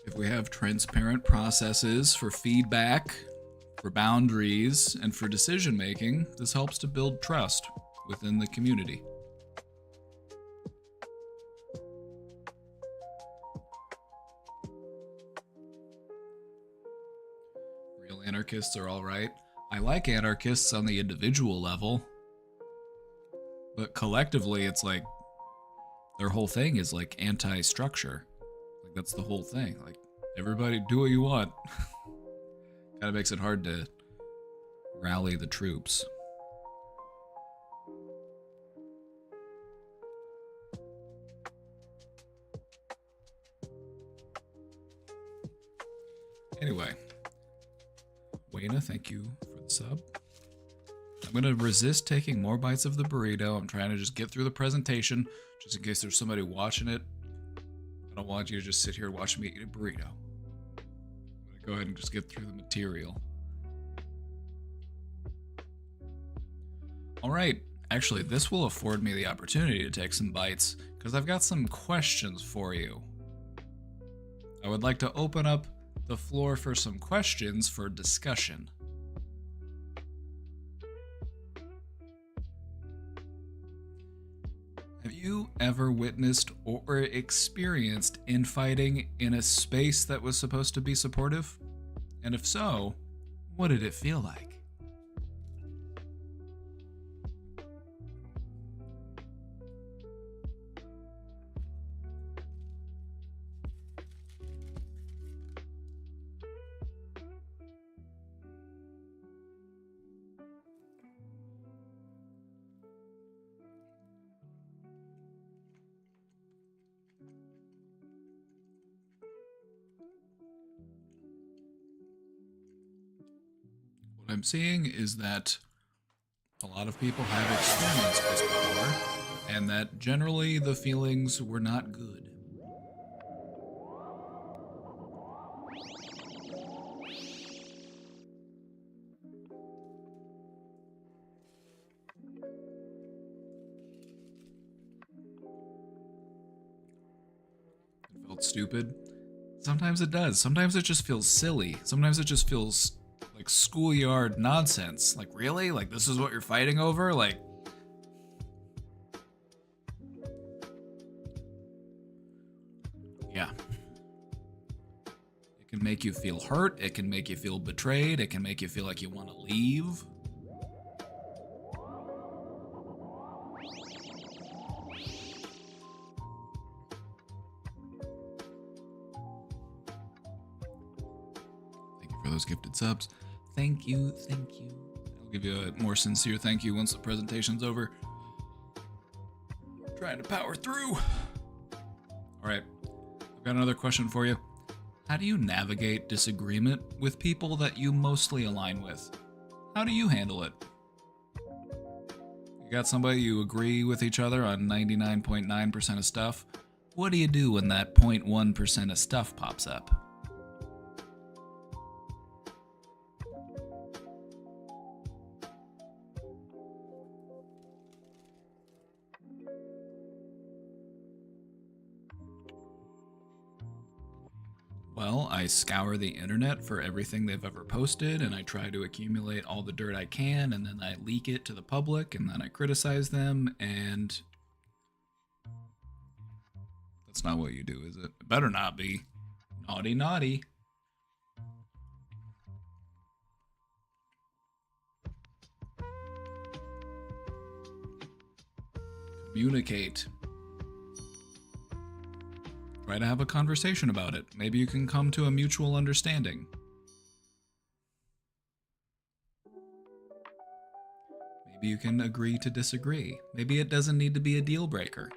If we have transparent processes for feedback, for boundaries, and for decision making, this helps to build trust within the community. Real anarchists are all right. I like anarchists on the individual level, but collectively it's like their whole thing is like anti-structure. Like that's the whole thing. Like everybody do what you want. Kind of makes it hard to rally the troops. Anyway, Wayna, thank you for the sub. I'm going to resist taking more bites of the burrito. I'm trying to just get through the presentation, just in case there's somebody watching it. I don't want you to just sit here watching me eat a burrito. I'm going to go ahead and just get through the material. All right. Actually, this will afford me the opportunity to take some bites, because I've got some questions for you. I would like to open up the floor for some questions for discussion. Have you ever witnessed or experienced infighting in a space that was supposed to be supportive? And if so, what did it feel like? What I'm seeing is that a lot of people have experienced this before, and that generally the feelings were not good. It felt stupid. Sometimes it does. Sometimes it just feels silly. Sometimes it just feels like schoolyard nonsense. Like, really? Like, this is what you're fighting over? Like, yeah. It can make you feel hurt. It can make you feel betrayed. It can make you feel like you want to leave. Thank you for those gifted subs. Thank you, thank you. I'll give you a more sincere thank you once the presentation's over. Trying to power through. All right, I've got another question for you. How do you navigate disagreement with people that you mostly align with? How do you handle it? You got somebody you agree with each other on 99.9% of stuff. What do you do when that 0.1% of stuff pops up? Well, I scour the internet for everything they've ever posted, and I try to accumulate all the dirt I can, and then I leak it to the public, and then I criticize them, and that's not what you do, is it? It better not be. Naughty, naughty. Communicate. Try to have a conversation about it. Maybe you can come to a mutual understanding. Maybe you can agree to disagree. Maybe it doesn't need to be a deal breaker.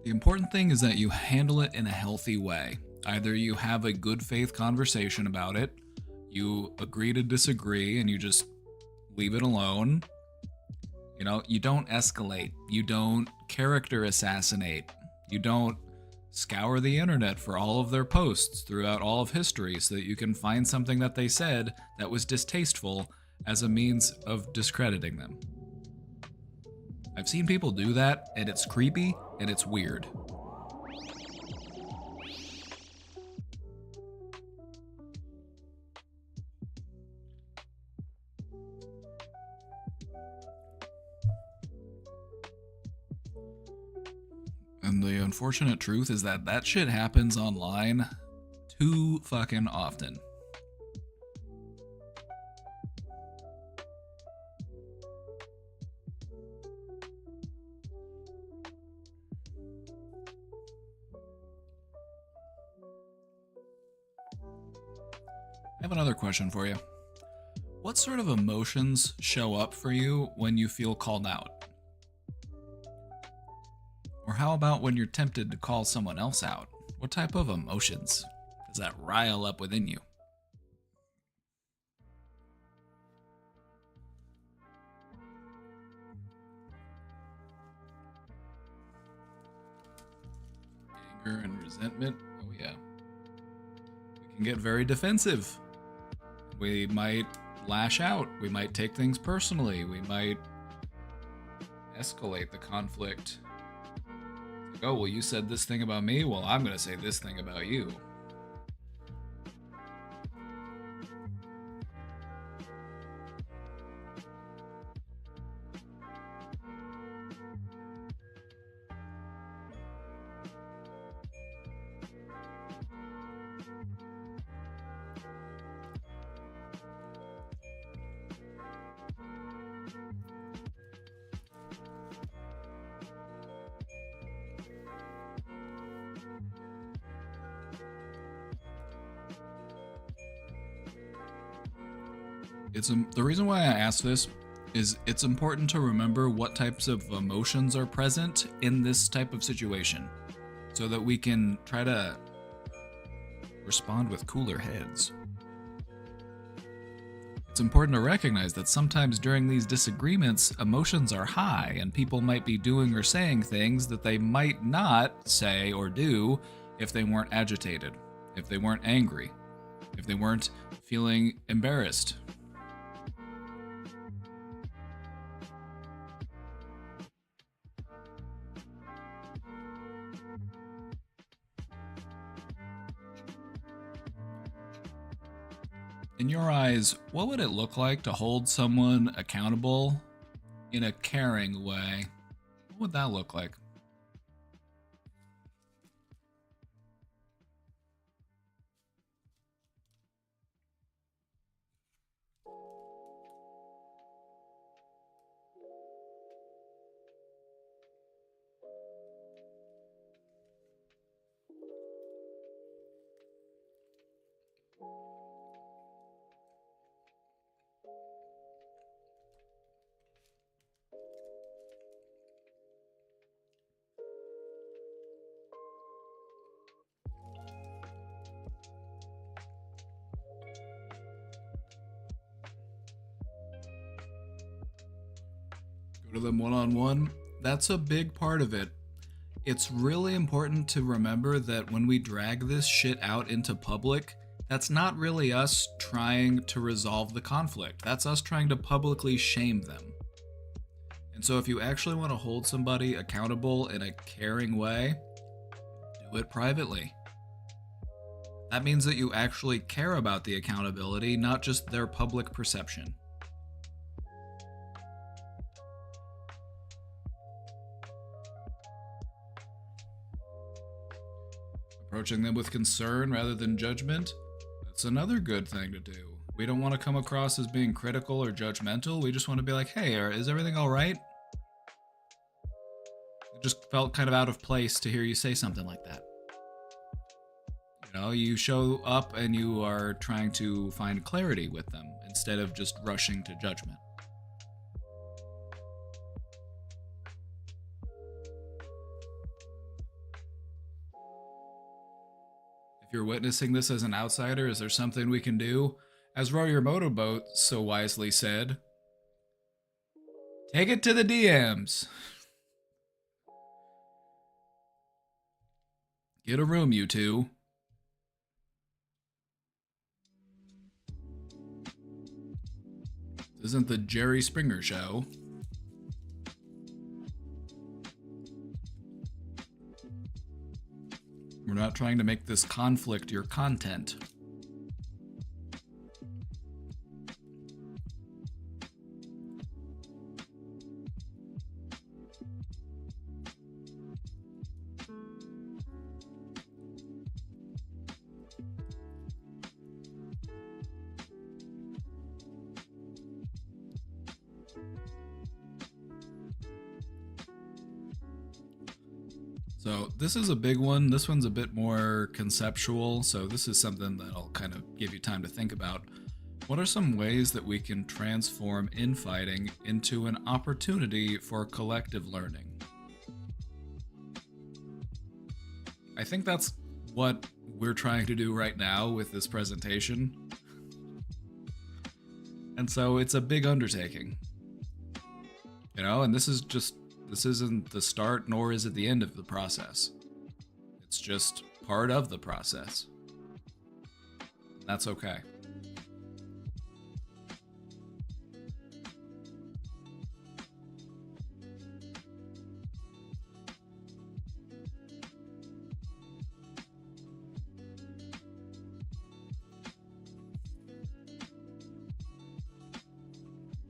The important thing is that you handle it in a healthy way. Either you have a good faith conversation about it, you agree to disagree, and you just leave it alone. You know, you don't escalate, you don't character assassinate, you don't scour the internet for all of their posts throughout all of history so that you can find something that they said that was distasteful as a means of discrediting them. I've seen people do that, and it's creepy, and it's weird. And the unfortunate truth is that that shit happens online too fucking often. I have another question for you. What sort of emotions show up for you when you feel called out? Or how about when you're tempted to call someone else out? What type of emotions does that rile up within you? Anger and resentment? Oh yeah. We can get very defensive. We might lash out. We might take things personally. We might escalate the conflict. Like, oh, well, you said this thing about me. Well, I'm going to say this thing about you. The reason why I ask this is it's important to remember what types of emotions are present in this type of situation so that we can try to respond with cooler heads. It's important to recognize that sometimes during these disagreements, emotions are high and people might be doing or saying things that they might not say or do if they weren't agitated, if they weren't angry, if they weren't feeling embarrassed. In your eyes, what would it look like to hold someone accountable in a caring way? What would that look like? Go to them one-on-one. That's a big part of it. It's really important to remember that when we drag this shit out into public, that's not really us trying to resolve the conflict. That's us trying to publicly shame them. And so if you actually want to hold somebody accountable in a caring way, do it privately. That means that you actually care about the accountability, not just their public perception. Approaching them with concern rather than judgment, that's another good thing to do. We don't want to come across as being critical or judgmental. We just want to be like, hey, is everything all right? It just felt kind of out of place to hear you say something like that. You know, you show up and you are trying to find clarity with them instead of just rushing to judgment. If you're witnessing this as an outsider, is there something we can do? As Row Your Motorboat so wisely said, take it to the DMs. Get a room, you two. This isn't the Jerry Springer show. We're not trying to make this conflict your content. So this is a big one. This one's a bit more conceptual. So this is something that I'll kind of give you time to think about. What are some ways that we can transform infighting into an opportunity for collective learning? I think that's what we're trying to do right now with this presentation. And so it's a big undertaking. You know, and this isn't the start, nor is it the end of the process. It's just part of the process. That's okay.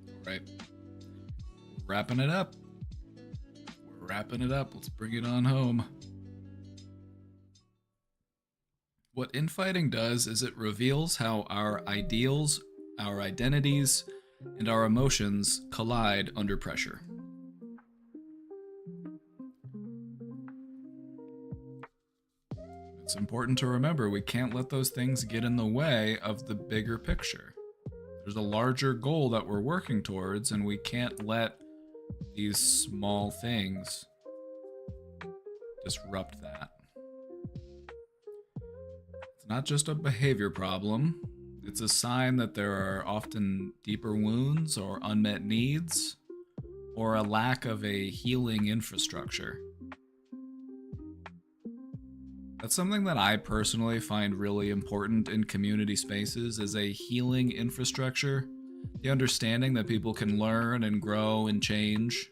All right. Wrapping it up. Wrapping it up. Let's bring it on home. What infighting does is it reveals how our ideals, our identities, and our emotions collide under pressure. It's important to remember we can't let those things get in the way of the bigger picture. There's a larger goal that we're working towards, and we can't let these small things disrupt that. It's not just a behavior problem. It's a sign that there are often deeper wounds or unmet needs, or a lack of a healing infrastructure. That's something that I personally find really important in community spaces, is a healing infrastructure. The understanding that people can learn and grow and change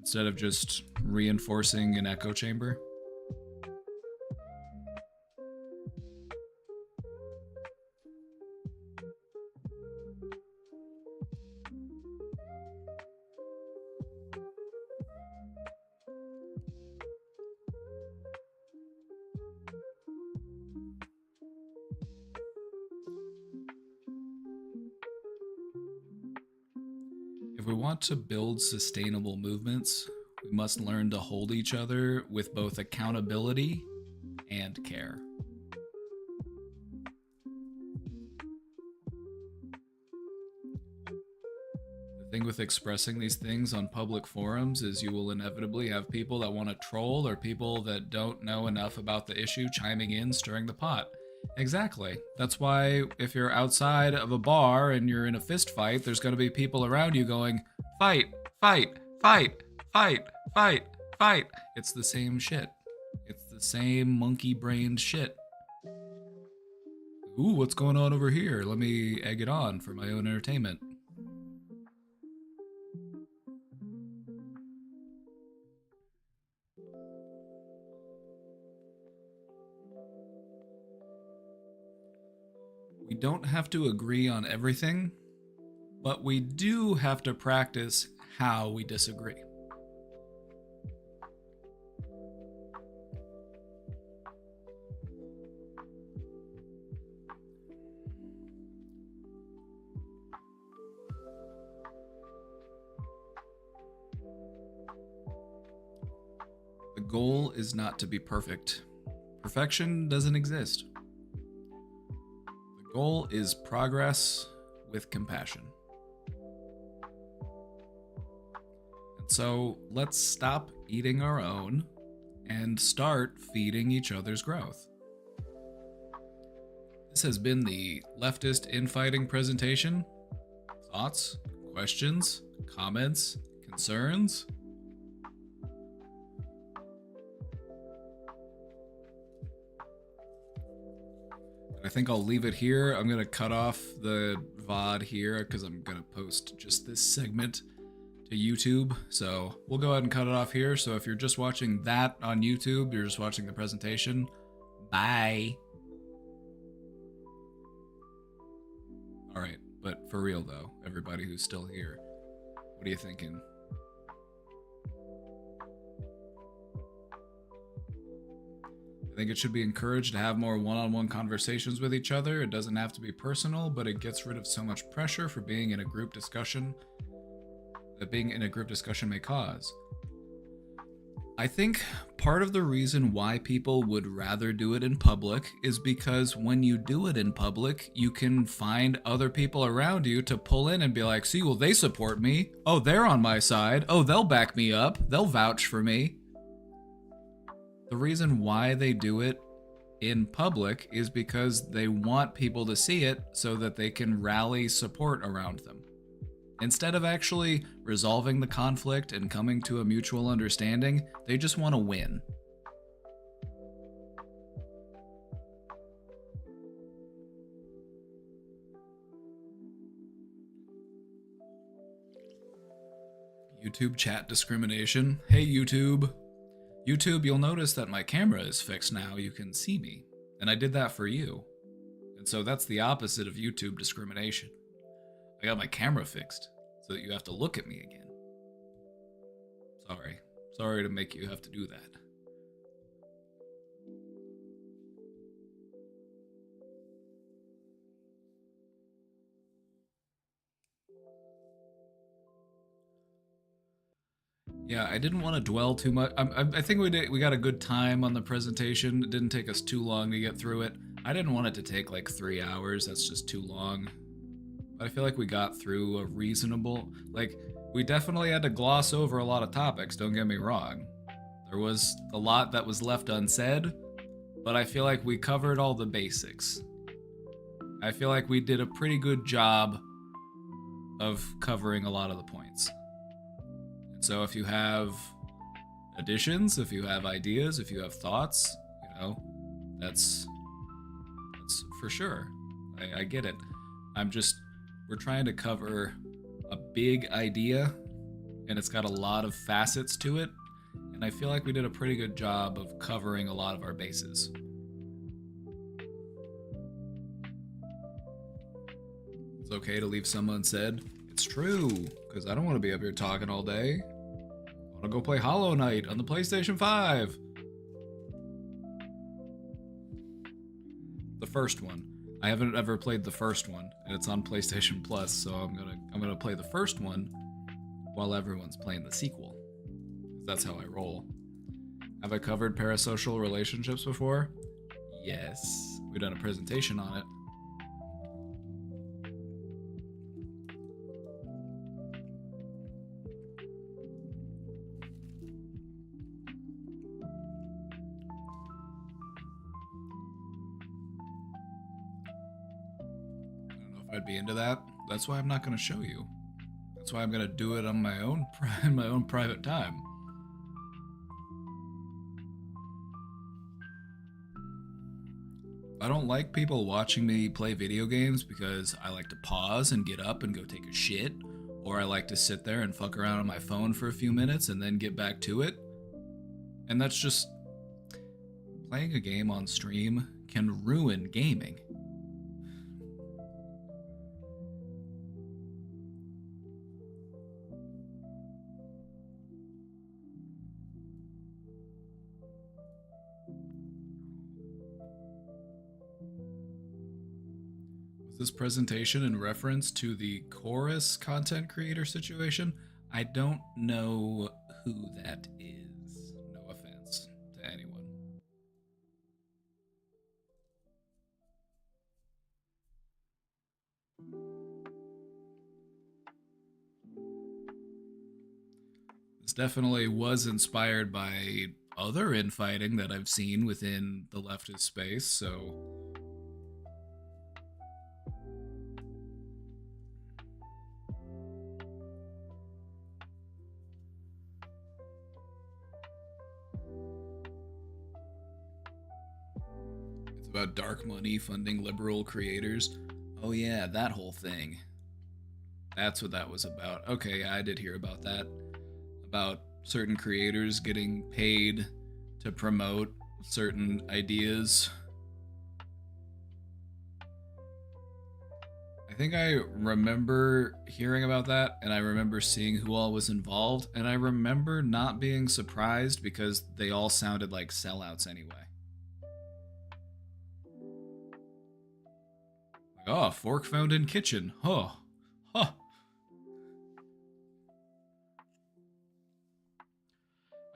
instead of just reinforcing an echo chamber. If we want to build sustainable movements, we must learn to hold each other with both accountability and care. The thing with expressing these things on public forums is you will inevitably have people that want to troll or people that don't know enough about the issue chiming in, stirring the pot. Exactly. That's why if you're outside of a bar and you're in a fist fight, there's going to be people around you going, fight, fight, fight, fight, fight, fight. It's the same shit. It's the same monkey-brained shit. Ooh, what's going on over here? Let me egg it on for my own entertainment. We don't have to agree on everything, but we do have to practice how we disagree. The goal is not to be perfect. Perfection doesn't exist. The goal is progress with compassion. And so let's stop eating our own and start feeding each other's growth. This has been the Leftist Infighting presentation. Thoughts, questions, comments, concerns? I think I'll leave it here. I'm going to cut off the VOD here because I'm going to post just this segment to YouTube. So we'll go ahead and cut it off here. So if you're just watching that on YouTube, you're just watching the presentation. Bye. All right, but for real though, everybody who's still here, what are you thinking? I think it should be encouraged to have more one-on-one conversations with each other. It doesn't have to be personal, but it gets rid of so much pressure for being in a group discussion that being in a group discussion may cause. I think part of the reason why people would rather do it in public is because when you do it in public, you can find other people around you to pull in and be like, see, well, they support me. Oh, they're on my side. Oh, they'll back me up. They'll vouch for me. The reason why they do it in public is because they want people to see it so that they can rally support around them. Instead of actually resolving the conflict and coming to a mutual understanding, they just want to win. YouTube chat discrimination. Hey YouTube. YouTube, you'll notice that my camera is fixed now. You can see me. And I did that for you. And so that's the opposite of YouTube discrimination. I got my camera fixed so that you have to look at me again. Sorry. Sorry to make you have to do that. Yeah, I didn't want to dwell too much. I think we got a good time on the presentation. It didn't take us too long to get through it. I didn't want it to take like 3 hours. That's just too long. But I feel like we got through a reasonable... Like, we definitely had to gloss over a lot of topics, don't get me wrong. There was a lot that was left unsaid, but I feel like we covered all the basics. I feel like we did a pretty good job of covering a lot of the points. So if you have additions, if you have ideas, if you have thoughts, you know, that's for sure. I get it. We're trying to cover a big idea, and it's got a lot of facets to it, and I feel like we did a pretty good job of covering a lot of our bases. It's okay to leave some unsaid. It's true, because I don't want to be up here talking all day. I want to go play Hollow Knight on the PlayStation 5. The first one. I haven't ever played the first one, and it's on PlayStation Plus, so I'm gonna play the first one while everyone's playing the sequel. That's how I roll. Have I covered parasocial relationships before? Yes. We've done a presentation on it. I'd be into that. That's why I'm not going to show you. That's why I'm gonna do it on my own, in my own private time. I don't like people watching me play video games because I like to pause and get up and go take a shit, or I like to sit there and fuck around on my phone for a few minutes and then get back to it. And that's just... Playing a game on stream can ruin gaming. This presentation in reference to the chorus content creator situation? I don't know who that is. No offense to anyone. This definitely was inspired by other infighting that I've seen within the leftist space, so... About dark money funding liberal creators. Oh yeah, that whole thing. That's what that was about. Okay, I did hear about that. About certain creators getting paid to promote certain ideas. I think I remember hearing about that, and I remember seeing who all was involved, and I remember not being surprised because they all sounded like sellouts anyway. Oh, fork found in kitchen. Huh. Huh.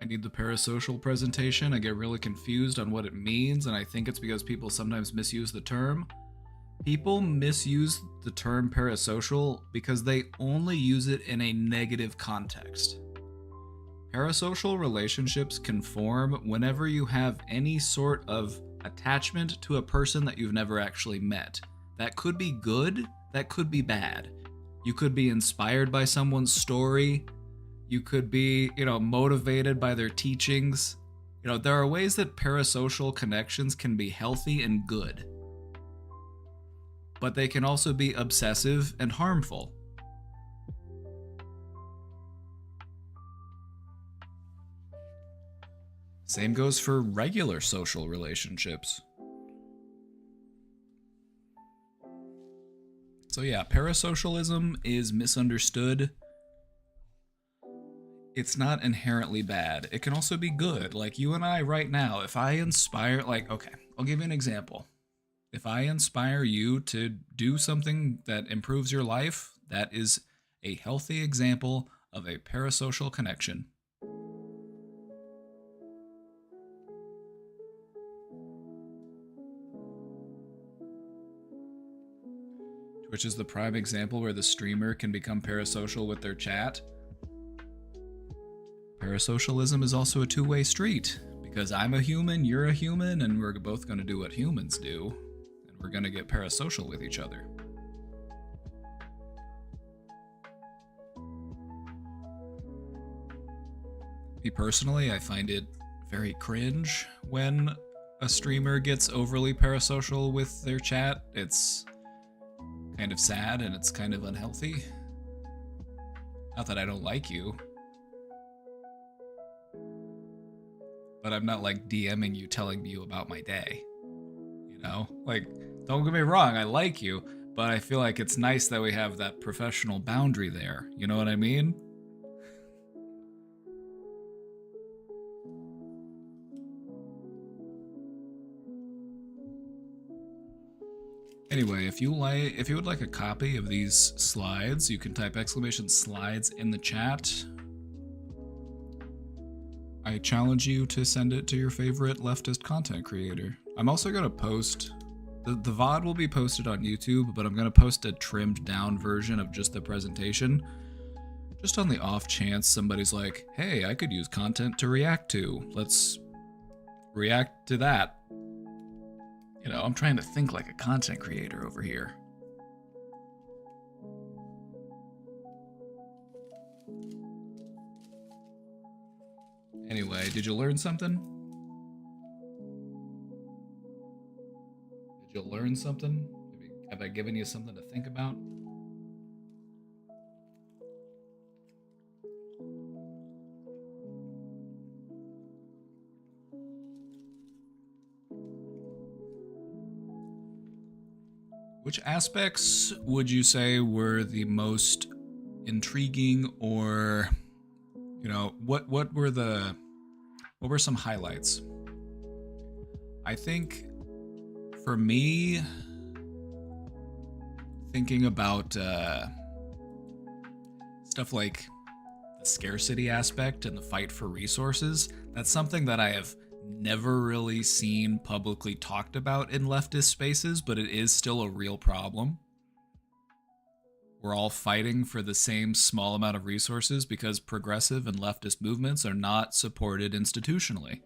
I need the parasocial presentation. I get really confused on what it means, and I think it's because people sometimes misuse the term. People misuse the term parasocial because they only use it in a negative context. Parasocial relationships can form whenever you have any sort of attachment to a person that you've never actually met. That could be good, that could be bad. You could be inspired by someone's story. You could be, motivated by their teachings. There are ways that parasocial connections can be healthy and good. But they can also be obsessive and harmful. Same goes for regular social relationships. So yeah, parasocialism is misunderstood. It's not inherently bad. It can also be good. Like you and I right now, if I inspire, okay, I'll give you an example. If I inspire you to do something that improves your life, that is a healthy example of a parasocial connection. Which is the prime example where the streamer can become parasocial with their chat. Parasocialism is also a two-way street, because I'm a human, you're a human, and we're both going to do what humans do, and we're going to get parasocial with each other. Me personally, I find it very cringe when a streamer gets overly parasocial with their chat. It's kind of sad and it's kind of unhealthy. Not that I don't like you, but I'm not like DMing you telling you about my day. Don't get me wrong, I like you, but I feel like it's nice that we have that professional boundary there. You know what I mean? Anyway, if you would like a copy of these slides, you can type !slides in the chat. I challenge you to send it to your favorite leftist content creator. I'm also going to post, the VOD will be posted on YouTube, but I'm going to post a trimmed down version of just the presentation. Just on the off chance somebody's like, hey, I could use content to react to. Let's react to that. I'm trying to think like a content creator over here. Anyway, did you learn something? Did you learn something? Have I given you something to think about? Which aspects would you say were the most intriguing, or what were some highlights? I think for me, thinking about stuff like the scarcity aspect and the fight for resources, that's something that I have never really seen publicly talked about in leftist spaces, but it is still a real problem. We're all fighting for the same small amount of resources because progressive and leftist movements are not supported institutionally.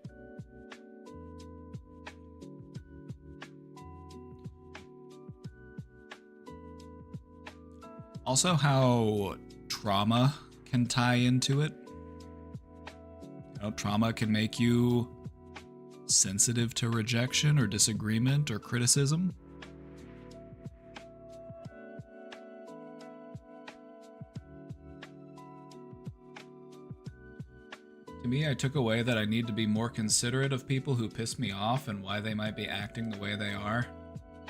Also, how trauma can tie into it. Trauma can make you sensitive to rejection or disagreement or criticism. To me, I took away that I need to be more considerate of people who piss me off and why they might be acting the way they are.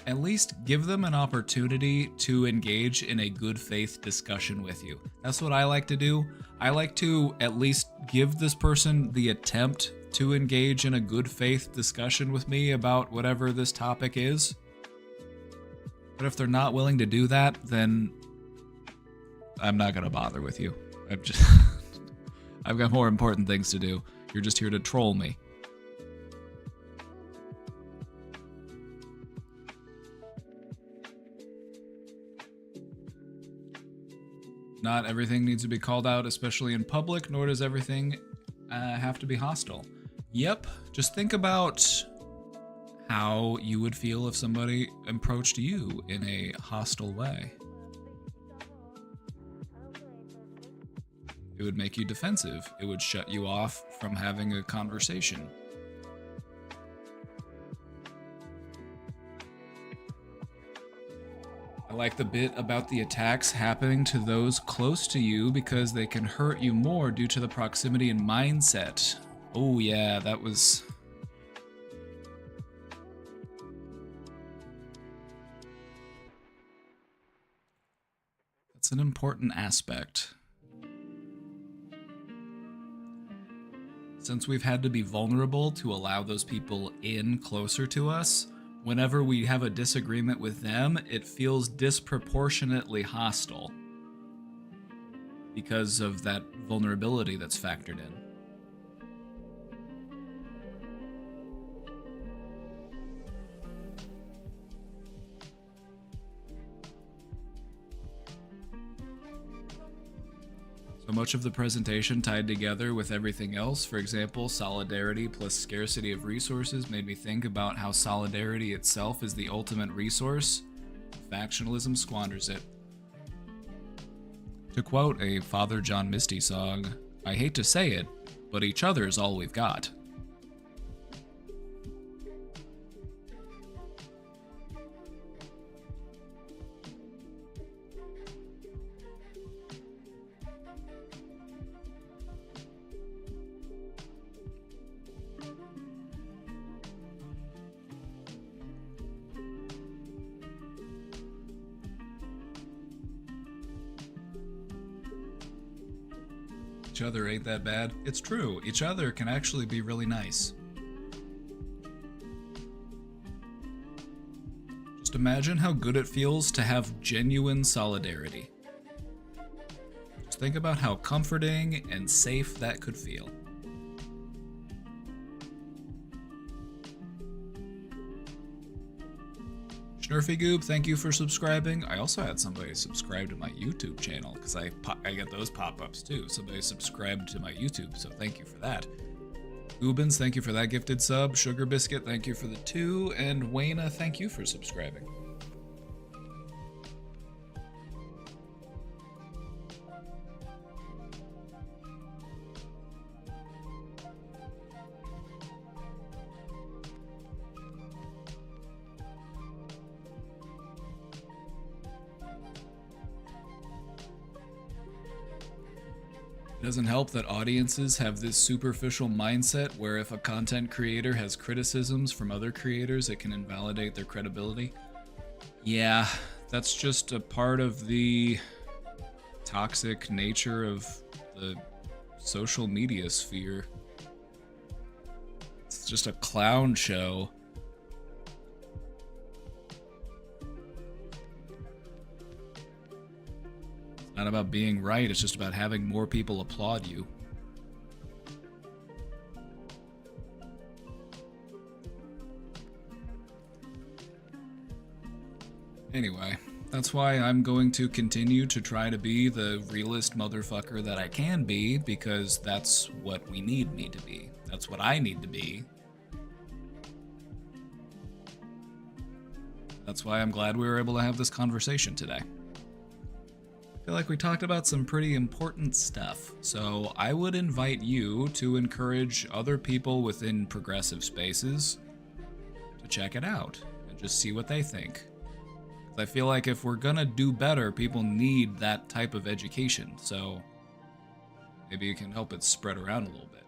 At least give them an opportunity to engage in a good faith discussion with you. That's what I like to do. I like to at least give this person the attempt to engage in a good faith discussion with me about whatever this topic is. But if they're not willing to do that, then I'm not going to bother with you. I've got more important things to do. You're just here to troll me. Not everything needs to be called out, especially in public, nor does everything have to be hostile. Yep, just think about how you would feel if somebody approached you in a hostile way. It would make you defensive. It would shut you off from having a conversation. I like the bit about the attacks happening to those close to you because they can hurt you more due to the proximity and mindset. Oh yeah, that's an important aspect. Since we've had to be vulnerable to allow those people in closer to us, whenever we have a disagreement with them, it feels disproportionately hostile because of that vulnerability that's factored in. So much of the presentation tied together with everything else. For example, solidarity plus scarcity of resources made me think about how solidarity itself is the ultimate resource. Factionalism squanders it. To quote a Father John Misty song, I hate to say it, but each other's all we've got. Each other ain't that bad. It's true, each other can actually be really nice. Just imagine how good it feels to have genuine solidarity. Just think about how comforting and safe that could feel. Schnurfygoob, thank you for subscribing. I also had somebody subscribe to my YouTube channel because I get those pop-ups too. Somebody subscribed to my YouTube, so thank you for that. Goobins, thank you for that gifted sub. Sugar Biscuit, thank you for the 2. And Wayna, thank you for subscribing. It doesn't help that audiences have this superficial mindset where if a content creator has criticisms from other creators, it can invalidate their credibility. Yeah, that's just a part of the toxic nature of the social media sphere. It's just a clown show. It's not about being right, it's just about having more people applaud you. Anyway, that's why I'm going to continue to try to be the realist motherfucker that I can be, because that's what we need me to be. That's what I need to be. That's why I'm glad we were able to have this conversation today. I feel like we talked about some pretty important stuff, so I would invite you to encourage other people within progressive spaces to check it out and just see what they think. I feel like if we're gonna do better, people need that type of education, so maybe you can help it spread around a little bit.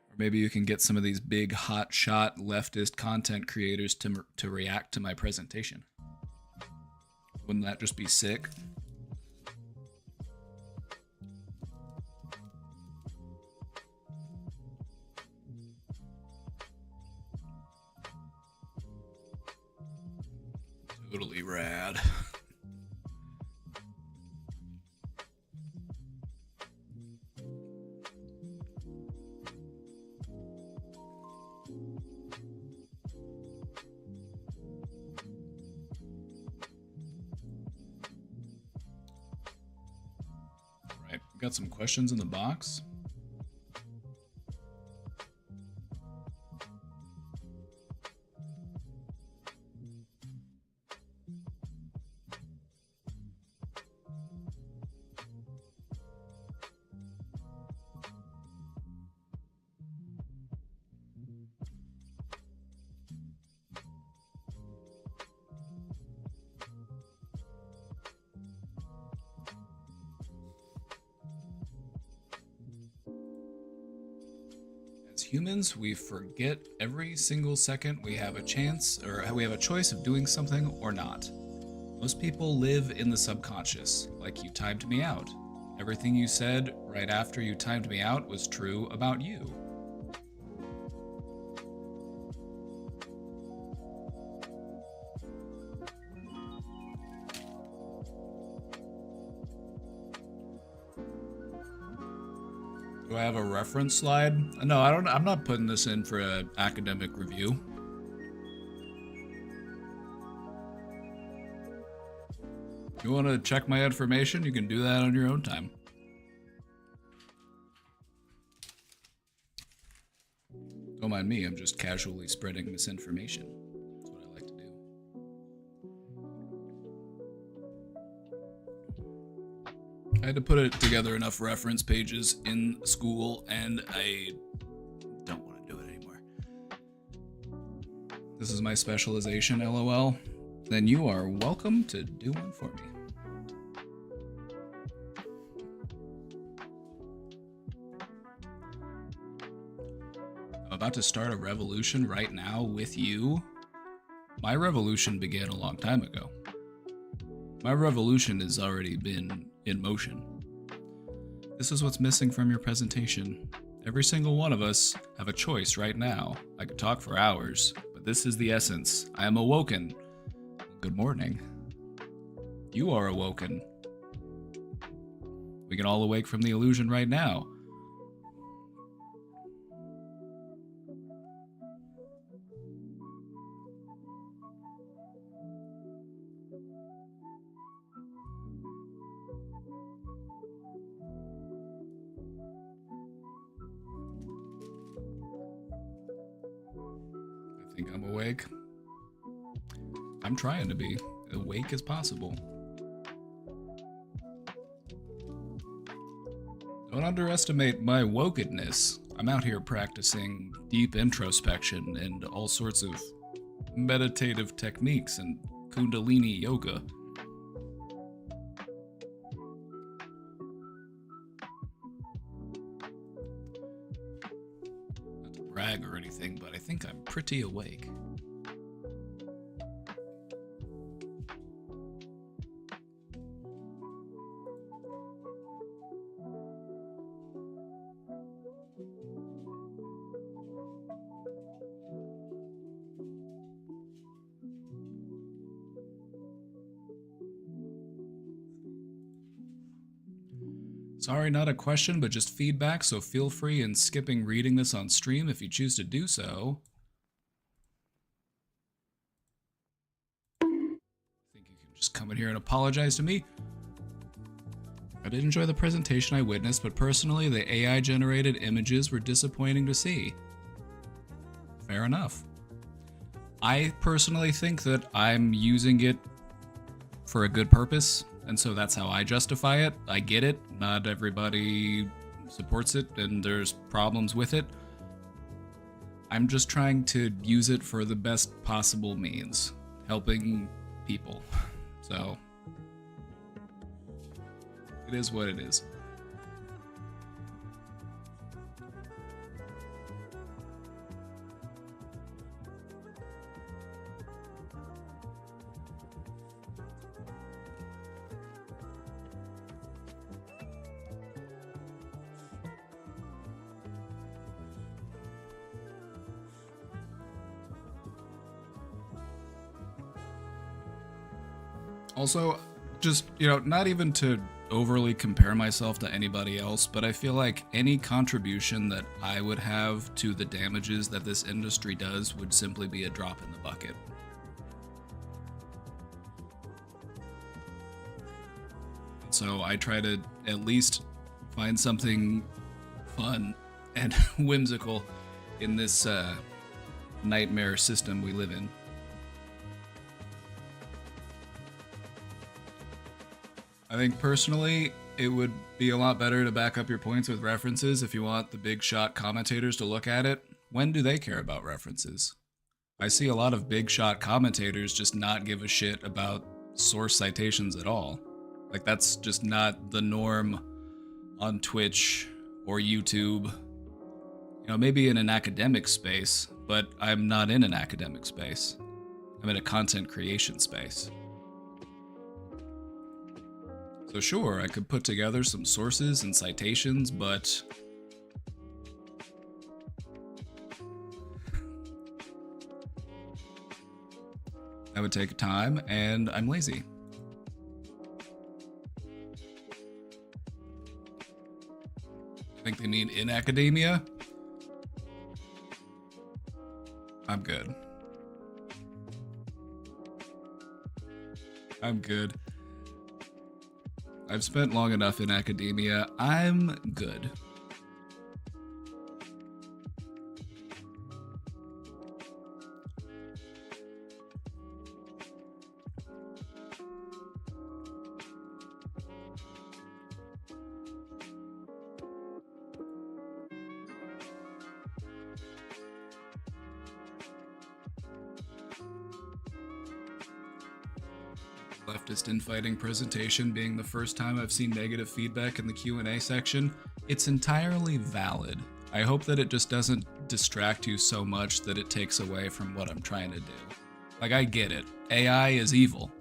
Or maybe you can get some of these big hotshot leftist content creators to react to my presentation. Wouldn't that just be sick? Totally rad. Alright, we got some questions in the box. Humans, we forget every single second we have a chance, or we have a choice of doing something or not. Most people live in the subconscious, like you timed me out. Everything you said right after you timed me out was true about you. Do I have a reference slide? No, I'm not putting this in for an academic review. You want to check my information? You can do that on your own time. Don't mind me, I'm just casually spreading misinformation. That's what I like to do. I had to put it together enough reference pages in school, and I don't want to do it anymore. This is my specialization, LOL. Then you are welcome to do one for me. I'm about to start a revolution right now with you. My revolution began a long time ago. My revolution has already been in motion. This is what's missing from your presentation. Every single one of us have a choice right now. I could talk for hours, but this is the essence. I am awoken. Good morning. You are awoken. We can all awake from the illusion right now. I think I'm awake. I'm trying to be awake as possible. Don't underestimate my wokeness. I'm out here practicing deep introspection and all sorts of meditative techniques and Kundalini yoga. brag or anything, but I think I'm pretty awake. Sorry, not a question, but just feedback, so feel free in skipping reading this on stream if you choose to do so. I think you can just come in here and apologize to me. I did enjoy the presentation I witnessed, but personally, the AI-generated images were disappointing to see. Fair enough. I personally think that I'm using it for a good purpose, and so that's how I justify it. I get it. Not everybody supports it, and there's problems with it. I'm just trying to use it for the best possible means, helping people. So, it is what it is. Also, just, not even to overly compare myself to anybody else, but I feel like any contribution that I would have to the damages that this industry does would simply be a drop in the bucket. So I try to at least find something fun and whimsical in this nightmare system we live in. I think personally, it would be a lot better to back up your points with references if you want the big shot commentators to look at it. When do they care about references? I see a lot of big shot commentators just not give a shit about source citations at all. Like, that's just not the norm on Twitch or YouTube. Maybe in an academic space, but I'm not in an academic space. I'm in a content creation space. So sure, I could put together some sources and citations, but that would take time, and I'm lazy. I think they mean in academia. I'm good. I'm good. I've spent long enough in academia. I'm good. Leftist Infighting presentation being the first time I've seen negative feedback in the Q&A section. It's entirely valid. I hope that it just doesn't distract you so much that it takes away from what I'm trying to do. Like, I get it. AI is evil.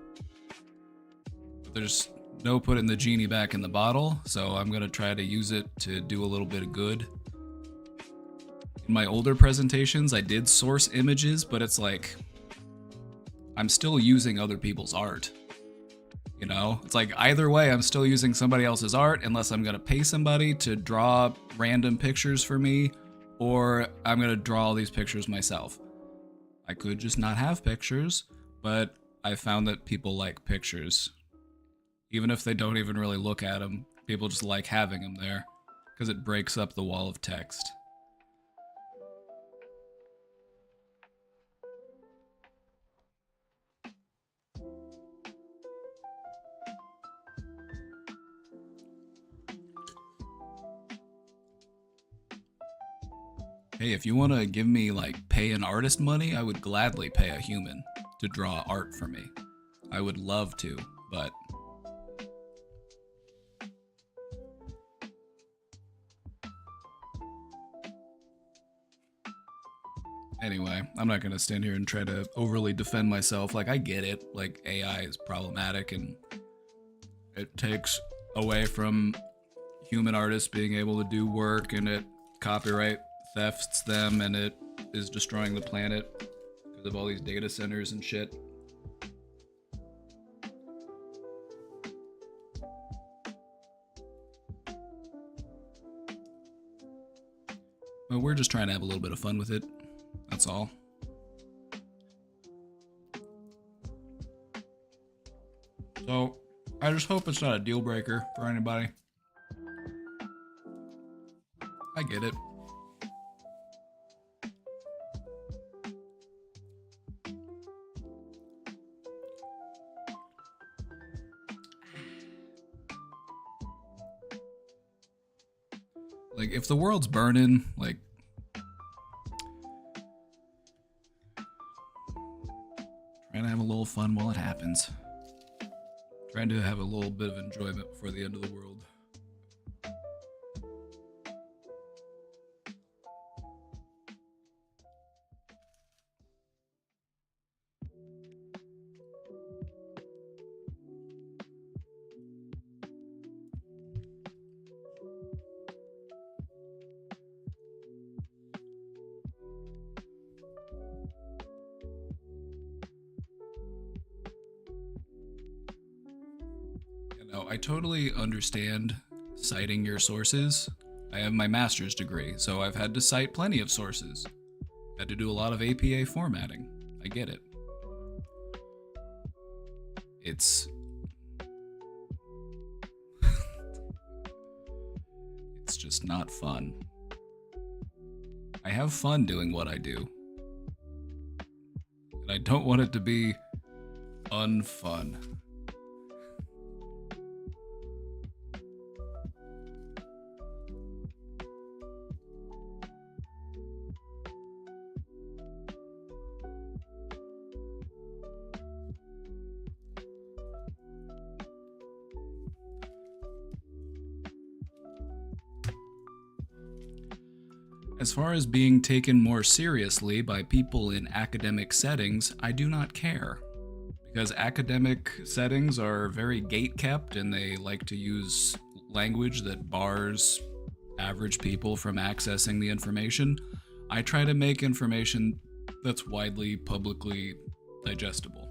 But there's no putting the genie back in the bottle, so I'm gonna try to use it to do a little bit of good. In my older presentations, I did source images, but it's like, I'm still using other people's art. It's like, either way, I'm still using somebody else's art unless I'm going to pay somebody to draw random pictures for me, or I'm going to draw all these pictures myself. I could just not have pictures, but I found that people like pictures. Even if they don't even really look at them, people just like having them there, because it breaks up the wall of text. Hey, if you want to give me, pay an artist money, I would gladly pay a human to draw art for me. I would love to, but... Anyway, I'm not gonna stand here and try to overly defend myself. Like, I get it. Like, AI is problematic and it takes away from human artists being able to do work, and it copyright thefts them, and it is destroying the planet because of all these data centers and shit. But we're just trying to have a little bit of fun with it. That's all. So, I just hope it's not a deal breaker for anybody. I get it. Like, if the world's burning, like, trying to have a little fun while it happens. Trying to have a little bit of enjoyment before the end of the world. I totally understand citing your sources. I have my master's degree, so I've had to cite plenty of sources. Had to do a lot of APA formatting. I get it. It's it's just not fun. I have fun doing what I do. And I don't want it to be unfun. As far as being taken more seriously by people in academic settings, I do not care. Because academic settings are very gate-kept and they like to use language that bars average people from accessing the information. I try to make information that's widely publicly digestible.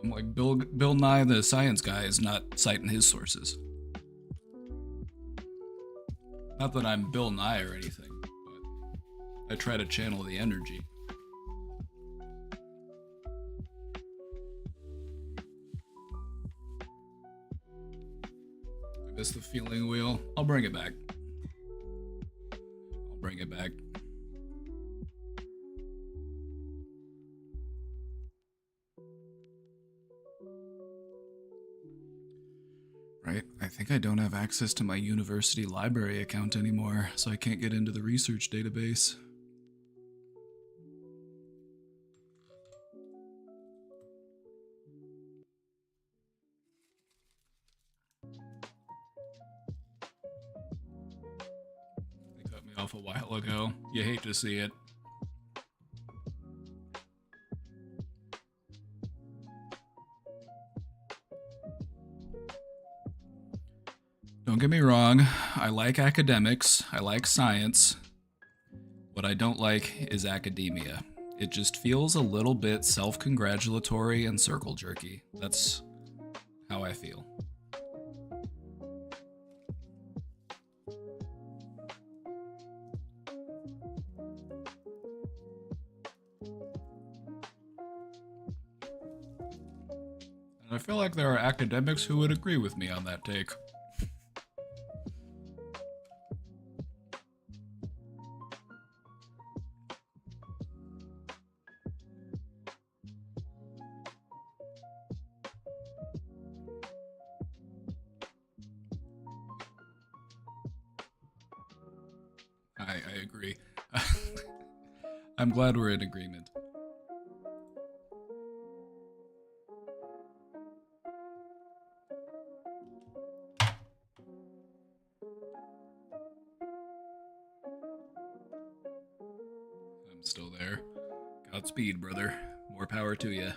I'm like, Bill Nye the Science Guy is not citing his sources. Not that I'm Bill Nye or anything, but I try to channel the energy. I miss the feeling wheel. I'll bring it back. I'll bring it back. Right, I think I don't have access to my university library account anymore, so I can't get into the research database. They cut me off a while ago. You hate to see it. Don't get me wrong, I like academics, I like science. What I don't like is academia. It just feels a little bit self-congratulatory and circle jerky. That's how I feel. And I feel like there are academics who would agree with me on that take. I agree. I'm glad we're in agreement. I'm still there. Godspeed, brother. More power to you.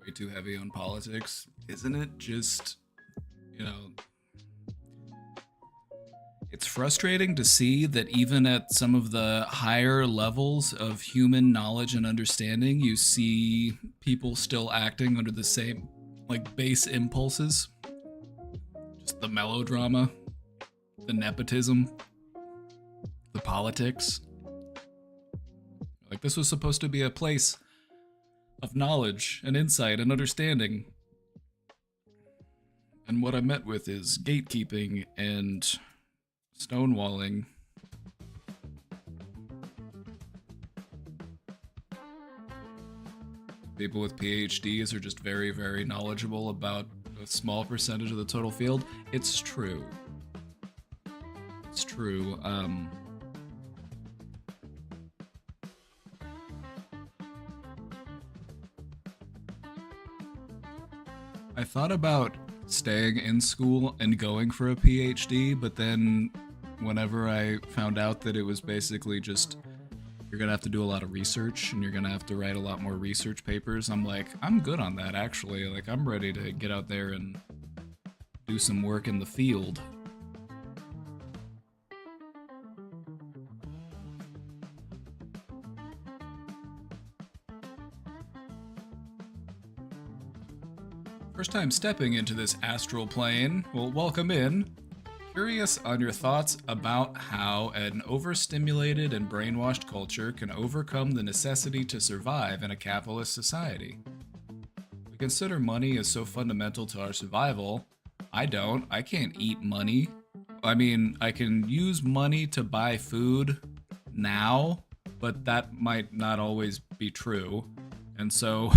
Way too heavy on politics, isn't it? Just, you know, it's frustrating to see that even at some of the higher levels of human knowledge and understanding, you see people still acting under the same, like, base impulses. Just the melodrama, the nepotism, the politics. Like, this was supposed to be a place of knowledge and insight and understanding. And what I'm met with is gatekeeping and stonewalling. People with PhDs are just very, very knowledgeable about a small percentage of the total field. It's true. It's true. I thought about staying in school and going for a PhD, but then whenever I found out that it was basically just, you're gonna have to do a lot of research and you're gonna have to write a lot more research papers, I'm like, I'm good on that actually. Like, I'm ready to get out there and do some work in the field. First time stepping into this astral plane. Well, welcome in. Curious on your thoughts about how an overstimulated and brainwashed culture can overcome the necessity to survive in a capitalist society. We consider money as so fundamental to our survival. I don't. I can't eat money. I mean, I can use money to buy food now, but that might not always be true. And so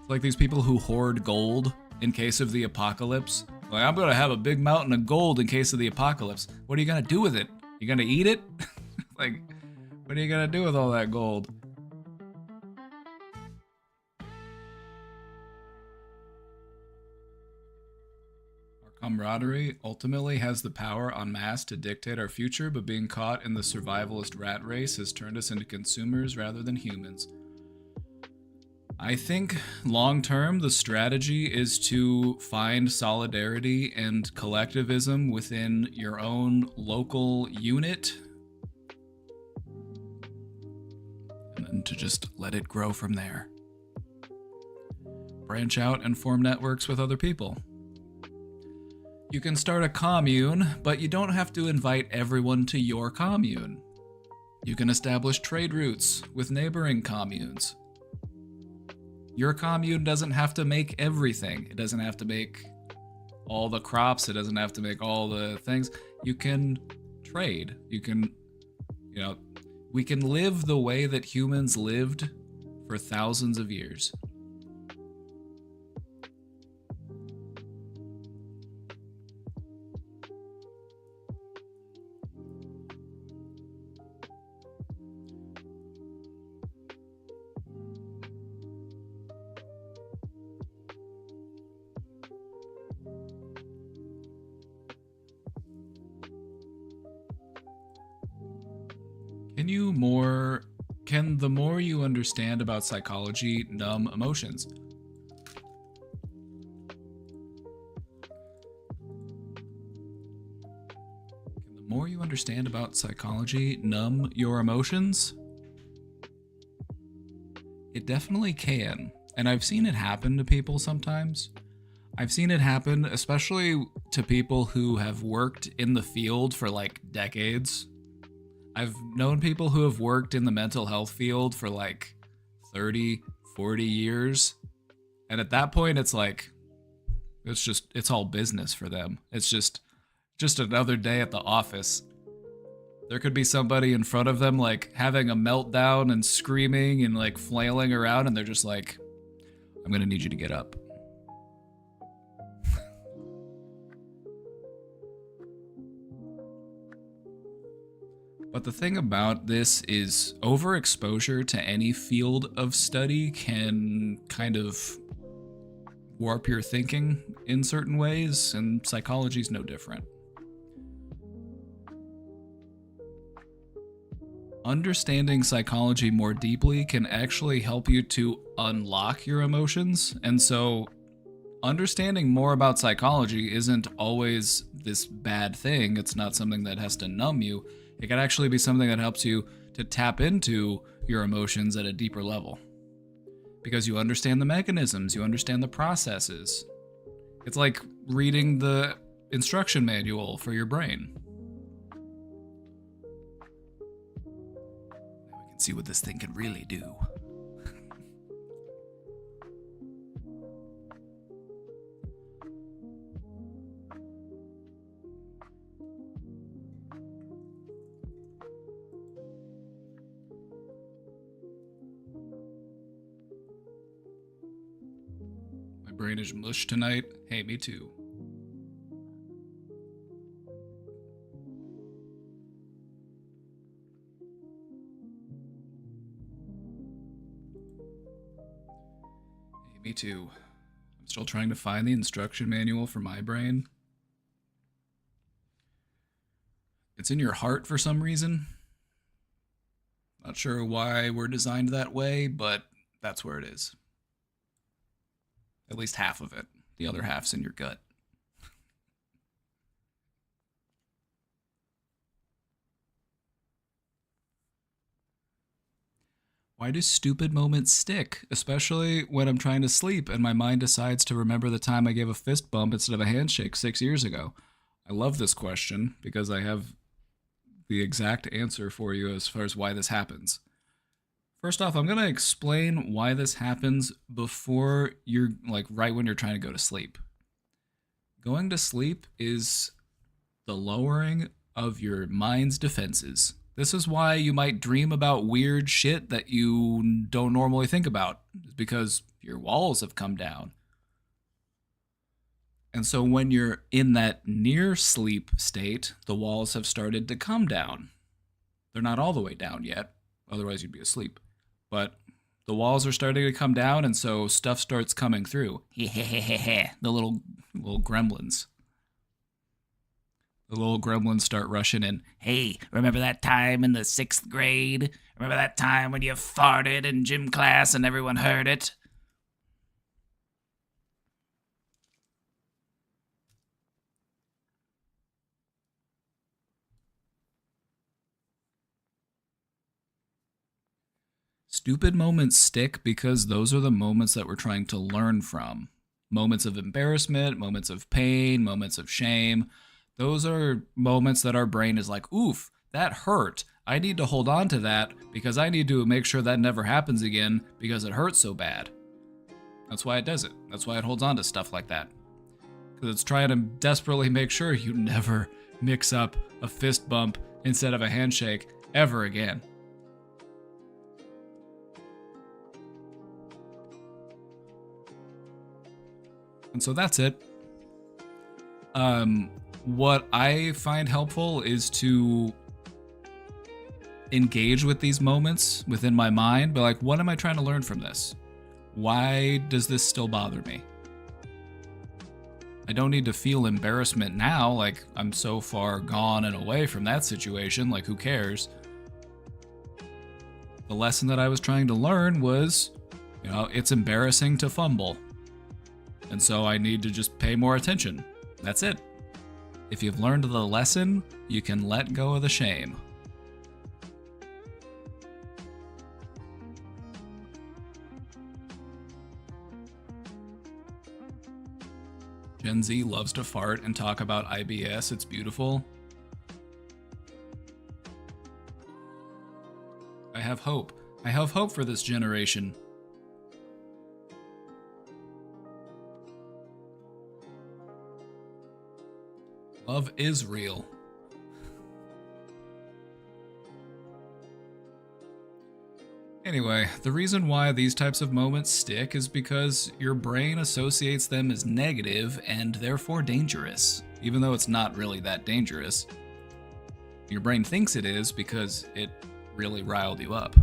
like these people who hoard gold in case of the apocalypse. Like, I'm gonna have a big mountain of gold in case of the apocalypse. What are you gonna do with it? You gonna eat it? Like, what are you gonna do with all that gold? Our camaraderie ultimately has the power en masse to dictate our future, but being caught in the survivalist rat race has turned us into consumers rather than humans. I think long-term, the strategy is to find solidarity and collectivism within your own local unit, and then to just let it grow from there. Branch out and form networks with other people. You can start a commune, but you don't have to invite everyone to your commune. You can establish trade routes with neighboring communes. Your commune doesn't have to make everything. It doesn't have to make all the crops. It doesn't have to make all the things. You can trade. You can, we can live the way that humans lived for thousands of years. Can the more you understand about psychology numb emotions? Can the more you understand about psychology numb your emotions? It definitely can. And I've seen it happen to people sometimes. I've seen it happen especially to people who have worked in the field for like decades. I've known people who have worked in the mental health field for like 30, 40 years. And at that point, it's like, it's all business for them. It's just another day at the office. There could be somebody in front of them like having a meltdown and screaming and like flailing around, and they're just like, I'm gonna need you to get up. But the thing about this is overexposure to any field of study can kind of warp your thinking in certain ways, and psychology is no different. Understanding psychology more deeply can actually help you to unlock your emotions, and so understanding more about psychology isn't always this bad thing. It's not something that has to numb you. It can actually be something that helps you to tap into your emotions at a deeper level. Because you understand the mechanisms, you understand the processes. It's like reading the instruction manual for your brain. Now we can see what this thing can really do. Brain is mush tonight. Hey, me too. Hey, me too. I'm still trying to find the instruction manual for my brain. It's in your heart for some reason. Not sure why we're designed that way, but that's where it is. At least half of it. The other half's in your gut. Why do stupid moments stick? Especially when I'm trying to sleep and my mind decides to remember the time I gave a fist bump instead of a handshake 6 years ago. I love this question because I have the exact answer for you as far as why this happens. First off, I'm going to explain why this happens before you're, like, right when you're trying to go to sleep. Going to sleep is the lowering of your mind's defenses. This is why you might dream about weird shit that you don't normally think about, because your walls have come down. And so when you're in that near sleep state, the walls have started to come down. They're not all the way down yet, otherwise you'd be asleep. But the walls are starting to come down, and so stuff starts coming through. The little gremlins. The little gremlins start rushing in. Hey, remember that time in the 6th grade? Remember that time when you farted in gym class and everyone heard it? Stupid moments stick because those are the moments that we're trying to learn from. Moments of embarrassment, moments of pain, moments of shame. Those are moments that our brain is like, oof, that hurt. I need to hold on to that because I need to make sure that never happens again because it hurts so bad. That's why it does it. That's why it holds on to stuff like that. Because it's trying to desperately make sure you never mix up a fist bump instead of a handshake ever again. And so that's it. What I find helpful is to engage with these moments within my mind, but like, what am I trying to learn from this? Why does this still bother me? I don't need to feel embarrassment now, like I'm so far gone and away from that situation, like who cares? The lesson that I was trying to learn was, it's embarrassing to fumble. And so I need to just pay more attention. That's it. If you've learned the lesson, you can let go of the shame. Gen Z loves to fart and talk about IBS. It's beautiful. I have hope. I have hope for this generation. Love is real. Anyway, the reason why these types of moments stick is because your brain associates them as negative and therefore dangerous, even though it's not really that dangerous. Your brain thinks it is because it really riled you up.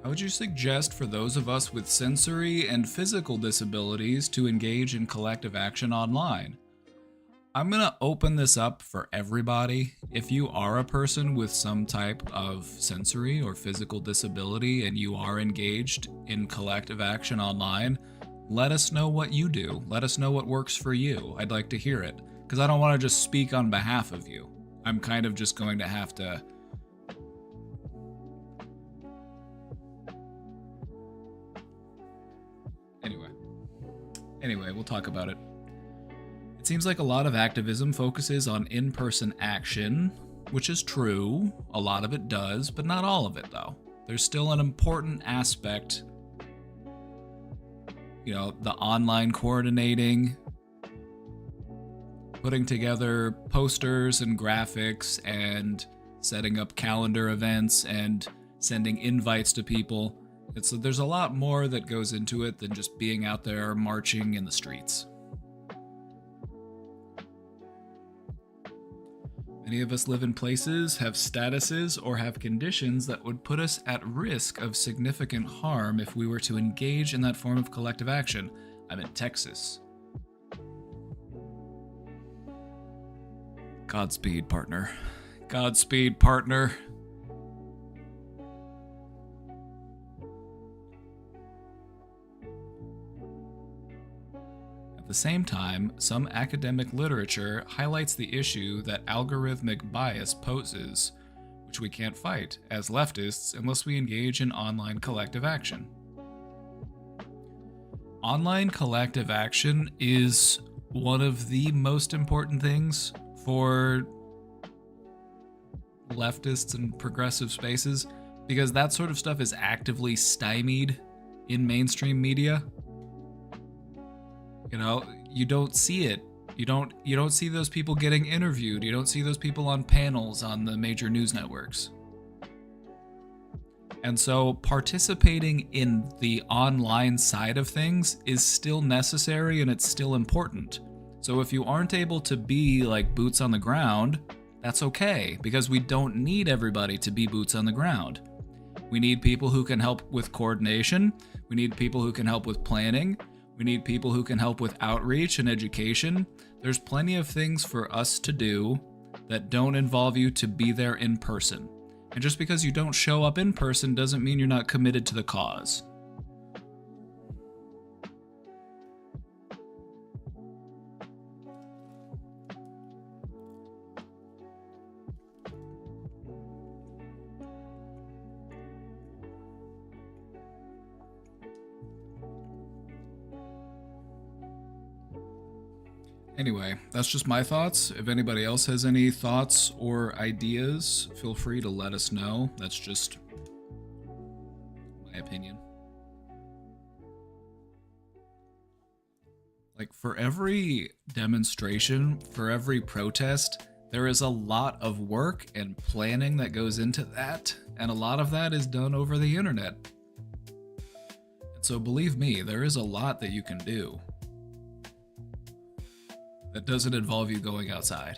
How would you suggest for those of us with sensory and physical disabilities to engage in collective action online? I'm going to open this up for everybody. If you are a person with some type of sensory or physical disability and you are engaged in collective action online, let us know what you do. Let us know what works for you. I'd like to hear it, because I don't want to just speak on behalf of you. I'm kind of just going to have to... Anyway, we'll talk about it. It seems like a lot of activism focuses on in-person action, which is true. A lot of it does, but not all of it, though. There's still an important aspect, the online coordinating, putting together posters and graphics and setting up calendar events and sending invites to people. There's a lot more that goes into it than just being out there marching in the streets. Many of us live in places, have statuses, or have conditions that would put us at risk of significant harm if we were to engage in that form of collective action. I'm in Texas. Godspeed, partner. Godspeed, partner. At the same time, some academic literature highlights the issue that algorithmic bias poses, which we can't fight as leftists unless we engage in online collective action. Online collective action is one of the most important things for leftists and progressive spaces, because that sort of stuff is actively stymied in mainstream media. You don't see it. You don't see those people getting interviewed. You don't see those people on panels on the major news networks. And so participating in the online side of things is still necessary and it's still important. So if you aren't able to be like boots on the ground, that's okay, because we don't need everybody to be boots on the ground. We need people who can help with coordination. We need people who can help with planning. We need people who can help with outreach and education. There's plenty of things for us to do that don't involve you to be there in person. And just because you don't show up in person doesn't mean you're not committed to the cause. Anyway, that's just my thoughts. If anybody else has any thoughts or ideas, feel free to let us know. That's just my opinion. Like, for every demonstration, for every protest, there is a lot of work and planning that goes into that, and a lot of that is done over the internet. And so believe me, there is a lot that you can do that doesn't involve you going outside.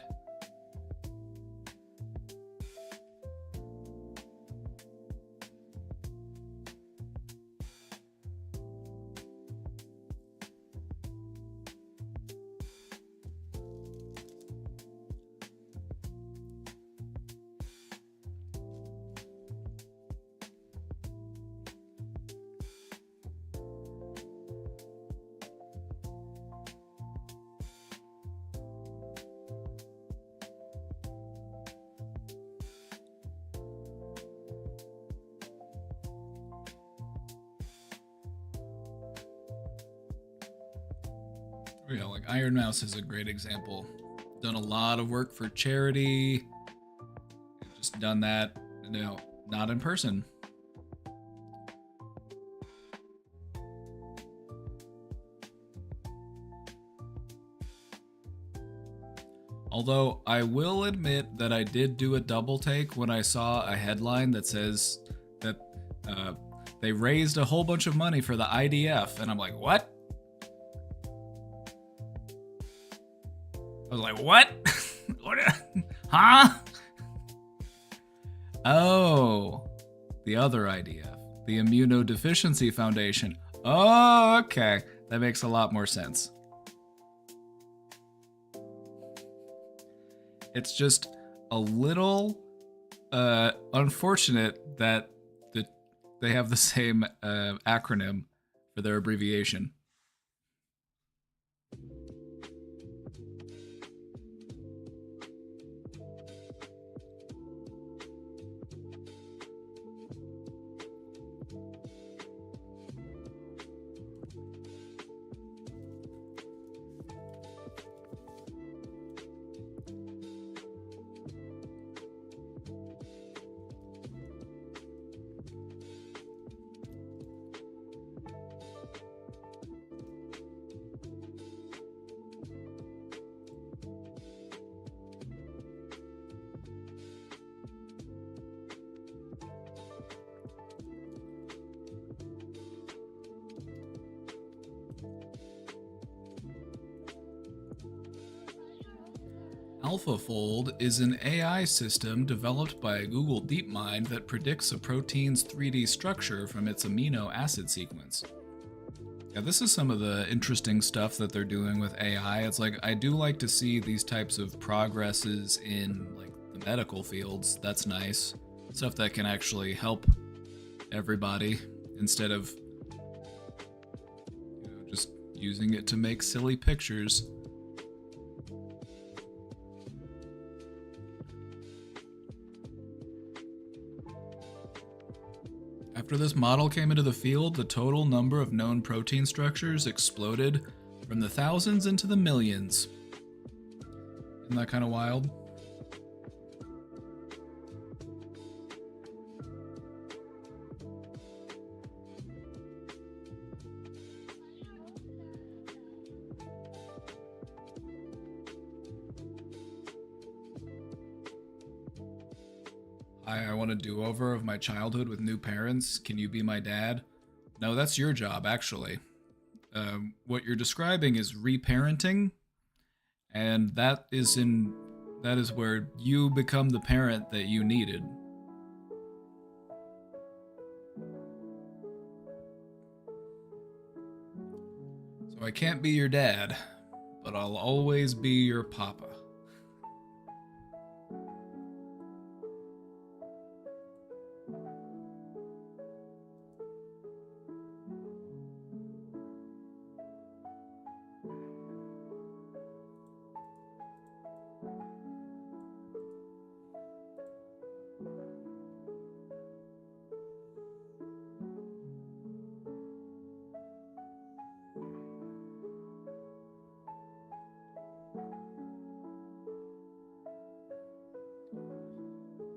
Like Iron Mouse is a great example. Done a lot of work for charity. Just done that, not in person. Although I will admit that I did do a double take when I saw a headline that says that they raised a whole bunch of money for the IDF, and I'm like, what? I was like, what? What? Huh? Oh, the other IDF, the Immunodeficiency Foundation. Oh, okay. That makes a lot more sense. It's just a little unfortunate that they have the same acronym for their abbreviation. AlphaFold is an AI system developed by Google DeepMind that predicts a protein's 3D structure from its amino acid sequence. Yeah, this is some of the interesting stuff that they're doing with AI. It's like, I do like to see these types of progresses in like the medical fields. That's nice. Stuff that can actually help everybody instead of just using it to make silly pictures. After this model came into the field, the total number of known protein structures exploded from the thousands into the millions. Isn't that kind of wild? I want a do-over of my childhood with new parents. Can you be my dad? No, that's your job, actually. What you're describing is reparenting, and that is where you become the parent that you needed. So I can't be your dad, but I'll always be your papa.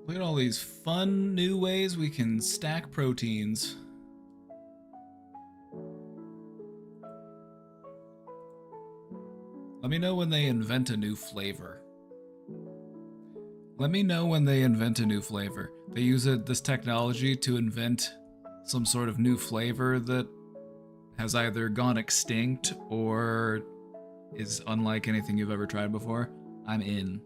Look at all these fun new ways we can stack proteins. Let me know when they invent a new flavor. Let me know when they invent a new flavor. They use this technology to invent some sort of new flavor that has either gone extinct or is unlike anything you've ever tried before. I'm in.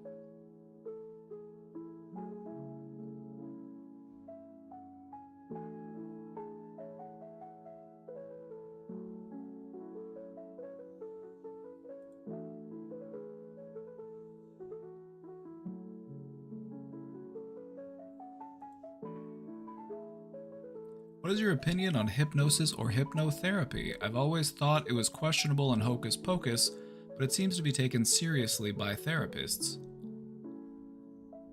What is your opinion on hypnosis or hypnotherapy? I've always thought it was questionable and hocus pocus, but it seems to be taken seriously by therapists.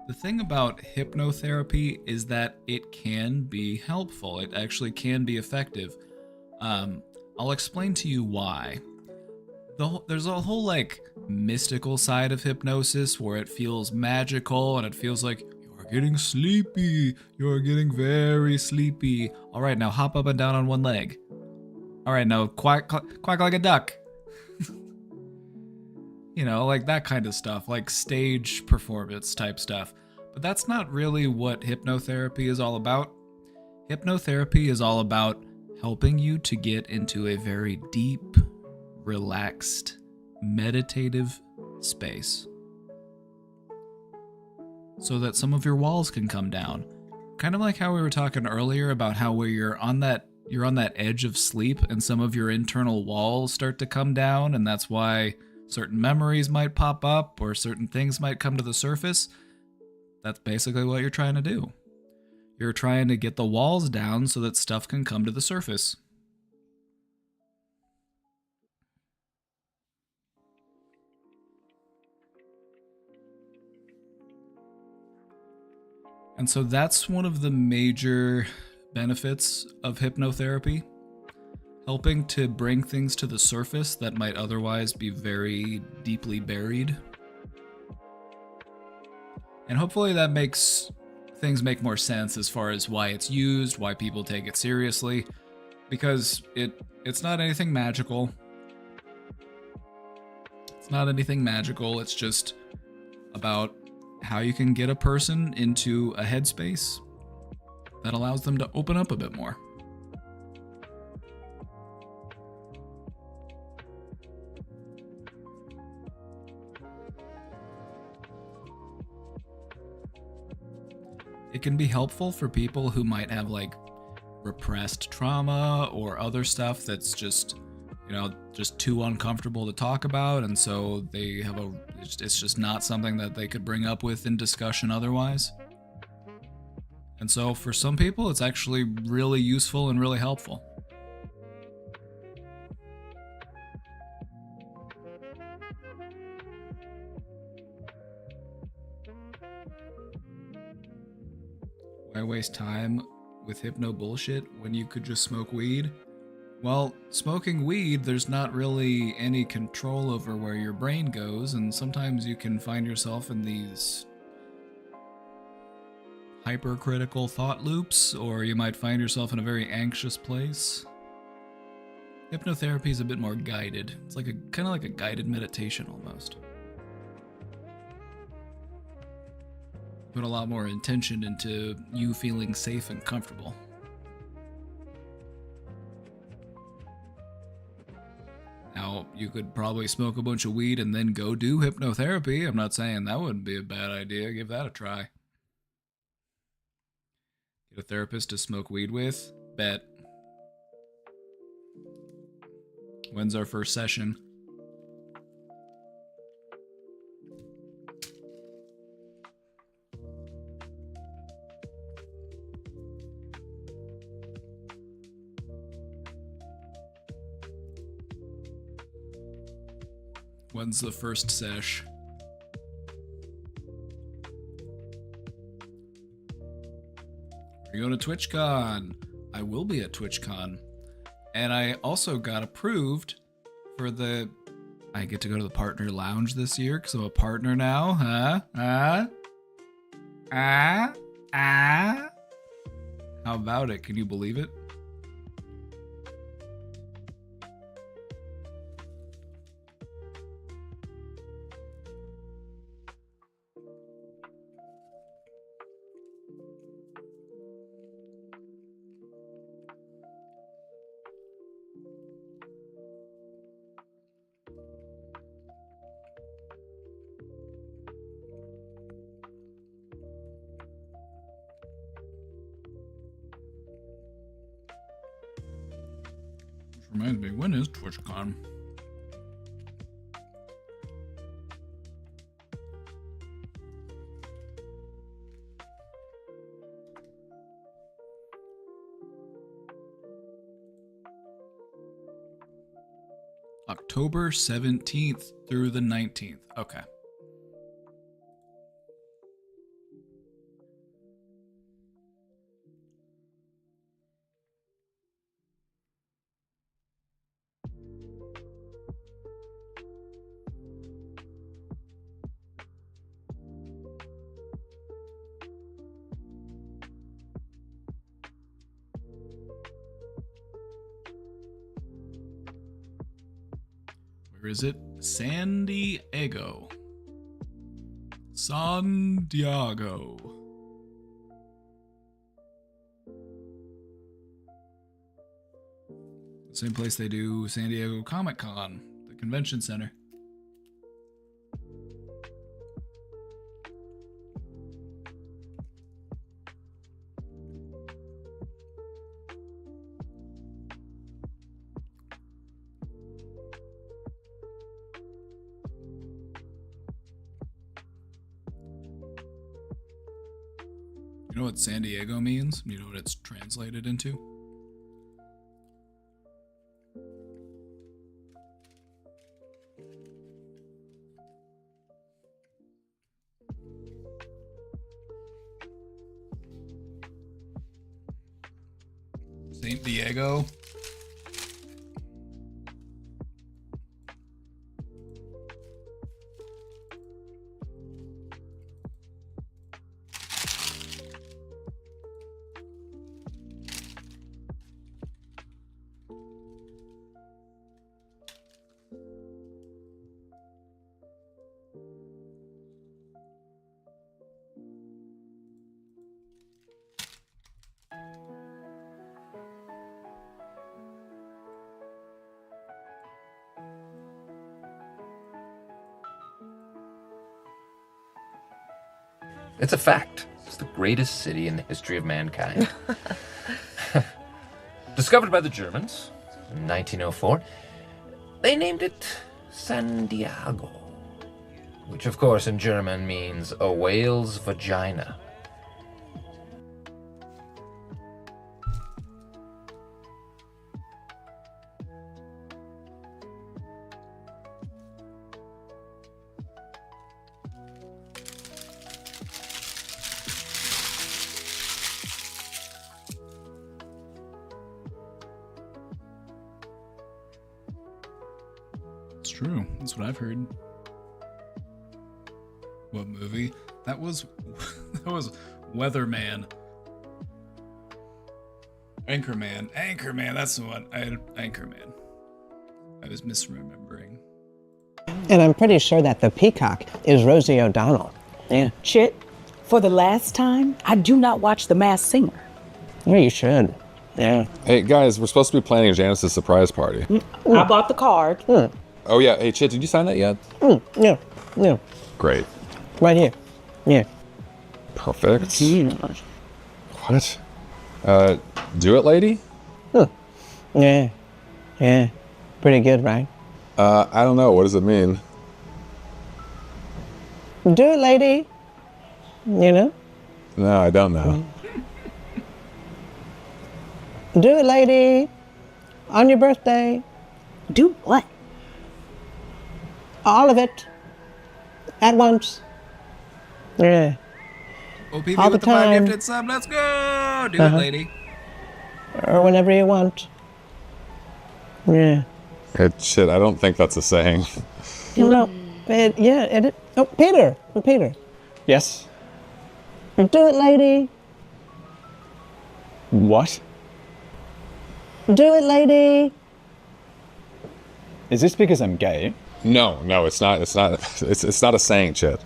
The thing about hypnotherapy is that it can be helpful. It actually can be effective. I'll explain to you why. There's a whole like mystical side of hypnosis where it feels magical and it feels like you're getting sleepy. You're getting very sleepy. All right, now hop up and down on one leg. All right, now quack like a duck. You know, like that kind of stuff, like stage performance type stuff. But that's not really what hypnotherapy is all about. Hypnotherapy is all about helping you to get into a very deep, relaxed, meditative space so that some of your walls can come down. Kind of like how we were talking earlier about how where you're on that edge of sleep and some of your internal walls start to come down, and that's why certain memories might pop up or certain things might come to the surface. That's basically what you're trying to do. You're trying to get the walls down so that stuff can come to the surface. And so that's one of the major benefits of hypnotherapy, helping to bring things to the surface that might otherwise be very deeply buried. And hopefully that makes things make more sense as far as why it's used, why people take it seriously, because it's not anything magical. It's not anything magical. It's just about how you can get a person into a headspace that allows them to open up a bit more. It can be helpful for people who might have like repressed trauma or other stuff that's just, just too uncomfortable to talk about, and so they have it's just not something that they could bring up with in discussion otherwise. And so for some people, it's actually really useful and really helpful. Why waste time with hypno bullshit when you could just smoke weed? Well, smoking weed, there's not really any control over where your brain goes, and sometimes you can find yourself in these hypercritical thought loops, or you might find yourself in a very anxious place. Hypnotherapy is a bit more guided. It's like kind of like a guided meditation almost. Put a lot more intention into you feeling safe and comfortable. Now, you could probably smoke a bunch of weed and then go do hypnotherapy. I'm not saying that wouldn't be a bad idea. Give that a try. Get a therapist to smoke weed with? Bet. When's our first session? When's the first sesh? Are you going to TwitchCon? I will be at TwitchCon. And I also got approved for I get to go to the partner lounge this year because I'm a partner now. How about it? Can you believe it? Reminds me, when is TwitchCon? October 17th through the 19th. Okay. Where is it? San Diego. San Diego. Same place they do San Diego Comic Con, the convention center. You know what San Diego means? You know what it's translated into? Saint Diego. It's a fact. It's the greatest city in the history of mankind. Discovered by the Germans in 1904, they named it San Diego, which of course in German means a whale's vagina. It's true. That's what I've heard. What movie? That was Weatherman. Anchorman, that's the one. Anchorman. I was misremembering. And I'm pretty sure that the peacock is Rosie O'Donnell. Yeah. Chit, for the last time, I do not watch The Masked Singer. Well, you should. Yeah. Hey, guys, we're supposed to be planning Janice's surprise party. I bought the card. Oh, yeah. Hey, Chit, did you sign that yet? Yeah. Yeah. Great. Right here. Yeah. Perfect. What? Do it, lady? Yeah. Yeah. Pretty good, right? I don't know. What does it mean? Do it, lady. You know? No, I don't know. Do it, lady. On your birthday. Do what? All of it. At once. Yeah. OPB All with the the 5 time. gifted sub. Let's go. Do it, lady. Or whenever you want. Yeah. Hey, shit, I don't think that's a saying. No. It. Oh, Peter. Peter. Yes? Do it, lady. What? Do it, lady. Is this because I'm gay? No, it's not. It's not. It's not a saying, Chit.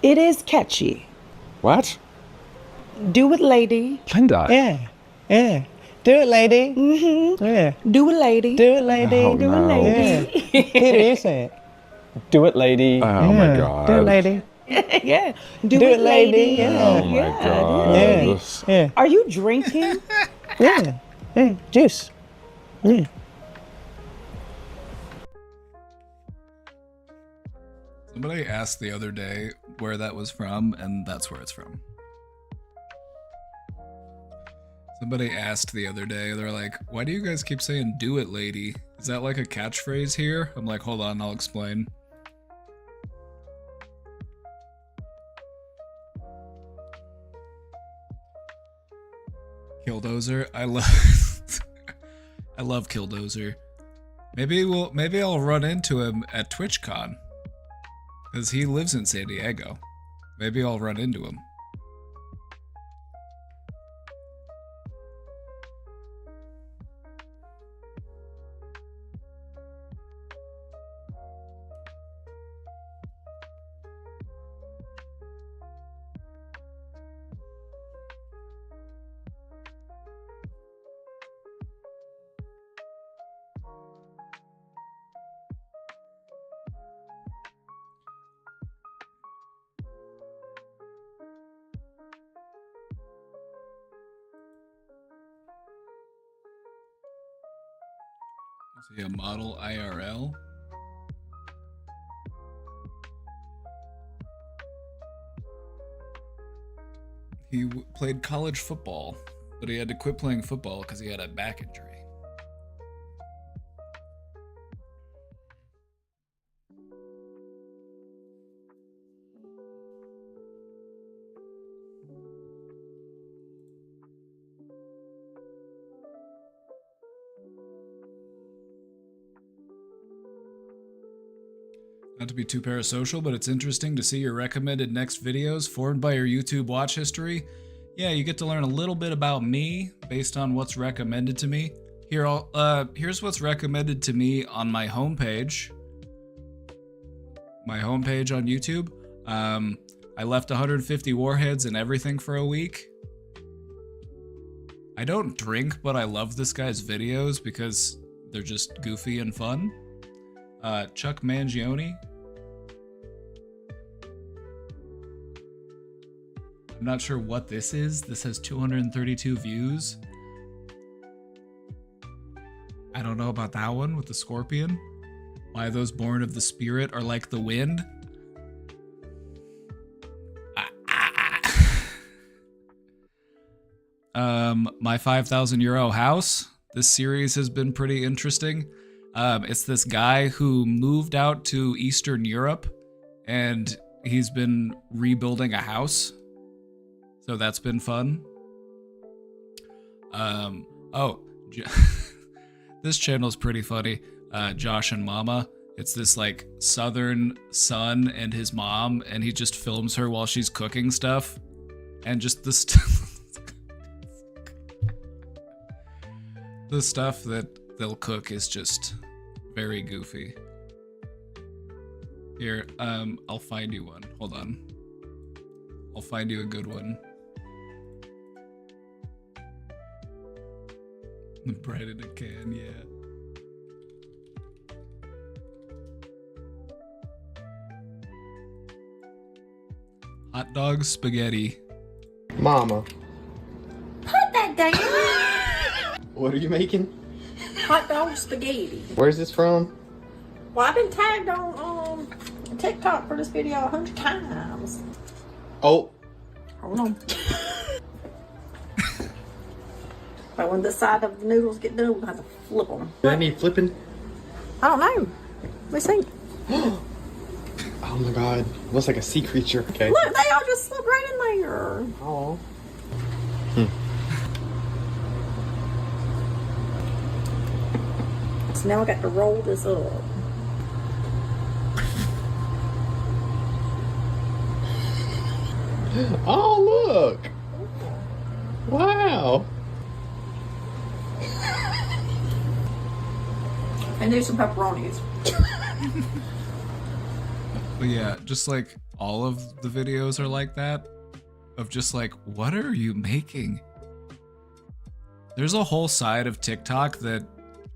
It is catchy. What? Do it, lady. Linda. Yeah. Do it, lady. Mm-hmm. Yeah. Do it, lady. Do it, lady. Oh, Do no. it, lady. Yeah. Peter, you say it. Do it, lady. Oh, my God. Do it, lady. Yeah. Do Do it, it, lady. lady. Yeah. Oh, my Yeah, God. Yeah. Yeah. Are you drinking? Yeah. Yeah. Juice. Yeah. Somebody asked the other day where that was from, and that's where it's from. Somebody asked the other day, they're like, why do you guys keep saying do it, lady? Is that like a catchphrase here? I'm like, hold on, I'll explain. Killdozer, I love I love Killdozer. Maybe I'll run into him at TwitchCon. Because he lives in San Diego. Maybe I'll run into him. Is he a model IRL? He played college football, but he had to quit playing football because he had a back injury. Not to be too parasocial, but it's interesting to see your recommended next videos formed by your YouTube watch history. Yeah, you get to learn a little bit about me based on what's recommended to me. Here's what's recommended to me on my homepage. My homepage on YouTube. I left 150 warheads and everything for a week. I don't drink, but I love this guy's videos because they're just goofy and fun. Chuck Mangione. I'm not sure what this is. This has 232 views. I don't know about that one with the scorpion. Why those born of the spirit are like the wind. My 5,000 euro house. This series has been pretty interesting. It's this guy who moved out to Eastern Europe and he's been rebuilding a house. So that's been fun. This channel's pretty funny. Josh and Mama. It's this like southern son and his mom, and he just films her while she's cooking stuff. And just the stuff that they'll cook is just very goofy. Here, I'll find you one. Hold on. I'll find you a good one. The bread in a can, yeah. Hot dog spaghetti. Mama, Put that down. what are you making? Hot dog spaghetti. Where's this from? Well, I've been tagged on TikTok for this video 100 times. Oh, Hold on. But when the side of the noodles get done, we'll have to flip them. do I need flipping? I don't know. Let's see. Oh my god, looks like a sea creature. Okay. Look, they all just slip right in there. Oh. So now I got to roll this up. Oh look! Wow. And do some pepperonis. But yeah, just like all of the videos are like that. Of just like, what are you making? There's a whole side of TikTok that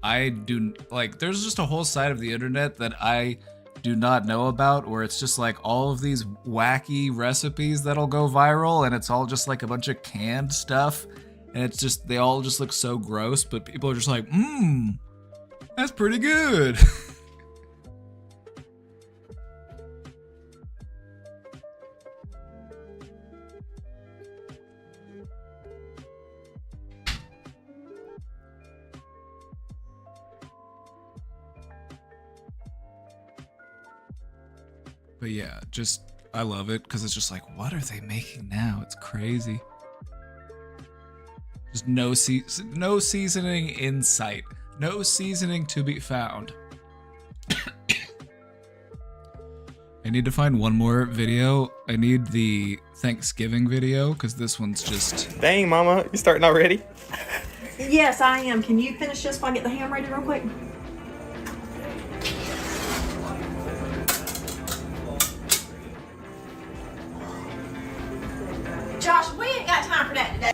I do like. There's just a whole side of the internet that I do not know about, where it's just like all of these wacky recipes that'll go viral, and it's all just like a bunch of canned stuff, and it's just they all just look so gross, but people are just like, that's pretty good. But yeah, just I love it because it's just like, what are they making now? It's crazy. Just no seasoning in sight. No seasoning to be found. I need to find one more video. I need the Thanksgiving video because this one's just... Dang, Mama, you starting already? Yes, I am. Can you finish this while I get the ham ready real quick? Josh, we ain't got time for that today.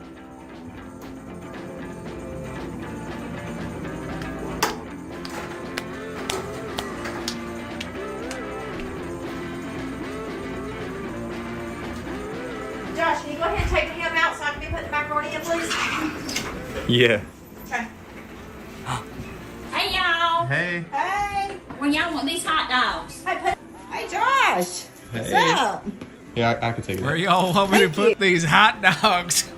Josh, can you go ahead and take the ham out so I can be putting the macaroni in, please? Yeah. Okay. Hey, y'all. hey. Hey. Where y'all want these hot dogs? Hey, Josh. What's up? Yeah, I can take it. Where y'all want me to put these hot dogs?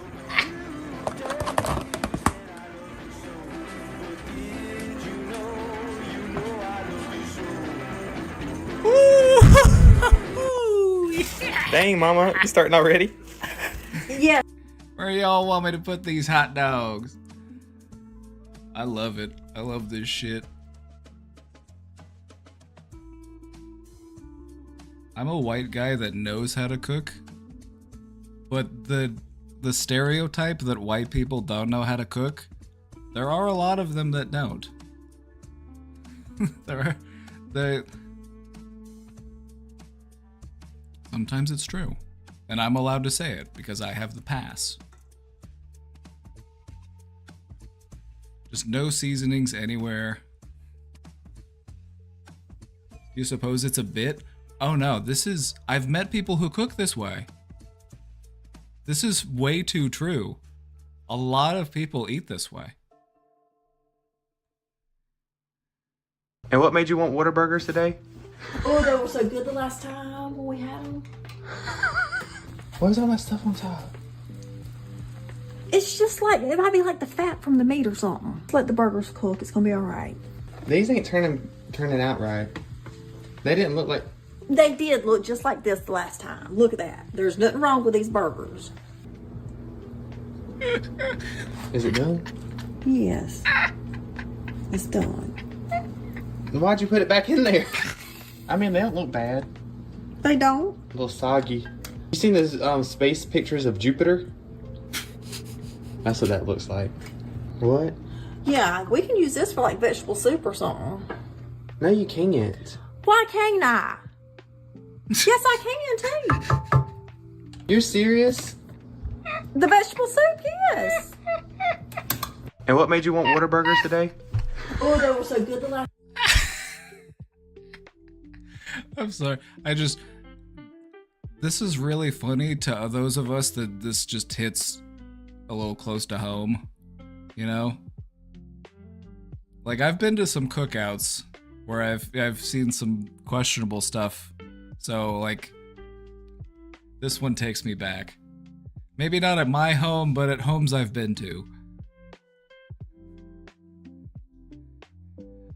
Dang, Mama, you starting already? Yeah. Where y'all want me to put these hot dogs? I love it. I love this shit. I'm a white guy that knows how to cook, but the stereotype that white people don't know how to cook, there are a lot of them that don't. Sometimes it's true, and I'm allowed to say it because I have the pass. Just no seasonings anywhere. You suppose it's a bit? Oh no, I've met people who cook this way. This is way too true. A lot of people eat this way. And what made you want Whataburgers today? Oh, they were so good the last time when we had them. What is all that stuff on top? It's just like, it might be like the fat from the meat or something. Let the burgers cook. It's going to be all right. These ain't turning out right. They didn't look like... They did look just like this the last time. Look at that. There's nothing wrong with these burgers. Is it done? Yes. It's done. Then why'd you put it back in there? I mean, they don't look bad. They don't? A little soggy. You seen those space pictures of Jupiter? That's what that looks like. What? Yeah, we can use this for like vegetable soup or something. No, you can't. Why can't I? Yes, I can too. You're serious? The vegetable soup, yes. And what made you want Whataburgers today? Oh, they were so good the last. I'm sorry. This is really funny to those of us that this just hits a little close to home, you know? Like, I've been to some cookouts where I've seen some questionable stuff, so like this one takes me back. Maybe not at my home, but at homes I've been to.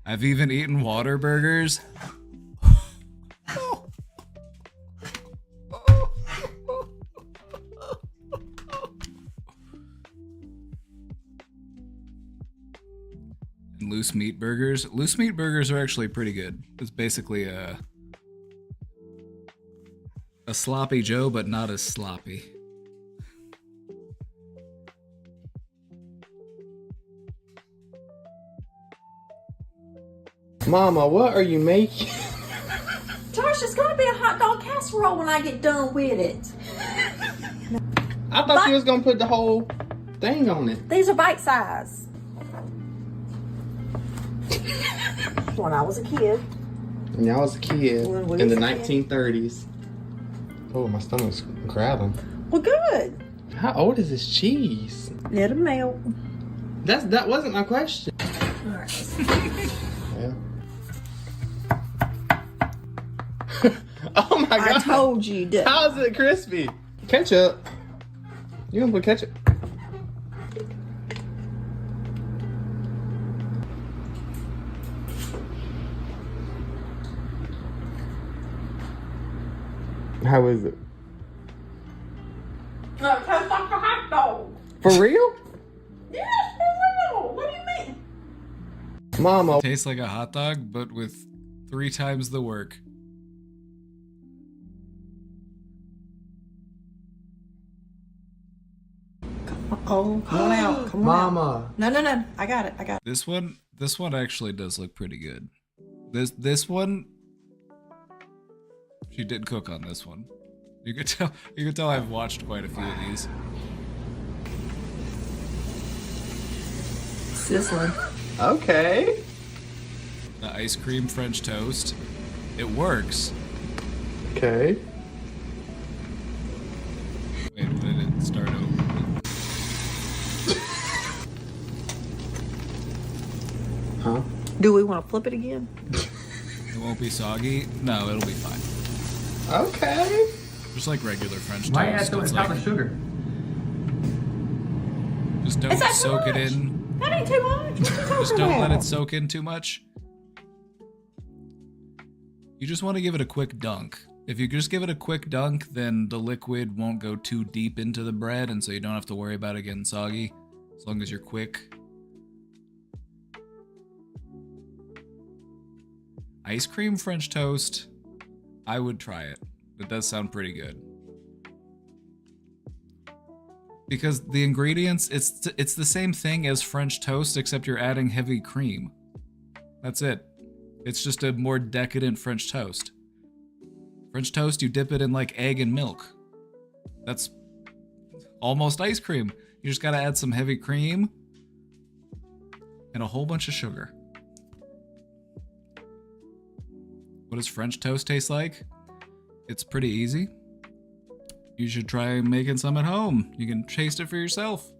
I've even eaten Whataburgers. And loose meat burgers. Loose meat burgers are actually pretty good. It's basically a sloppy Joe, but not as sloppy. Mama, what are you making? Josh, it's gonna be a hot dog casserole when I get done with it. I thought you was gonna put the whole thing on it. These are bite size. When I was a kid. When I was a kid When we in the was a kid. 1930s. Oh, my stomach's growling. Well, good. How old is this cheese? Let them melt. That wasn't my question. All right. Yeah. Oh my god! I told you that. How is it crispy? Ketchup. You gonna put ketchup? How is it? No, it tastes like a hot dog. For real? Yes, for real. What do you mean? Mama. Tastes like a hot dog, but with 3 times the work. Oh, come on out. Come on Mama. out. No. I got it. This one actually does look pretty good. This one, she did cook on this one. You could tell I've watched quite a few of these. Sizzling. Okay. The ice cream French toast. It works. Okay. Wait, when did it start over? Huh? Do we want to flip it again? It won't be soggy. No, it'll be fine. Okay. Just like regular French toast. Why add so much It's like, sugar? just don't Is that too soak it much? in. That ain't too much. What you Just talking don't let about? it soak in too much. You just want to give it a quick dunk. If you just give it a quick dunk, then the liquid won't go too deep into the bread, and so you don't have to worry about it getting soggy, as long as you're quick. Ice cream French toast, I would try it. It does sound pretty good. Because the ingredients, it's the same thing as French toast, except you're adding heavy cream. That's it. It's just a more decadent French toast. French toast, you dip it in like egg and milk. That's almost ice cream. You just gotta add some heavy cream and a whole bunch of sugar. What does French toast taste like? It's pretty easy. You should try making some at home. You can taste it for yourself.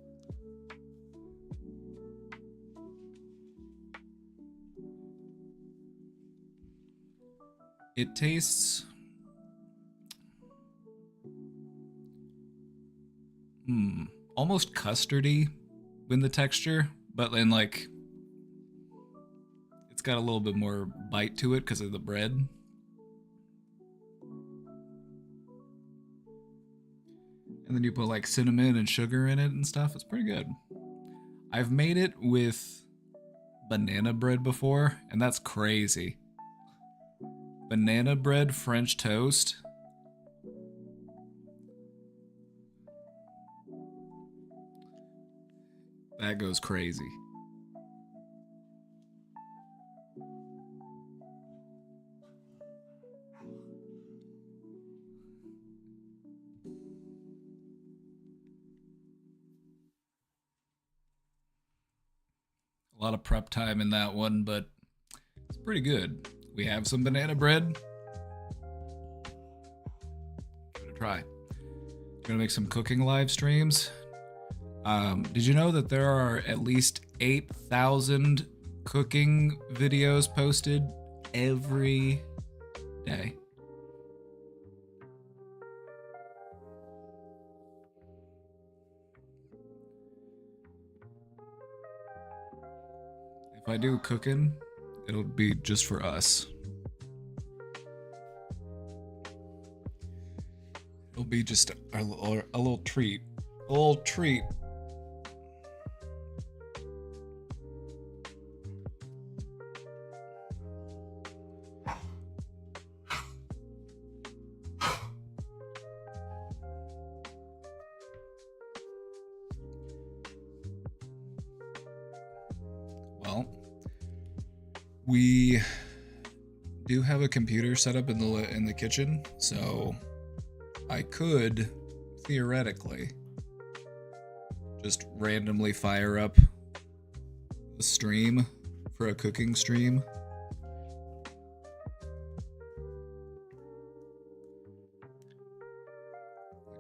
It tastes... almost custardy in the texture, but then like it's got a little bit more bite to it because of the bread. And then you put like cinnamon and sugar in it and stuff. It's pretty good. I've made it with banana bread before, and that's crazy. Banana bread French toast. That goes crazy. A lot of prep time in that one, but it's pretty good. We have some banana bread. Give it a try. Gonna make some cooking live streams. Did you know that there are at least 8,000 cooking videos posted every day? If I do cooking, it'll be just for us. It'll be just a little treat. A little treat. Well, we do have a computer set up in the kitchen, so I could theoretically just randomly fire up a stream for a cooking stream.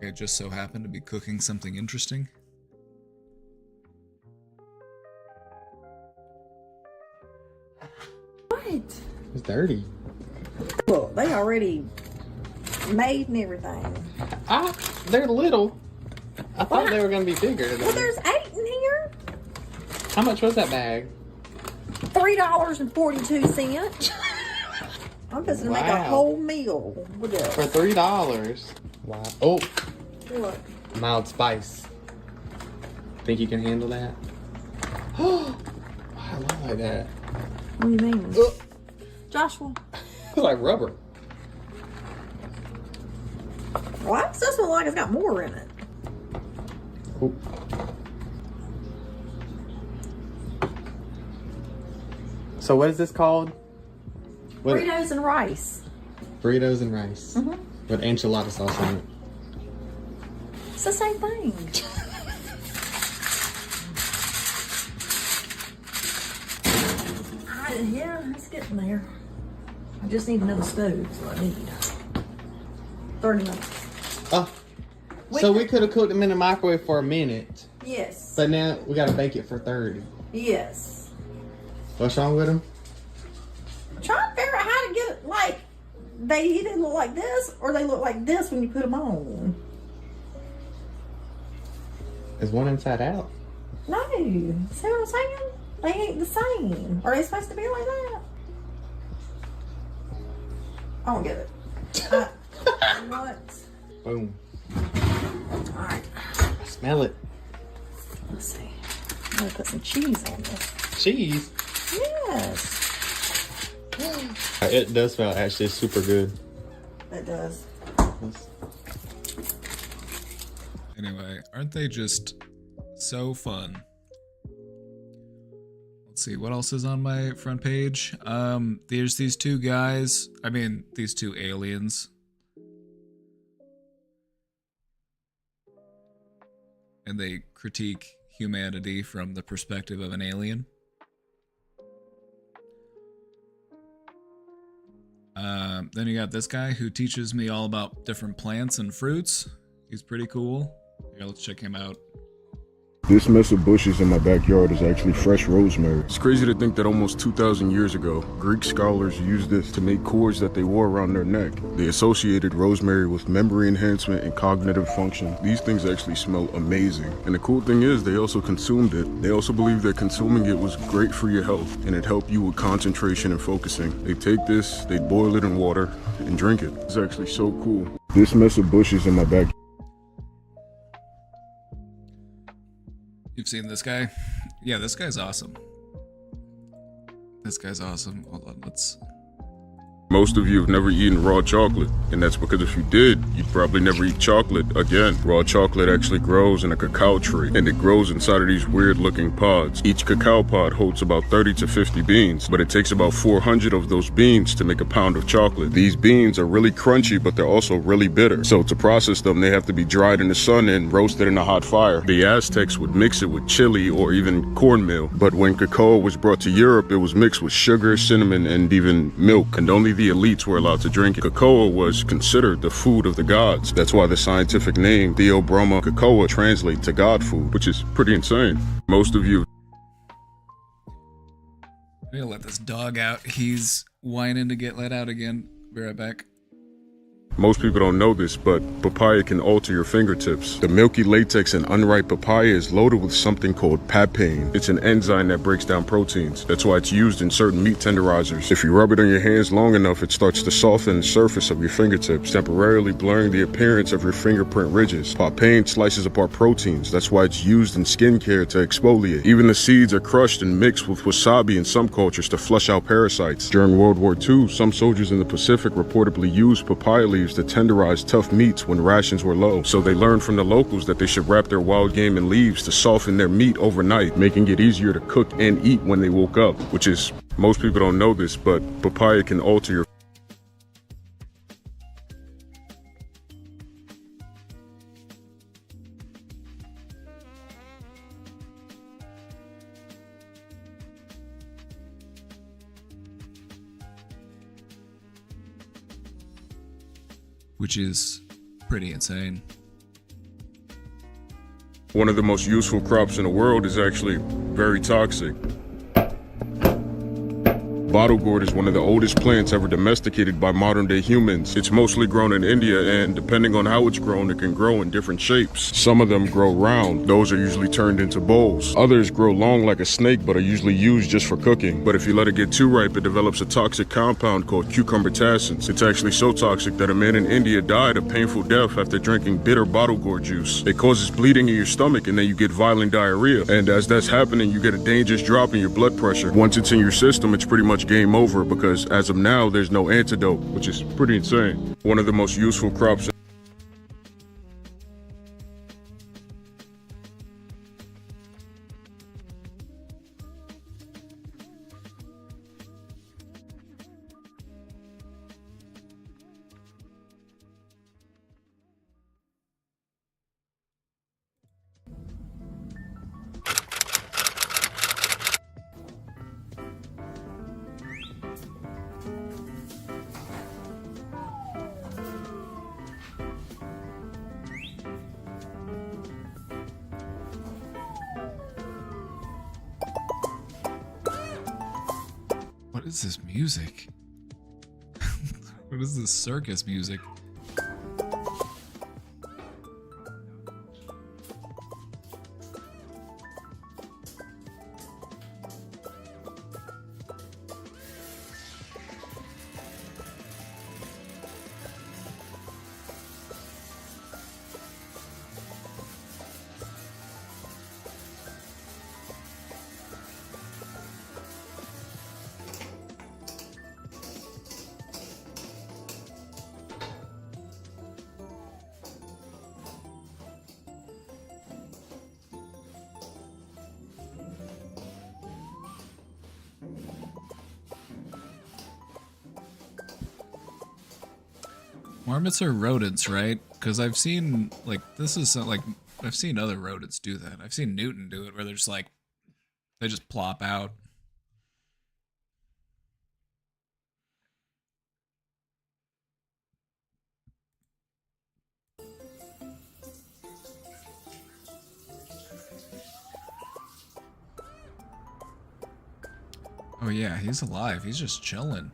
Like I just so happen to be cooking something interesting. What? It's dirty. Look, they already made and everything. They're little. I thought they were gonna be bigger. Well, there's 8 in here. How much was that bag? $3.42. I'm supposed to make a Wow. whole meal with For it. $3. Wow. Oh, What? mild spice. Think you can handle that? Oh, I love like that. What do you mean? Joshua, It's like rubber. why does this look like it's got more in it? Oh. So what is this called? What? Burritos and rice. Burritos and rice. With enchilada sauce on it. It's the same thing. Yeah, it's getting there. I just need another stove, so I need 30 minutes. Oh. So we could have cooked them in the microwave for a minute, Yes. but now we gotta bake it for 30. Yes. What's wrong with them? they either look like this or they look like this when you put them on. Is one inside out? No, see what I'm saying? They ain't the same. Are they supposed to be like that? I don't get it. What? Boom. Alright, I smell it. let's see. I'm gonna put some cheese on this. Cheese. Yes, It does smell actually super good. it does. Anyway, aren't they just so fun? Let's see, what else is on my front page? There's these two guys. I mean, these two aliens. And they critique humanity from the perspective of an alien. Then you got this guy who teaches me all about different plants and fruits. He's pretty cool. Here, let's check him out. This mess of bushes in my backyard is actually fresh rosemary. It's crazy to think that almost 2,000 years ago, Greek scholars used this to make cords that they wore around their neck. They associated rosemary with memory enhancement and cognitive function. These things actually smell amazing. And the cool thing is, they also consumed it. They also believed that consuming it was great for your health, and it helped you with concentration and focusing. They take this, they boil it in water, and drink it. It's actually so cool. This mess of bushes in my backyard. You've seen this guy? Yeah, this guy's awesome. This guy's awesome. Hold on, let's... Most of you have never eaten raw chocolate, and that's because if you did, you'd probably never eat chocolate again. Raw chocolate actually grows in a cacao tree, and it grows inside of these weird-looking pods. Each cacao pod holds about 30 to 50 beans, but it takes about 400 of those beans to make a pound of chocolate. These beans are really crunchy, but they're also really bitter. So to process them, they have to be dried in the sun and roasted in a hot fire. The Aztecs would mix it with chili or even cornmeal, but when cacao was brought to Europe, it was mixed with sugar, cinnamon, and even milk, and only the elites were allowed to drink it. Cacao was considered the food of the gods. That's why the scientific name Theobroma cacao translates to god food, which is pretty insane. Most of you... I'm gonna let this dog out. He's whining to get let out again. Be right back. Most people don't know this, but papaya can alter your fingertips. The milky latex in unripe papaya is loaded with something called papain. It's an enzyme that breaks down proteins. That's why it's used in certain meat tenderizers. If you rub it on your hands long enough, it starts to soften the surface of your fingertips, temporarily blurring the appearance of your fingerprint ridges. Papain slices apart proteins. That's why it's used in skincare to exfoliate. Even the seeds are crushed and mixed with wasabi in some cultures to flush out parasites. During World War II, some soldiers in the Pacific reportedly used papaya leaves to tenderize tough meats when rations were low. So they learned from the locals that they should wrap their wild game in leaves to soften their meat overnight, making it easier to cook and eat when they woke up, which is, most people don't know this, but papaya can alter your Which is pretty insane. One of the most useful crops in the world is actually very toxic. Bottle gourd is one of the oldest plants ever domesticated by modern-day humans. It's mostly grown in India, and depending on how it's grown, it can grow in different shapes. Some of them grow round. Those are usually turned into bowls. Others grow long like a snake, but are usually used just for cooking. But if you let it get too ripe, it develops a toxic compound called cucumber tassins. It's actually so toxic that a man in India died a painful death after drinking bitter bottle gourd juice. It causes bleeding in your stomach, and then you get violent diarrhea. And as that's happening, you get a dangerous drop in your blood pressure. Once it's in your system, it's pretty much game over, because as of now, there's no antidote, which is pretty insane. One of the most useful crops. What is this music? What is this circus music? Marmots are rodents, right? Because I've seen, like, this is like, I've seen other rodents do that. I've seen Newton do it where they're just like, they just plop out. Oh yeah, he's alive. He's just chilling.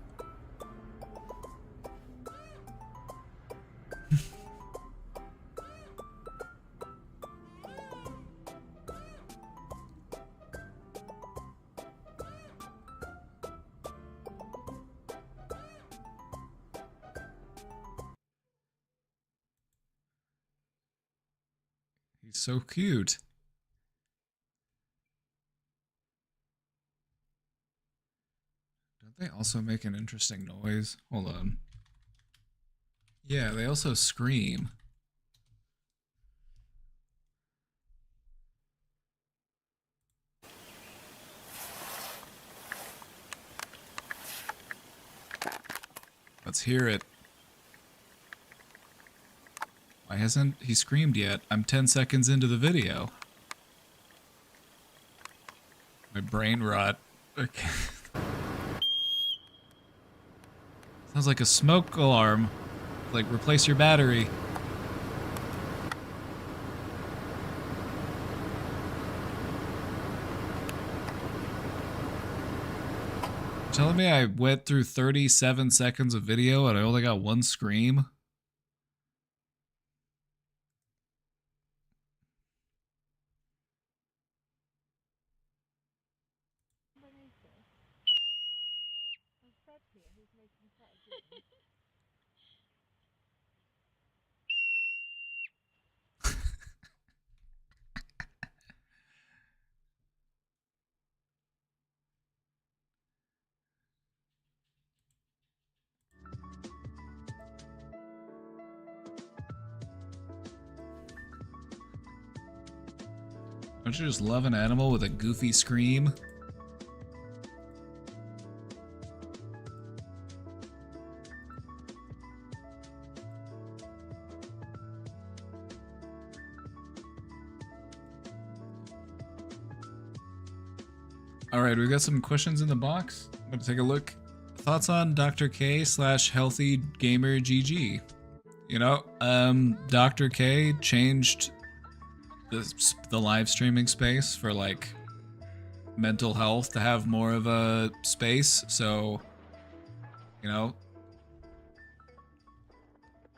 He's so cute. Don't they also make an interesting noise? Hold on. Yeah, they also scream. Let's hear it. Why hasn't he screamed yet? I'm 10 seconds into the video. My brain rot. Okay. Sounds like a smoke alarm. Like, replace your battery. Telling me I went through 37 seconds of video and I only got one scream? Don't you just love an animal with a goofy scream? Alright, we've got some questions in the box. I'm gonna take a look. Thoughts on Dr. K / Healthy Gamer GG? You know, Dr. K changed the live streaming space for like mental health to have more of a space, so you know,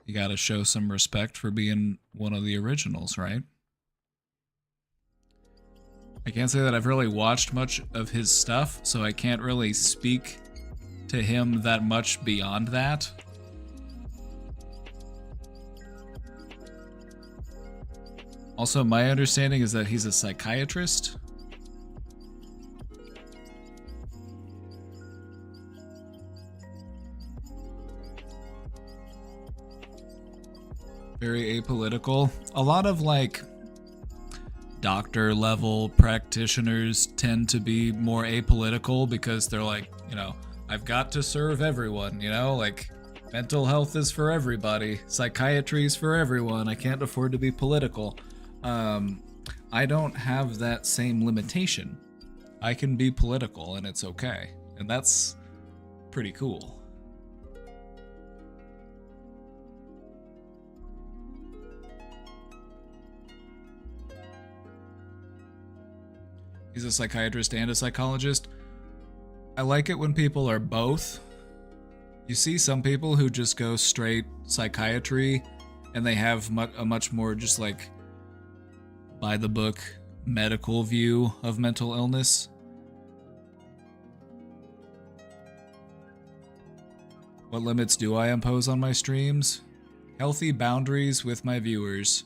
you gotta show some respect for being one of the originals, right? I can't say that I've really watched much of his stuff, so I can't really speak to him that much beyond that. Also, my understanding is that he's a psychiatrist. Very apolitical. A lot of like doctor level practitioners tend to be more apolitical because they're like, you know, I've got to serve everyone, you know, like mental health is for everybody, psychiatry is for everyone, I can't afford to be political. I don't have that same limitation. I can be political and it's okay. And that's pretty cool. He's a psychiatrist and a psychologist. I like it when people are both. You see some people who just go straight psychiatry and they have a much more just like by the book medical view of mental illness. What limits do I impose on my streams? Healthy boundaries with my viewers.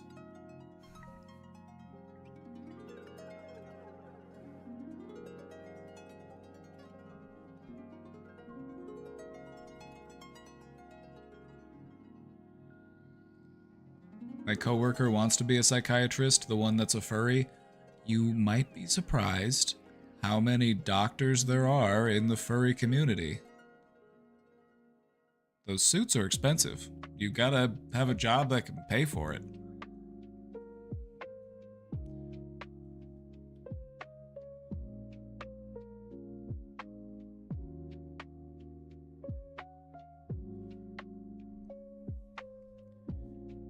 My coworker wants to be a psychiatrist, the one that's a furry. You might be surprised how many doctors there are in the furry community. Those suits are expensive. You gotta have a job that can pay for it.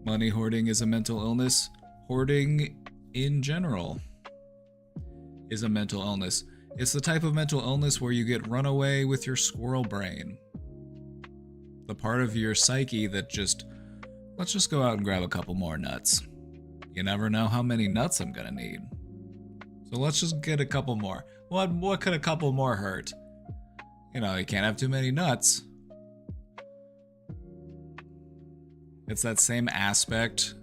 Money hoarding is a mental illness. Hoarding in general is a mental illness. It's the type of mental illness where you get run away with your squirrel brain. The part of your psyche that just, let's just go out and grab a couple more nuts. You never know how many nuts I'm gonna need. So let's just get a couple more. What could a couple more hurt? You know, you can't have too many nuts. It's that same aspect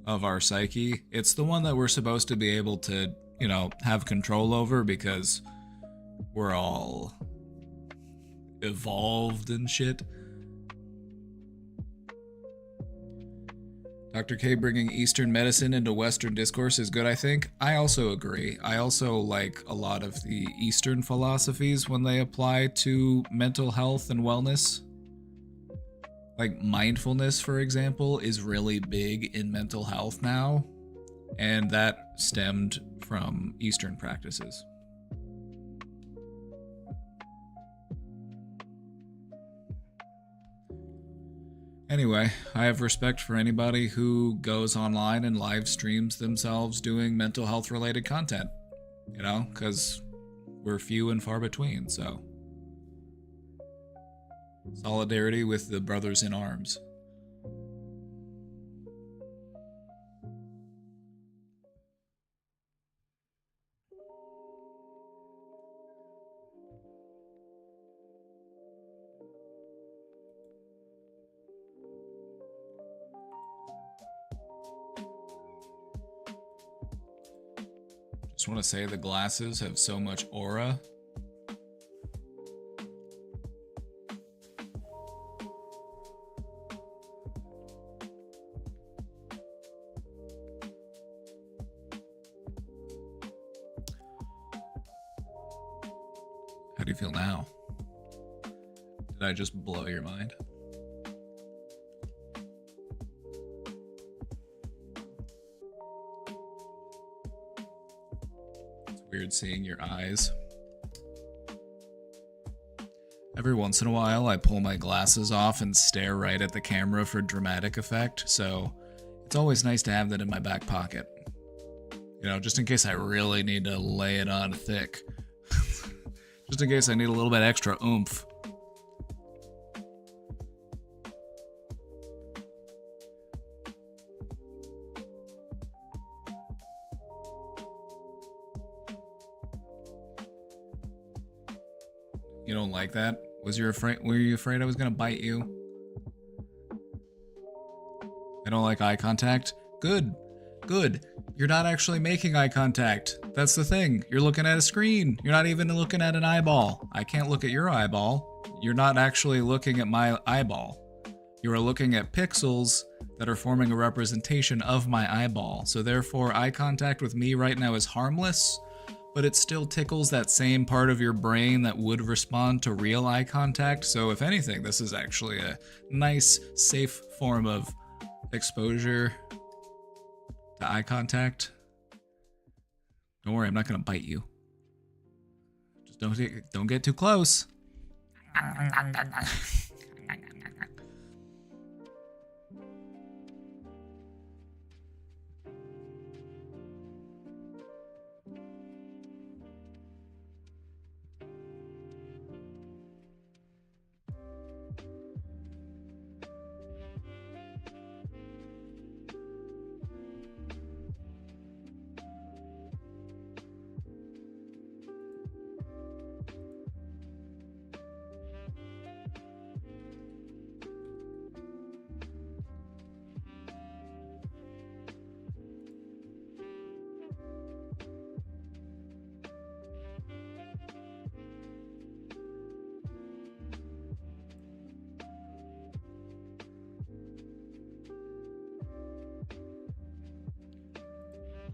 of our psyche. It's the one that we're supposed to be able to, you know, have control over because we're all evolved and shit. Dr. K bringing Eastern medicine into Western discourse is good, I think. I also agree. I also like a lot of the Eastern philosophies when they apply to mental health and wellness. Like mindfulness, for example, is really big in mental health now, and that stemmed from Eastern practices. Anyway, I have respect for anybody who goes online and live streams themselves doing mental health related content, you know, because we're few and far between, so. Solidarity with the brothers in arms. Just want to say the glasses have so much aura. How do you feel now? Did I just blow your mind? It's weird seeing your eyes. Every once in a while, I pull my glasses off and stare right at the camera for dramatic effect, so it's always nice to have that in my back pocket. You know, just in case I really need to lay it on thick. Just in case I need a little bit extra oomph. You don't like that? Were you afraid I was gonna bite you? I don't like eye contact? Good. Good. You're not actually making eye contact. That's the thing. You're looking at a screen. You're not even looking at an eyeball. I can't look at your eyeball. You're not actually looking at my eyeball. You are looking at pixels that are forming a representation of my eyeball. So therefore, eye contact with me right now is harmless, but it still tickles that same part of your brain that would respond to real eye contact. So if anything, this is actually a nice, safe form of exposure to eye contact. Don't worry, I'm not gonna bite you. Just don't get too close.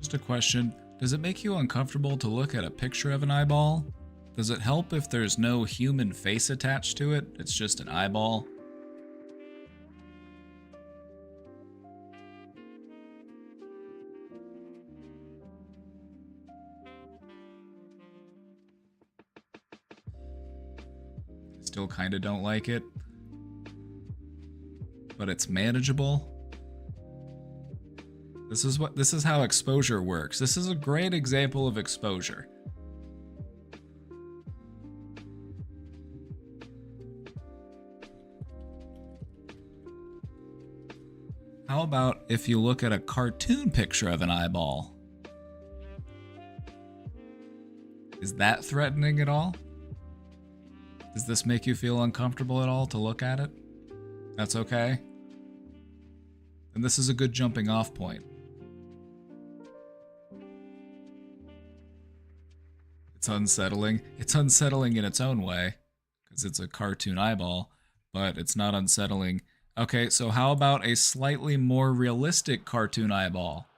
Just a question. Does it make you uncomfortable to look at a picture of an eyeball? Does it help if there's no human face attached to it? It's just an eyeball? Still kind of don't like it. But it's manageable. This is how exposure works. This is a great example of exposure. How about if you look at a cartoon picture of an eyeball? Is that threatening at all? Does this make you feel uncomfortable at all to look at it? That's okay. And this is a good jumping off point. It's unsettling. It's unsettling in its own way, because it's a cartoon eyeball, but it's not unsettling. Okay, so how about a slightly more realistic cartoon eyeball?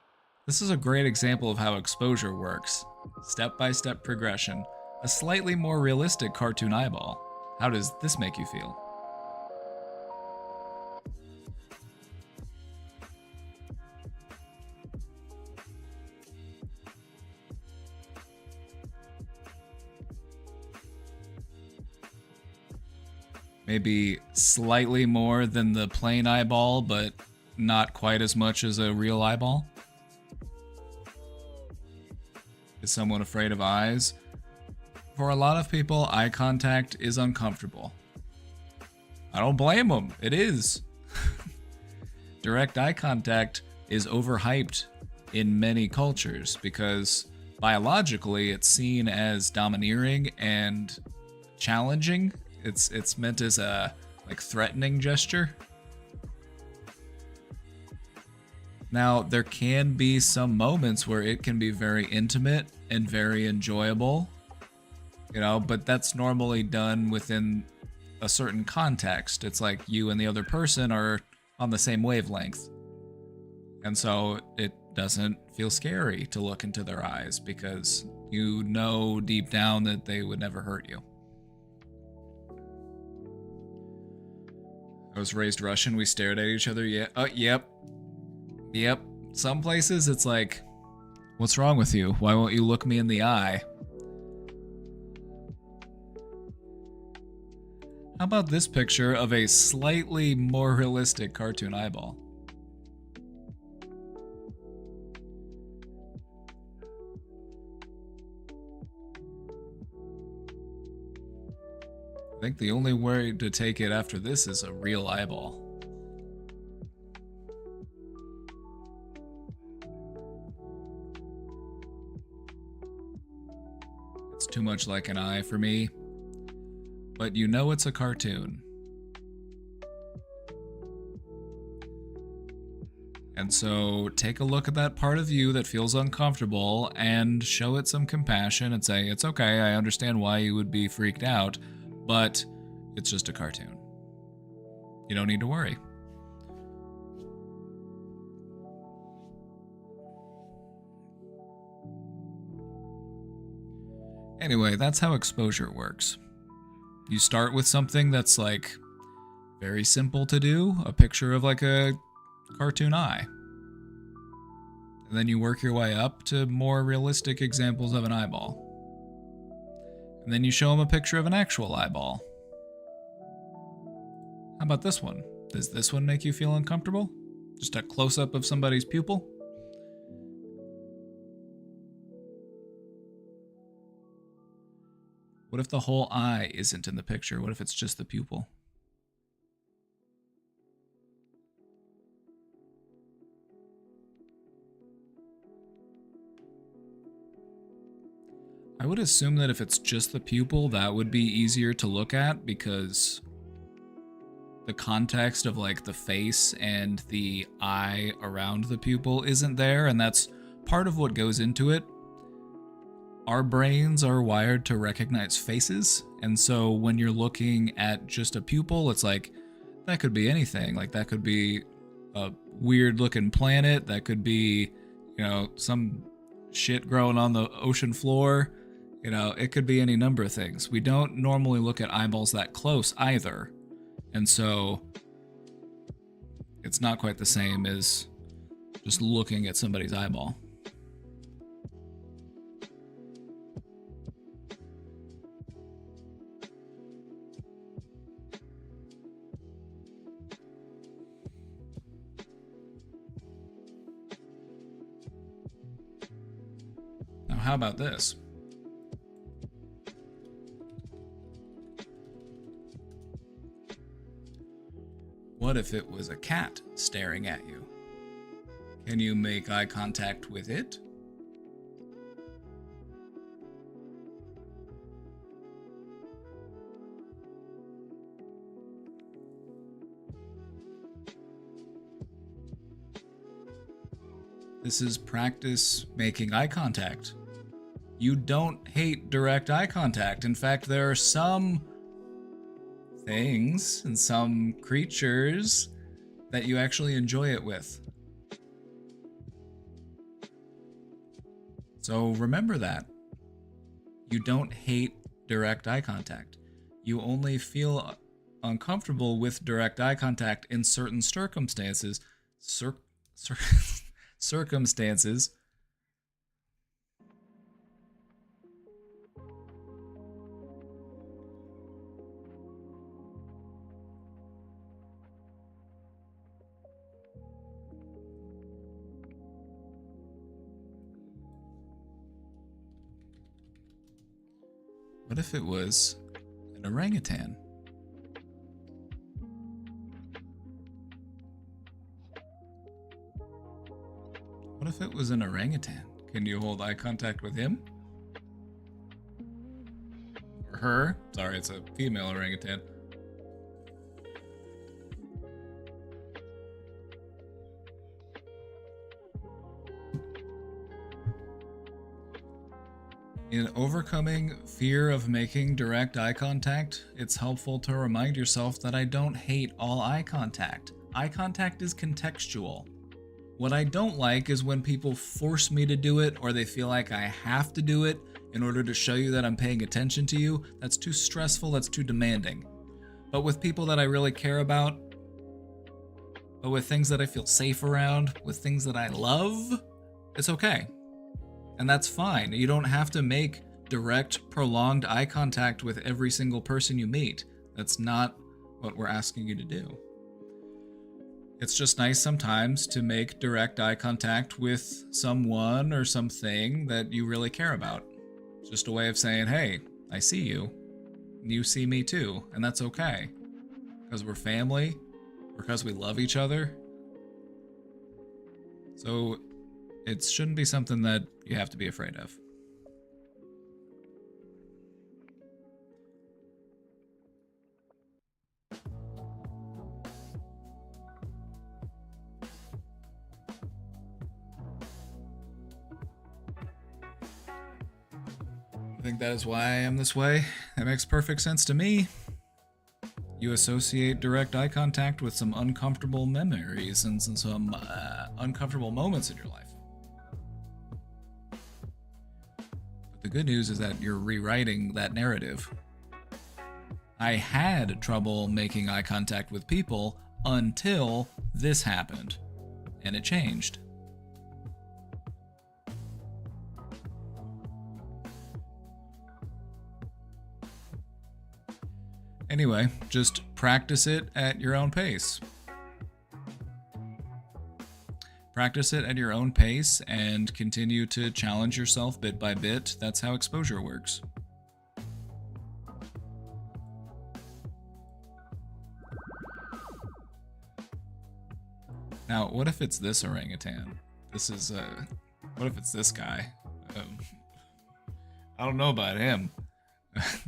This is a great example of how exposure works. Step-by-step progression. A slightly more realistic cartoon eyeball. How does this make you feel? Maybe slightly more than the plain eyeball, but not quite as much as a real eyeball? Is someone afraid of eyes? For a lot of people, eye contact is uncomfortable. I don't blame them. It is. Direct eye contact is overhyped in many cultures because biologically it's seen as domineering and challenging. It's meant as a threatening gesture. Now, there can be some moments where it can be very intimate and very enjoyable, you know, but that's normally done within a certain context. It's like you and the other person are on the same wavelength. And so it doesn't feel scary to look into their eyes because you know deep down that they would never hurt you. I was raised Russian. We stared at each other. Yeah. Yep. Yep. Some places it's like, what's wrong with you? Why won't you look me in the eye? How about this picture of a slightly more realistic cartoon eyeball? I think the only way to take it after this is a real eyeball. It's too much like an eye for me, but you know it's a cartoon. And so take a look at that part of you that feels uncomfortable and show it some compassion and say, it's okay, I understand why you would be freaked out, but it's just a cartoon. You don't need to worry. Anyway, that's how exposure works. You start with something that's like very simple to do, a picture of like a cartoon eye. And then you work your way up to more realistic examples of an eyeball. And then you show them a picture of an actual eyeball. How about this one? Does this one make you feel uncomfortable? Just a close-up of somebody's pupil? What if the whole eye isn't in the picture? What if it's just the pupil? I would assume that if it's just the pupil, that would be easier to look at because the context of like the face and the eye around the pupil isn't there, and that's part of what goes into it. Our brains are wired to recognize faces, and so when you're looking at just a pupil, it's like, that could be anything. Like, that could be a weird looking planet, that could be, you know, some shit growing on the ocean floor. You know, it could be any number of things. We don't normally look at eyeballs that close either. And so it's not quite the same as just looking at somebody's eyeball. Now, how about this? What if it was a cat staring at you? Can you make eye contact with it? This is practice making eye contact. You don't hate direct eye contact. In fact, there are some things and some creatures that you actually enjoy it with. So remember that. You don't hate direct eye contact. You only feel uncomfortable with direct eye contact in certain circumstances. Circumstances. What if it was an orangutan? What if it was an orangutan? Can you hold eye contact with him? Or her? Sorry, it's a female orangutan. In overcoming fear of making direct eye contact, it's helpful to remind yourself that I don't hate all eye contact. Eye contact is contextual. What I don't like is when people force me to do it or they feel like I have to do it in order to show you that I'm paying attention to you. That's too stressful, that's too demanding. But with people that I really care about, but with things that I feel safe around, with things that I love, it's okay. And that's fine. You don't have to make direct, prolonged eye contact with every single person you meet. That's not what we're asking you to do. It's just nice sometimes to make direct eye contact with someone or something that you really care about. It's just a way of saying, hey, I see you. You see me too. And that's okay. Because we're family. Because we love each other. So it shouldn't be something that you have to be afraid of. I think that is why I am this way. That makes perfect sense to me. You associate direct eye contact with some uncomfortable memories and some uncomfortable moments in your life. But the good news is that you're rewriting that narrative. I had trouble making eye contact with people until this happened, and it changed. Anyway, just practice it at your own pace. Practice it at your own pace and continue to challenge yourself bit by bit. That's how exposure works. Now, what if it's this orangutan? What if it's this guy? I don't know about him.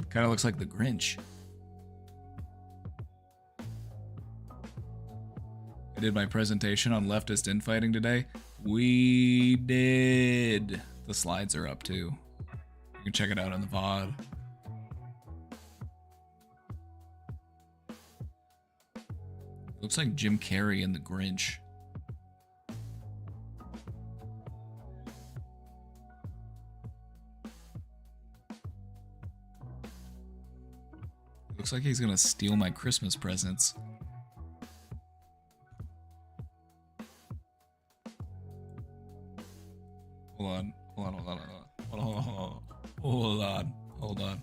Kind of looks like the Grinch. I did my presentation on leftist infighting today. We did. The slides are up too. You can check it out on the VOD. Looks like Jim Carrey and the Grinch. looks like he's gonna steal my Christmas presents. Hold on. Hold on.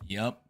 Yep.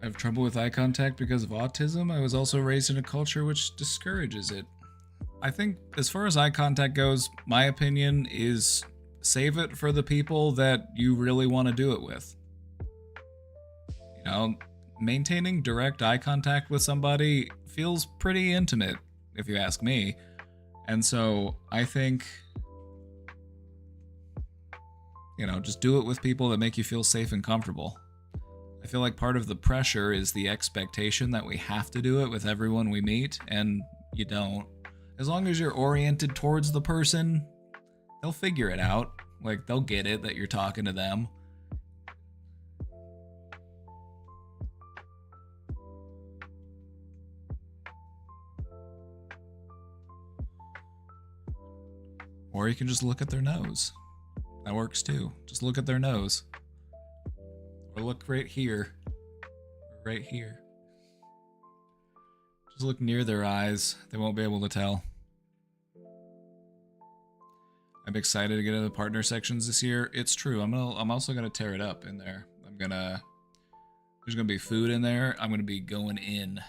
I have trouble with eye contact because of autism. I was also raised in a culture which discourages it. I think as far as eye contact goes, my opinion is save it for the people that you really want to do it with. You know, maintaining direct eye contact with somebody feels pretty intimate, if you ask me. And so I think, you know, just do it with people that make you feel safe and comfortable. I feel like part of the pressure is the expectation that we have to do it with everyone we meet, and you don't. As long as you're oriented towards the person, they'll figure it out. Like, they'll get it that you're talking to them. Or you can just look at their nose. That works too. Just look at their nose. Or look right here. Right here. Just look near their eyes. They won't be able to tell. I'm excited to get into the partner sections this year. It's true. I'm also gonna tear it up in there. There's gonna be food in there. I'm gonna be going in.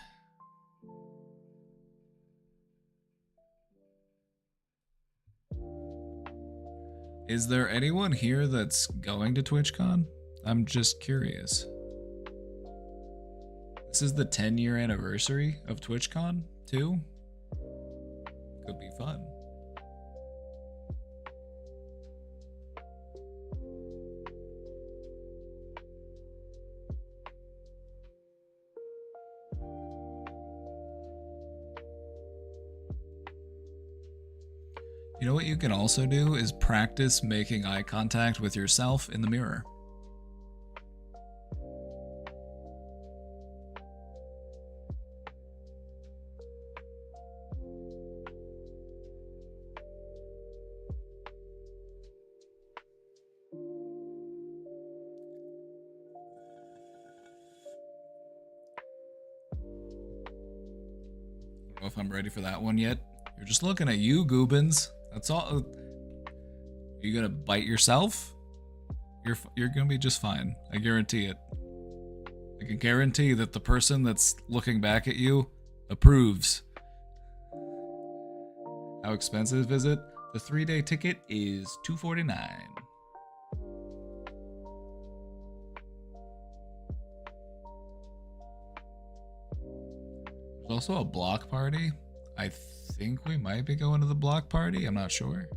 Is there anyone here that's going to TwitchCon? I'm just curious. This is the 10-year anniversary of TwitchCon, too? Could be fun. You know what you can also do is practice making eye contact with yourself in the mirror. I don't know if I'm ready for that one yet. You're just looking at you, Goobins. That's all. Are you gonna bite yourself? You're gonna be just fine. I guarantee it. I can guarantee that the person that's looking back at you approves. How expensive is it? The 3-day ticket is $249. There's also a block party. I think we might be going to the block party. I'm not sure.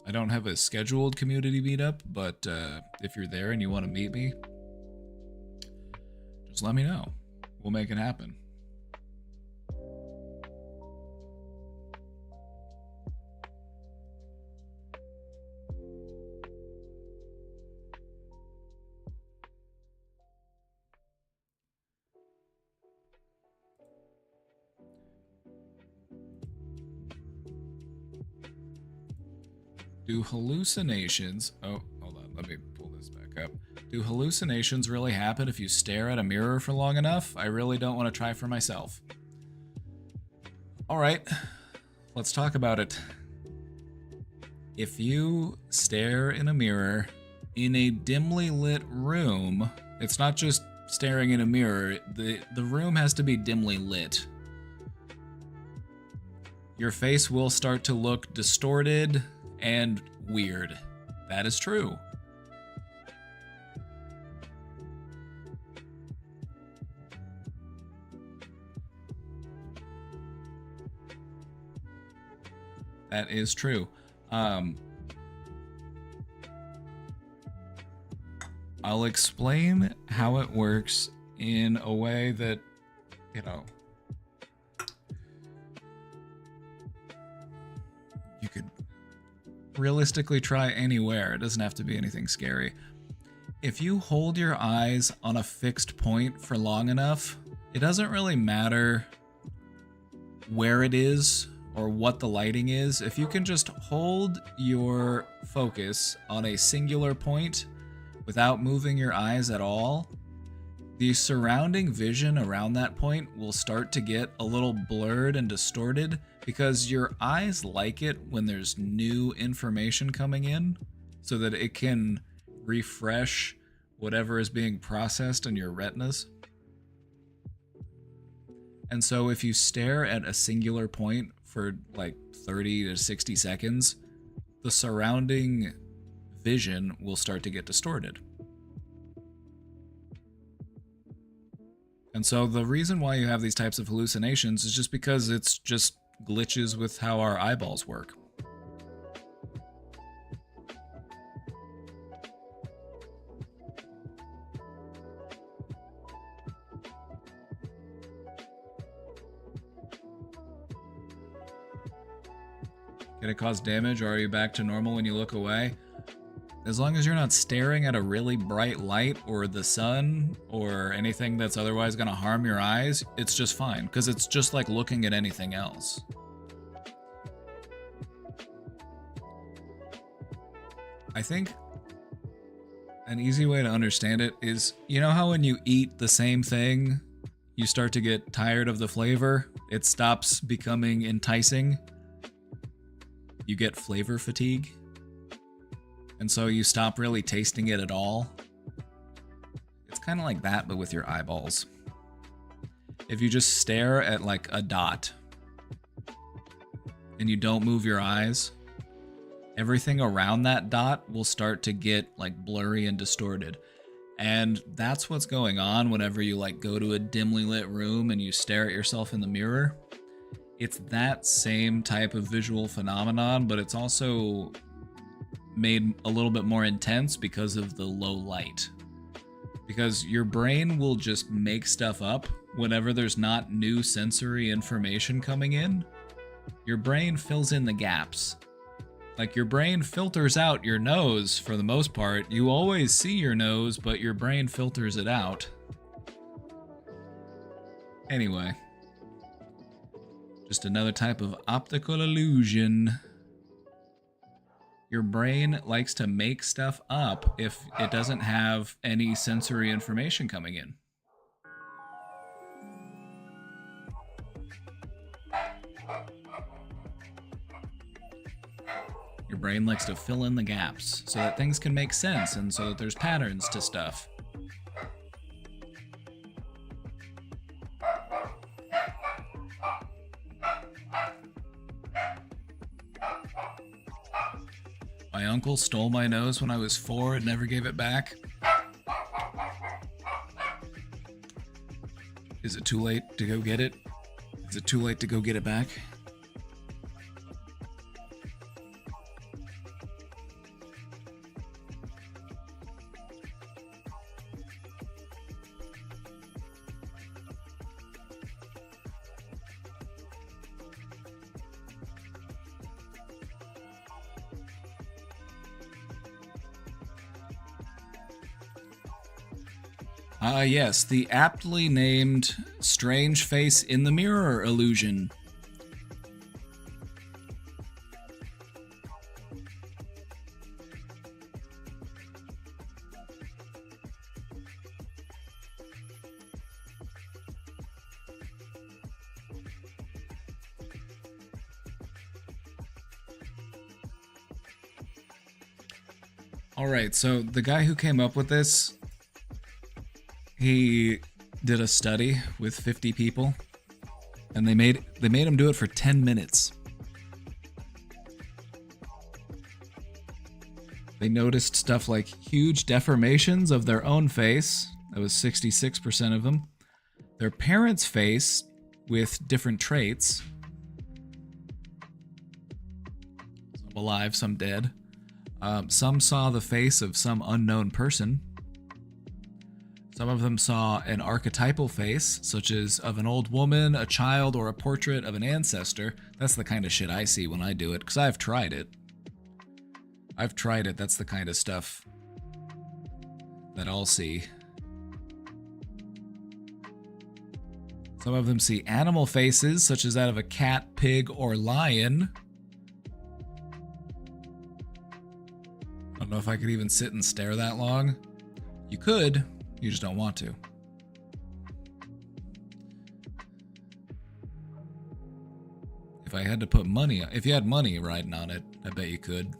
I don't have a scheduled community meetup, but if you're there and you want to meet me, just let me know. We'll make it happen. Do hallucinations... Oh, hold on. Let me pull this back up. Do hallucinations really happen if you stare at a mirror for long enough? I really don't want to try for myself. Alright. Let's talk about it. If you stare in a mirror in a dimly lit room, it's not just staring in a mirror, the room has to be dimly lit. Your face will start to look distorted and weird. That is true. That is true. I'll explain how it works in a way that, you know, you could realistically try anywhere. It doesn't have to be anything scary. If you hold your eyes on a fixed point for long enough, it doesn't really matter where it is or what the lighting is. If you can just hold your focus on a singular point without moving your eyes at all, the surrounding vision around that point will start to get a little blurred and distorted because your eyes like it when there's new information coming in so that it can refresh whatever is being processed in your retinas. And so if you stare at a singular point for like 30 to 60 seconds, the surrounding vision will start to get distorted. And so the reason why you have these types of hallucinations is just because it's just glitches with how our eyeballs work. Can it cause damage, or are you back to normal when you look away? As long as you're not staring at a really bright light or the sun or anything that's otherwise going to harm your eyes, it's just fine, because it's just like looking at anything else. I think an easy way to understand it is, you know how when you eat the same thing, you start to get tired of the flavor? It stops becoming enticing. You get flavor fatigue. And so you stop really tasting it at all. It's kind of like that, but with your eyeballs. If you just stare at like a dot and you don't move your eyes, everything around that dot will start to get like blurry and distorted. And that's what's going on whenever you like go to a dimly lit room and you stare at yourself in the mirror. It's that same type of visual phenomenon, but it's also made a little bit more intense because of the low light. Because your brain will just make stuff up whenever there's not new sensory information coming in. Your brain fills in the gaps. Like your brain filters out your nose for the most part. You always see your nose, but your brain filters it out. Anyway. Just another type of optical illusion. Your brain likes to make stuff up if it doesn't have any sensory information coming in. Your brain likes to fill in the gaps so that things can make sense and so that there's patterns to stuff. My uncle stole my nose when I was 4 and never gave it back. Is it too late to go get it? Is it too late to go get it back? Yes, the aptly named strange face in the mirror illusion. All right, so the guy who came up with this, he did a study with 50 people, and they made him do it for 10 minutes. They noticed stuff like huge deformations of their own face. That was 66% of them. Their parents' face with different traits. Some alive, some dead. Some saw the face of some unknown person. Some of them saw an archetypal face, such as of an old woman, a child, or a portrait of an ancestor. That's the kind of shit I see when I do it, because I've tried it. That's the kind of stuff that I'll see. Some of them see animal faces, such as that of a cat, pig, or lion. I don't know if I could even sit and stare that long. You could, you just don't want to. If I had to put money, if you had money riding on it, I bet you could.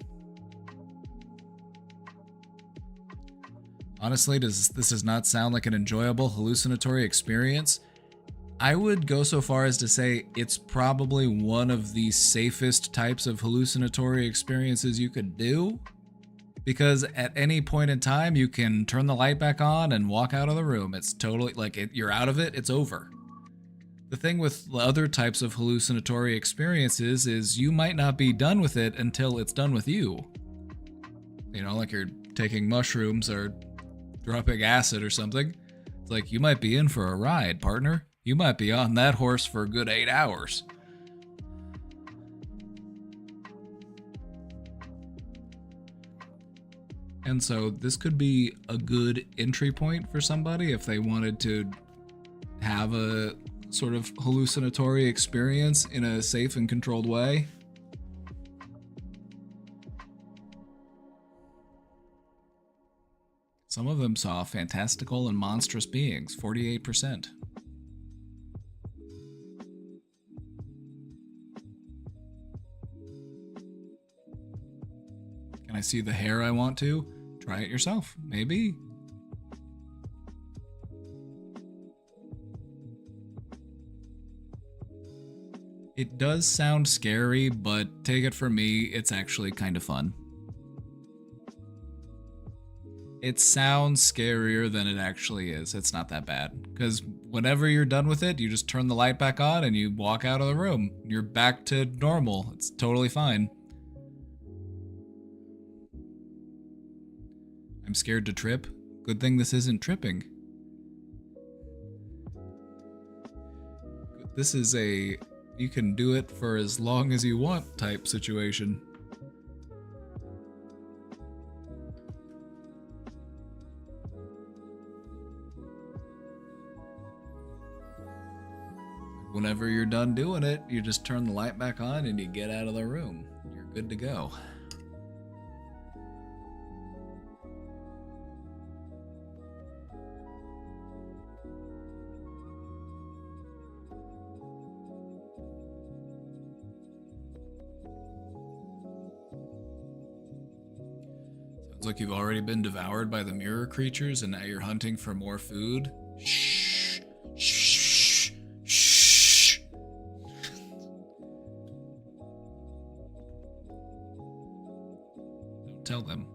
Honestly, this does not sound like an enjoyable hallucinatory experience. I would go so far as to say it's probably one of the safest types of hallucinatory experiences you could do. Because at any point in time, you can turn the light back on and walk out of the room. It's totally, you're out of it, it's over. The thing with other types of hallucinatory experiences is you might not be done with it until it's done with you. You know, like you're taking mushrooms or dropping acid or something. It's like, you might be in for a ride, partner. You might be on that horse for a good 8 hours. And so this could be a good entry point for somebody if they wanted to have a sort of hallucinatory experience in a safe and controlled way. Some of them saw fantastical and monstrous beings, 48%. Can I see the hair I want to? Try it yourself, maybe. It does sound scary, but take it from me, it's actually kind of fun. It sounds scarier than it actually is. It's not that bad. Because whenever you're done with it, you just turn the light back on and you walk out of the room. You're back to normal. It's totally fine. I'm scared to trip. Good thing this isn't tripping. This is a you can do it for as long as you want type situation. Whenever you're done doing it, you just turn the light back on and you get out of the room. You're good to go. Sounds like you've already been devoured by the mirror creatures and now you're hunting for more food. Shh. Shh. Shh. Don't tell them.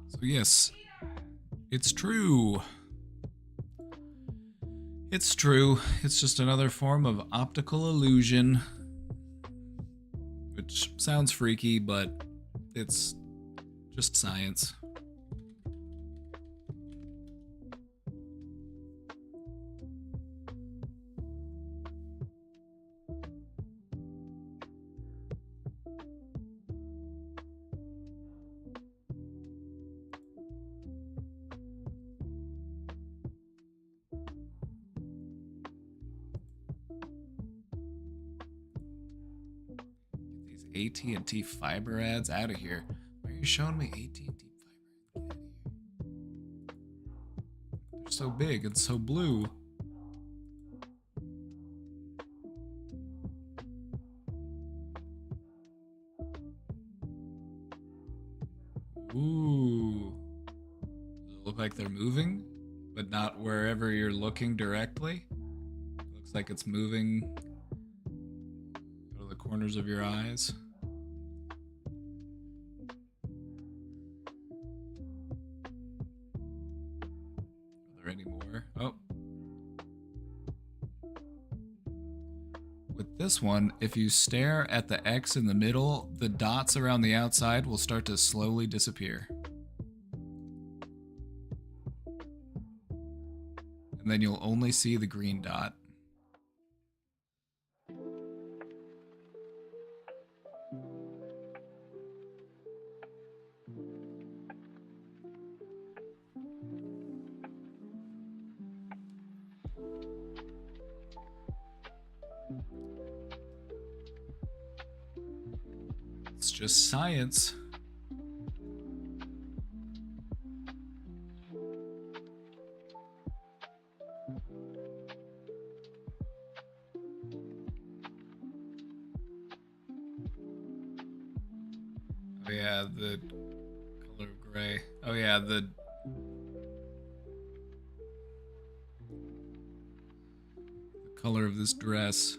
So yes, it's true. It's true. It's just another form of optical illusion. Which sounds freaky, but it's just science. AT&T fiber ads out of here. Why are you showing me AT&T fiber ads? Get out of here. They're so big and so blue. Ooh. Does it look like they're moving? But not wherever you're looking directly? Looks like it's moving out of the corners of your eyes. Are there any more? Oh. With this one, if you stare at the X in the middle, the dots around the outside will start to slowly disappear. And then you'll only see the green dot. It's just science. Oh yeah, the color of gray. Oh yeah, the color of this dress.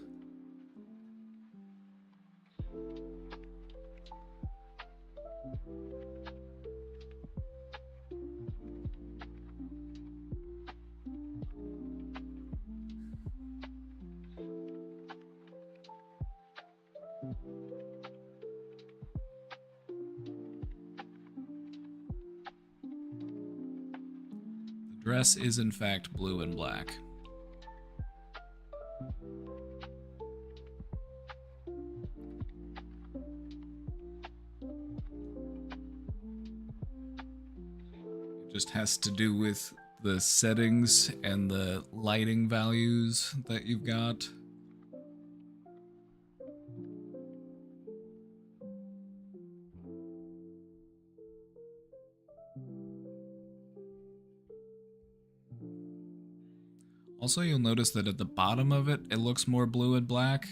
The dress is in fact blue and black. It just has to do with the settings and the lighting values that you've got. Also, you'll notice that at the bottom of it, it looks more blue and black.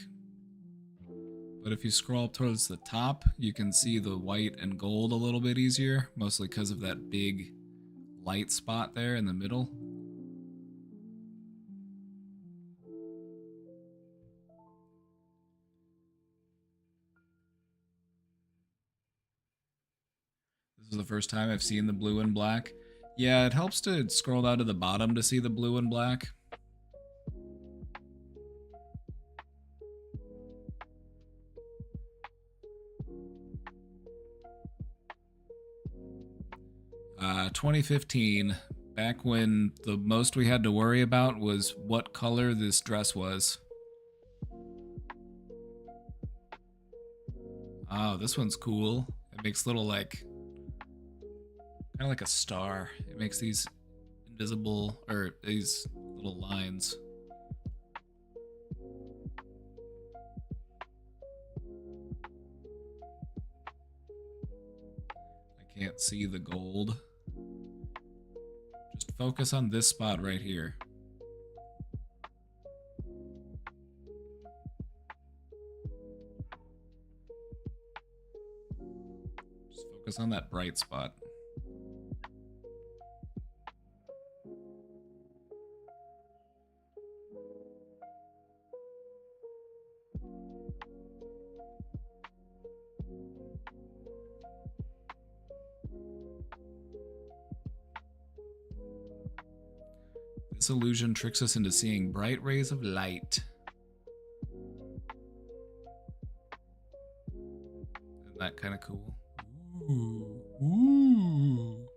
But if you scroll up towards the top, you can see the white and gold a little bit easier, mostly because of that big light spot there in the middle. This is the first time I've seen the blue and black. Yeah, it helps to scroll down to the bottom to see the blue and black. 2015, back when the most we had to worry about was what color this dress was. Oh, this one's cool. It makes little, like, kind of like a star. It makes these invisible, or these little lines. I can't see the gold. Just focus on this spot right here. Just focus on that bright spot. This illusion tricks us into seeing bright rays of light. kind of cool. Ooh. Ooh.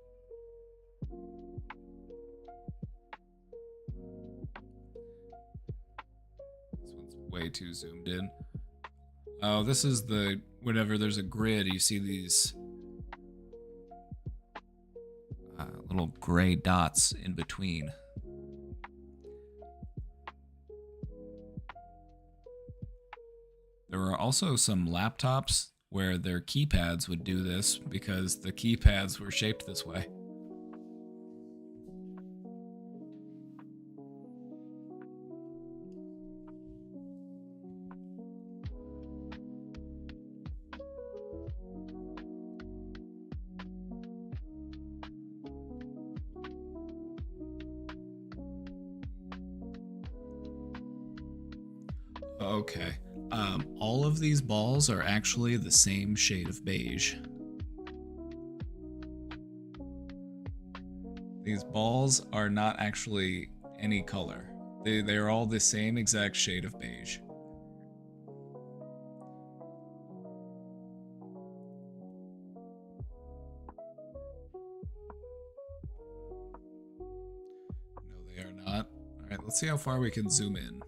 This one's way too zoomed in. Oh, this is the, whenever there's a grid, you see these little gray dots in between. There are also some laptops where their keypads would do this because the keypads were shaped this way. Okay. All of these balls are actually the same shade of beige. These balls are not actually any color. They're all the same exact shade of beige. No, they are not. Alright, let's see how far we can zoom in.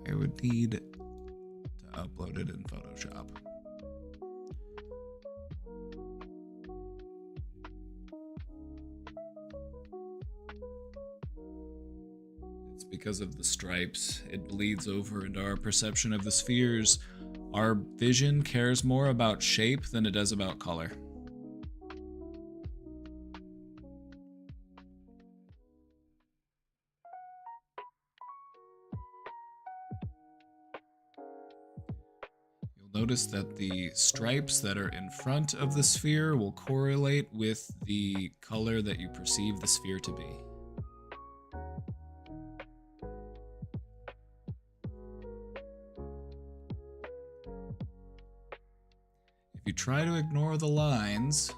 I would need to upload it in Photoshop. It's because of the stripes. It bleeds over into our perception of the spheres. Our vision cares more about shape than it does about color. Notice that the stripes that are in front of the sphere will correlate with the color that you perceive the sphere to be. If you try to ignore the lines,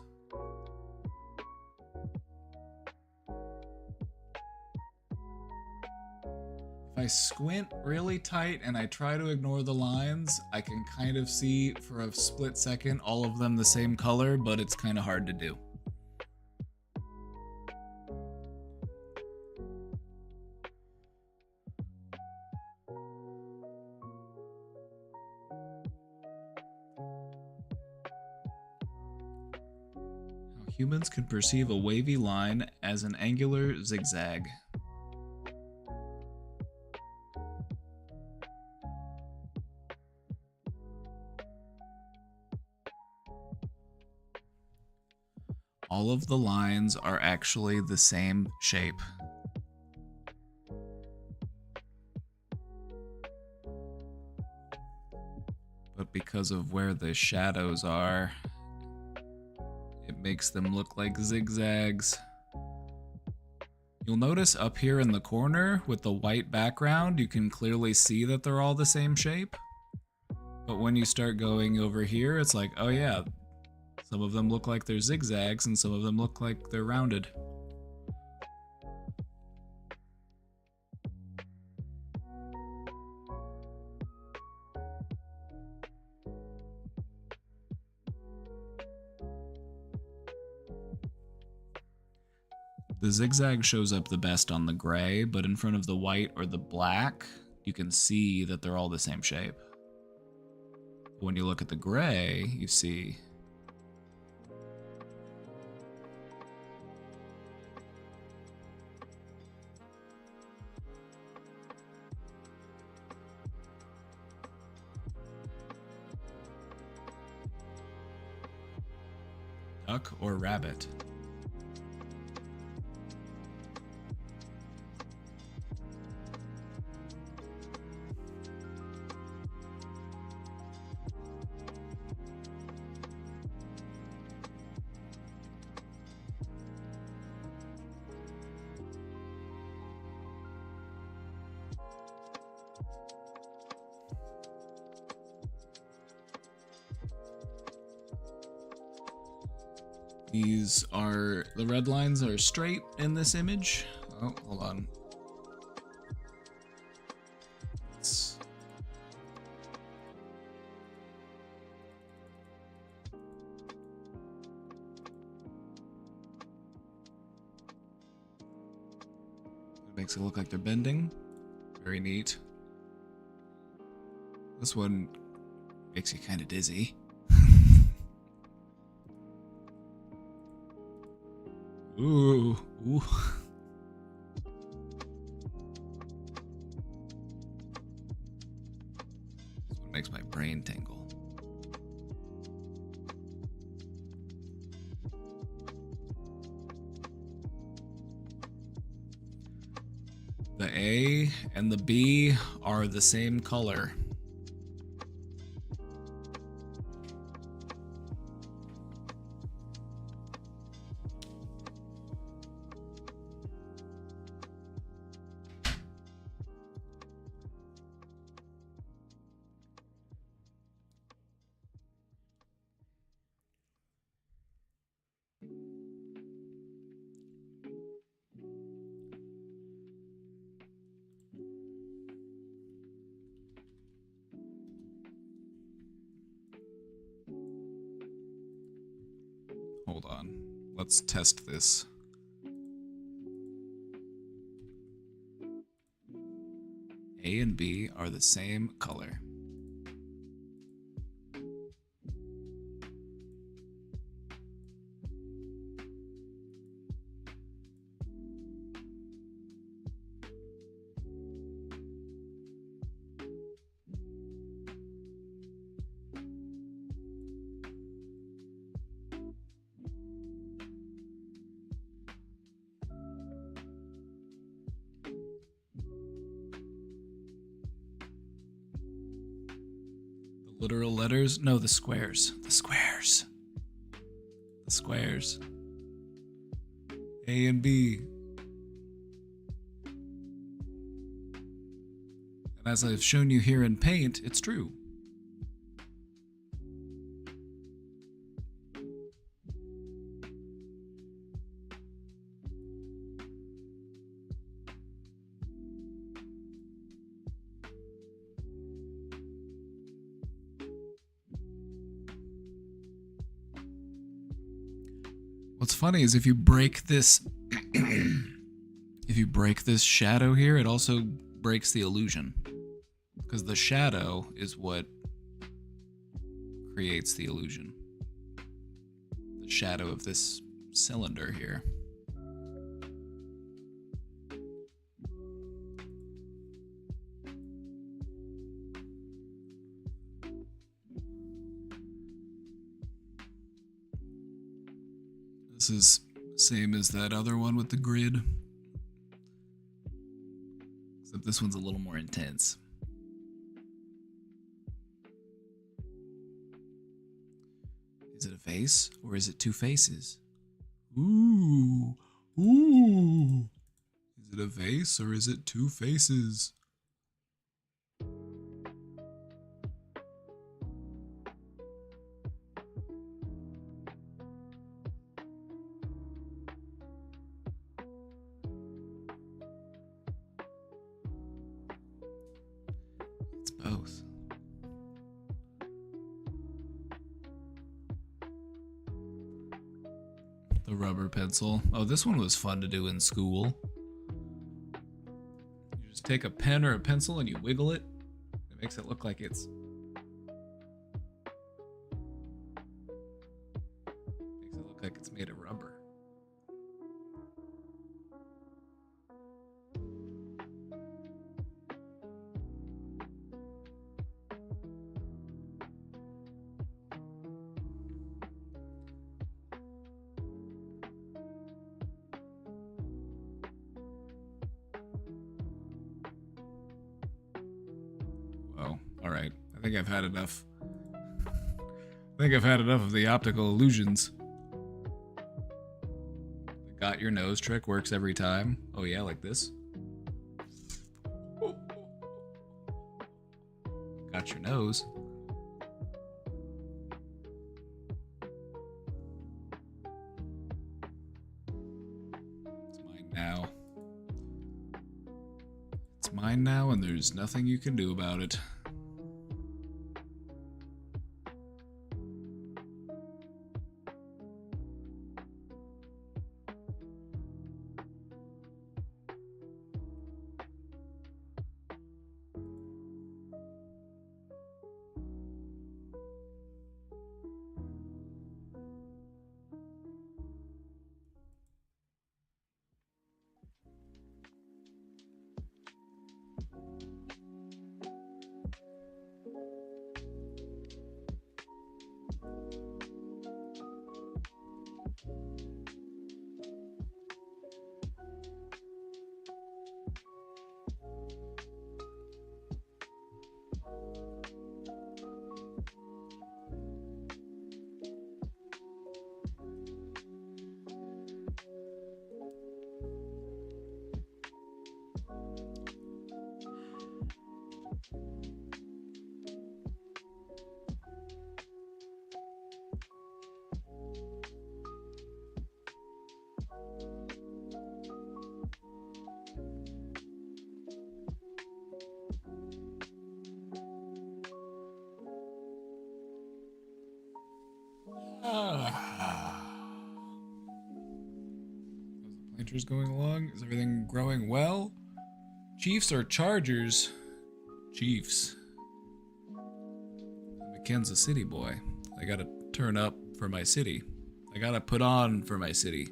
if I squint really tight and I try to ignore the lines, I can kind of see for a split second all of them the same color, but it's kind of hard to do. Now, humans can perceive a wavy line as an angular zigzag. All of the lines are actually the same shape. But because of where the shadows are, it makes them look like zigzags. You'll notice up here in the corner with the white background, you can clearly see that they're all the same shape. But when you start going over here, it's like, oh yeah, some of them look like they're zigzags and some of them look like they're rounded. The zigzag shows up the best on the gray, but in front of the white or the black, you can see that they're all the same shape. When you look at the gray, you see duck or rabbit. These are, the red lines are straight in this image. Oh, hold on. Let's, it makes it look like they're bending. Very neat. This one makes you kind of dizzy. Ooh, ooh. This one makes my brain tingle. The A and the B are the same color. Hold on. Let's test this. A and B are the same color. Literal letters? No, the squares. The squares. The squares. A and B. And as I've shown you here in Paint, it's true. What's funny is if you break this if you break this shadow here, it also breaks the illusion. Because the shadow is what creates the illusion. The shadow of this cylinder here. This is same as that other one with the grid. Except this one's a little more intense. Is it a face or is it two faces? Ooh, ooh. Is it a vase or is it two faces? It's both. The rubber pencil. Oh, this one was fun to do in school. You just take a pen or a pencil and you wiggle it. It makes it look like it's... makes it look like it's made of rubber. Oh, all right. I think I've had enough. I think I've had enough of the optical illusions. The got your nose trick works every time. Oh yeah, like this. Got your nose. there's nothing you can do about it. How's the planters going along? Is everything growing well? Chiefs or Chargers? Chiefs. I'm a Kansas City boy. I gotta turn up for my city. I gotta put on for my city.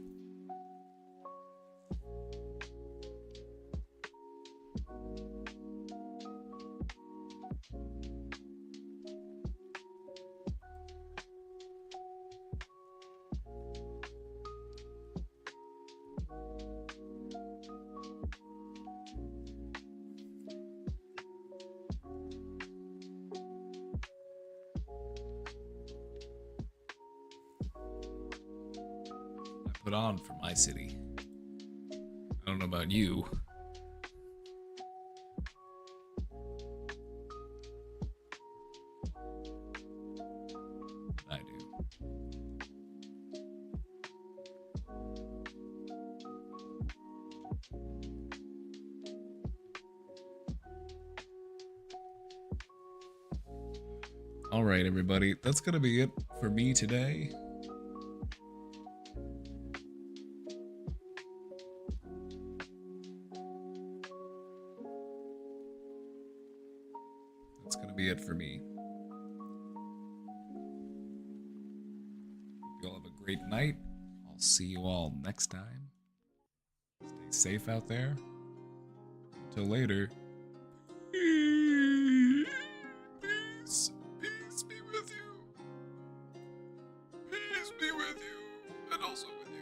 Put on for my city. I don't know about you. I do. All right, everybody. That's gonna be it for me today. That's gonna be it for me. Hope you all have a great night. I'll see you all next time. Stay safe out there. Until later. Peace. Peace be with you. Peace be with you. And also with you.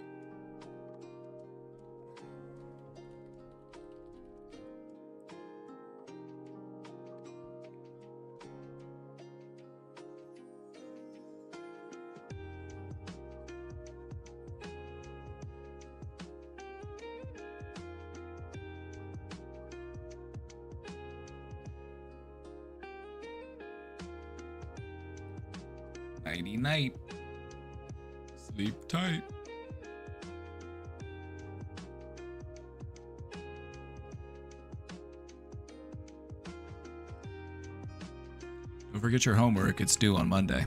Nighty night. Sleep tight. Don't forget your homework. It's due on Monday.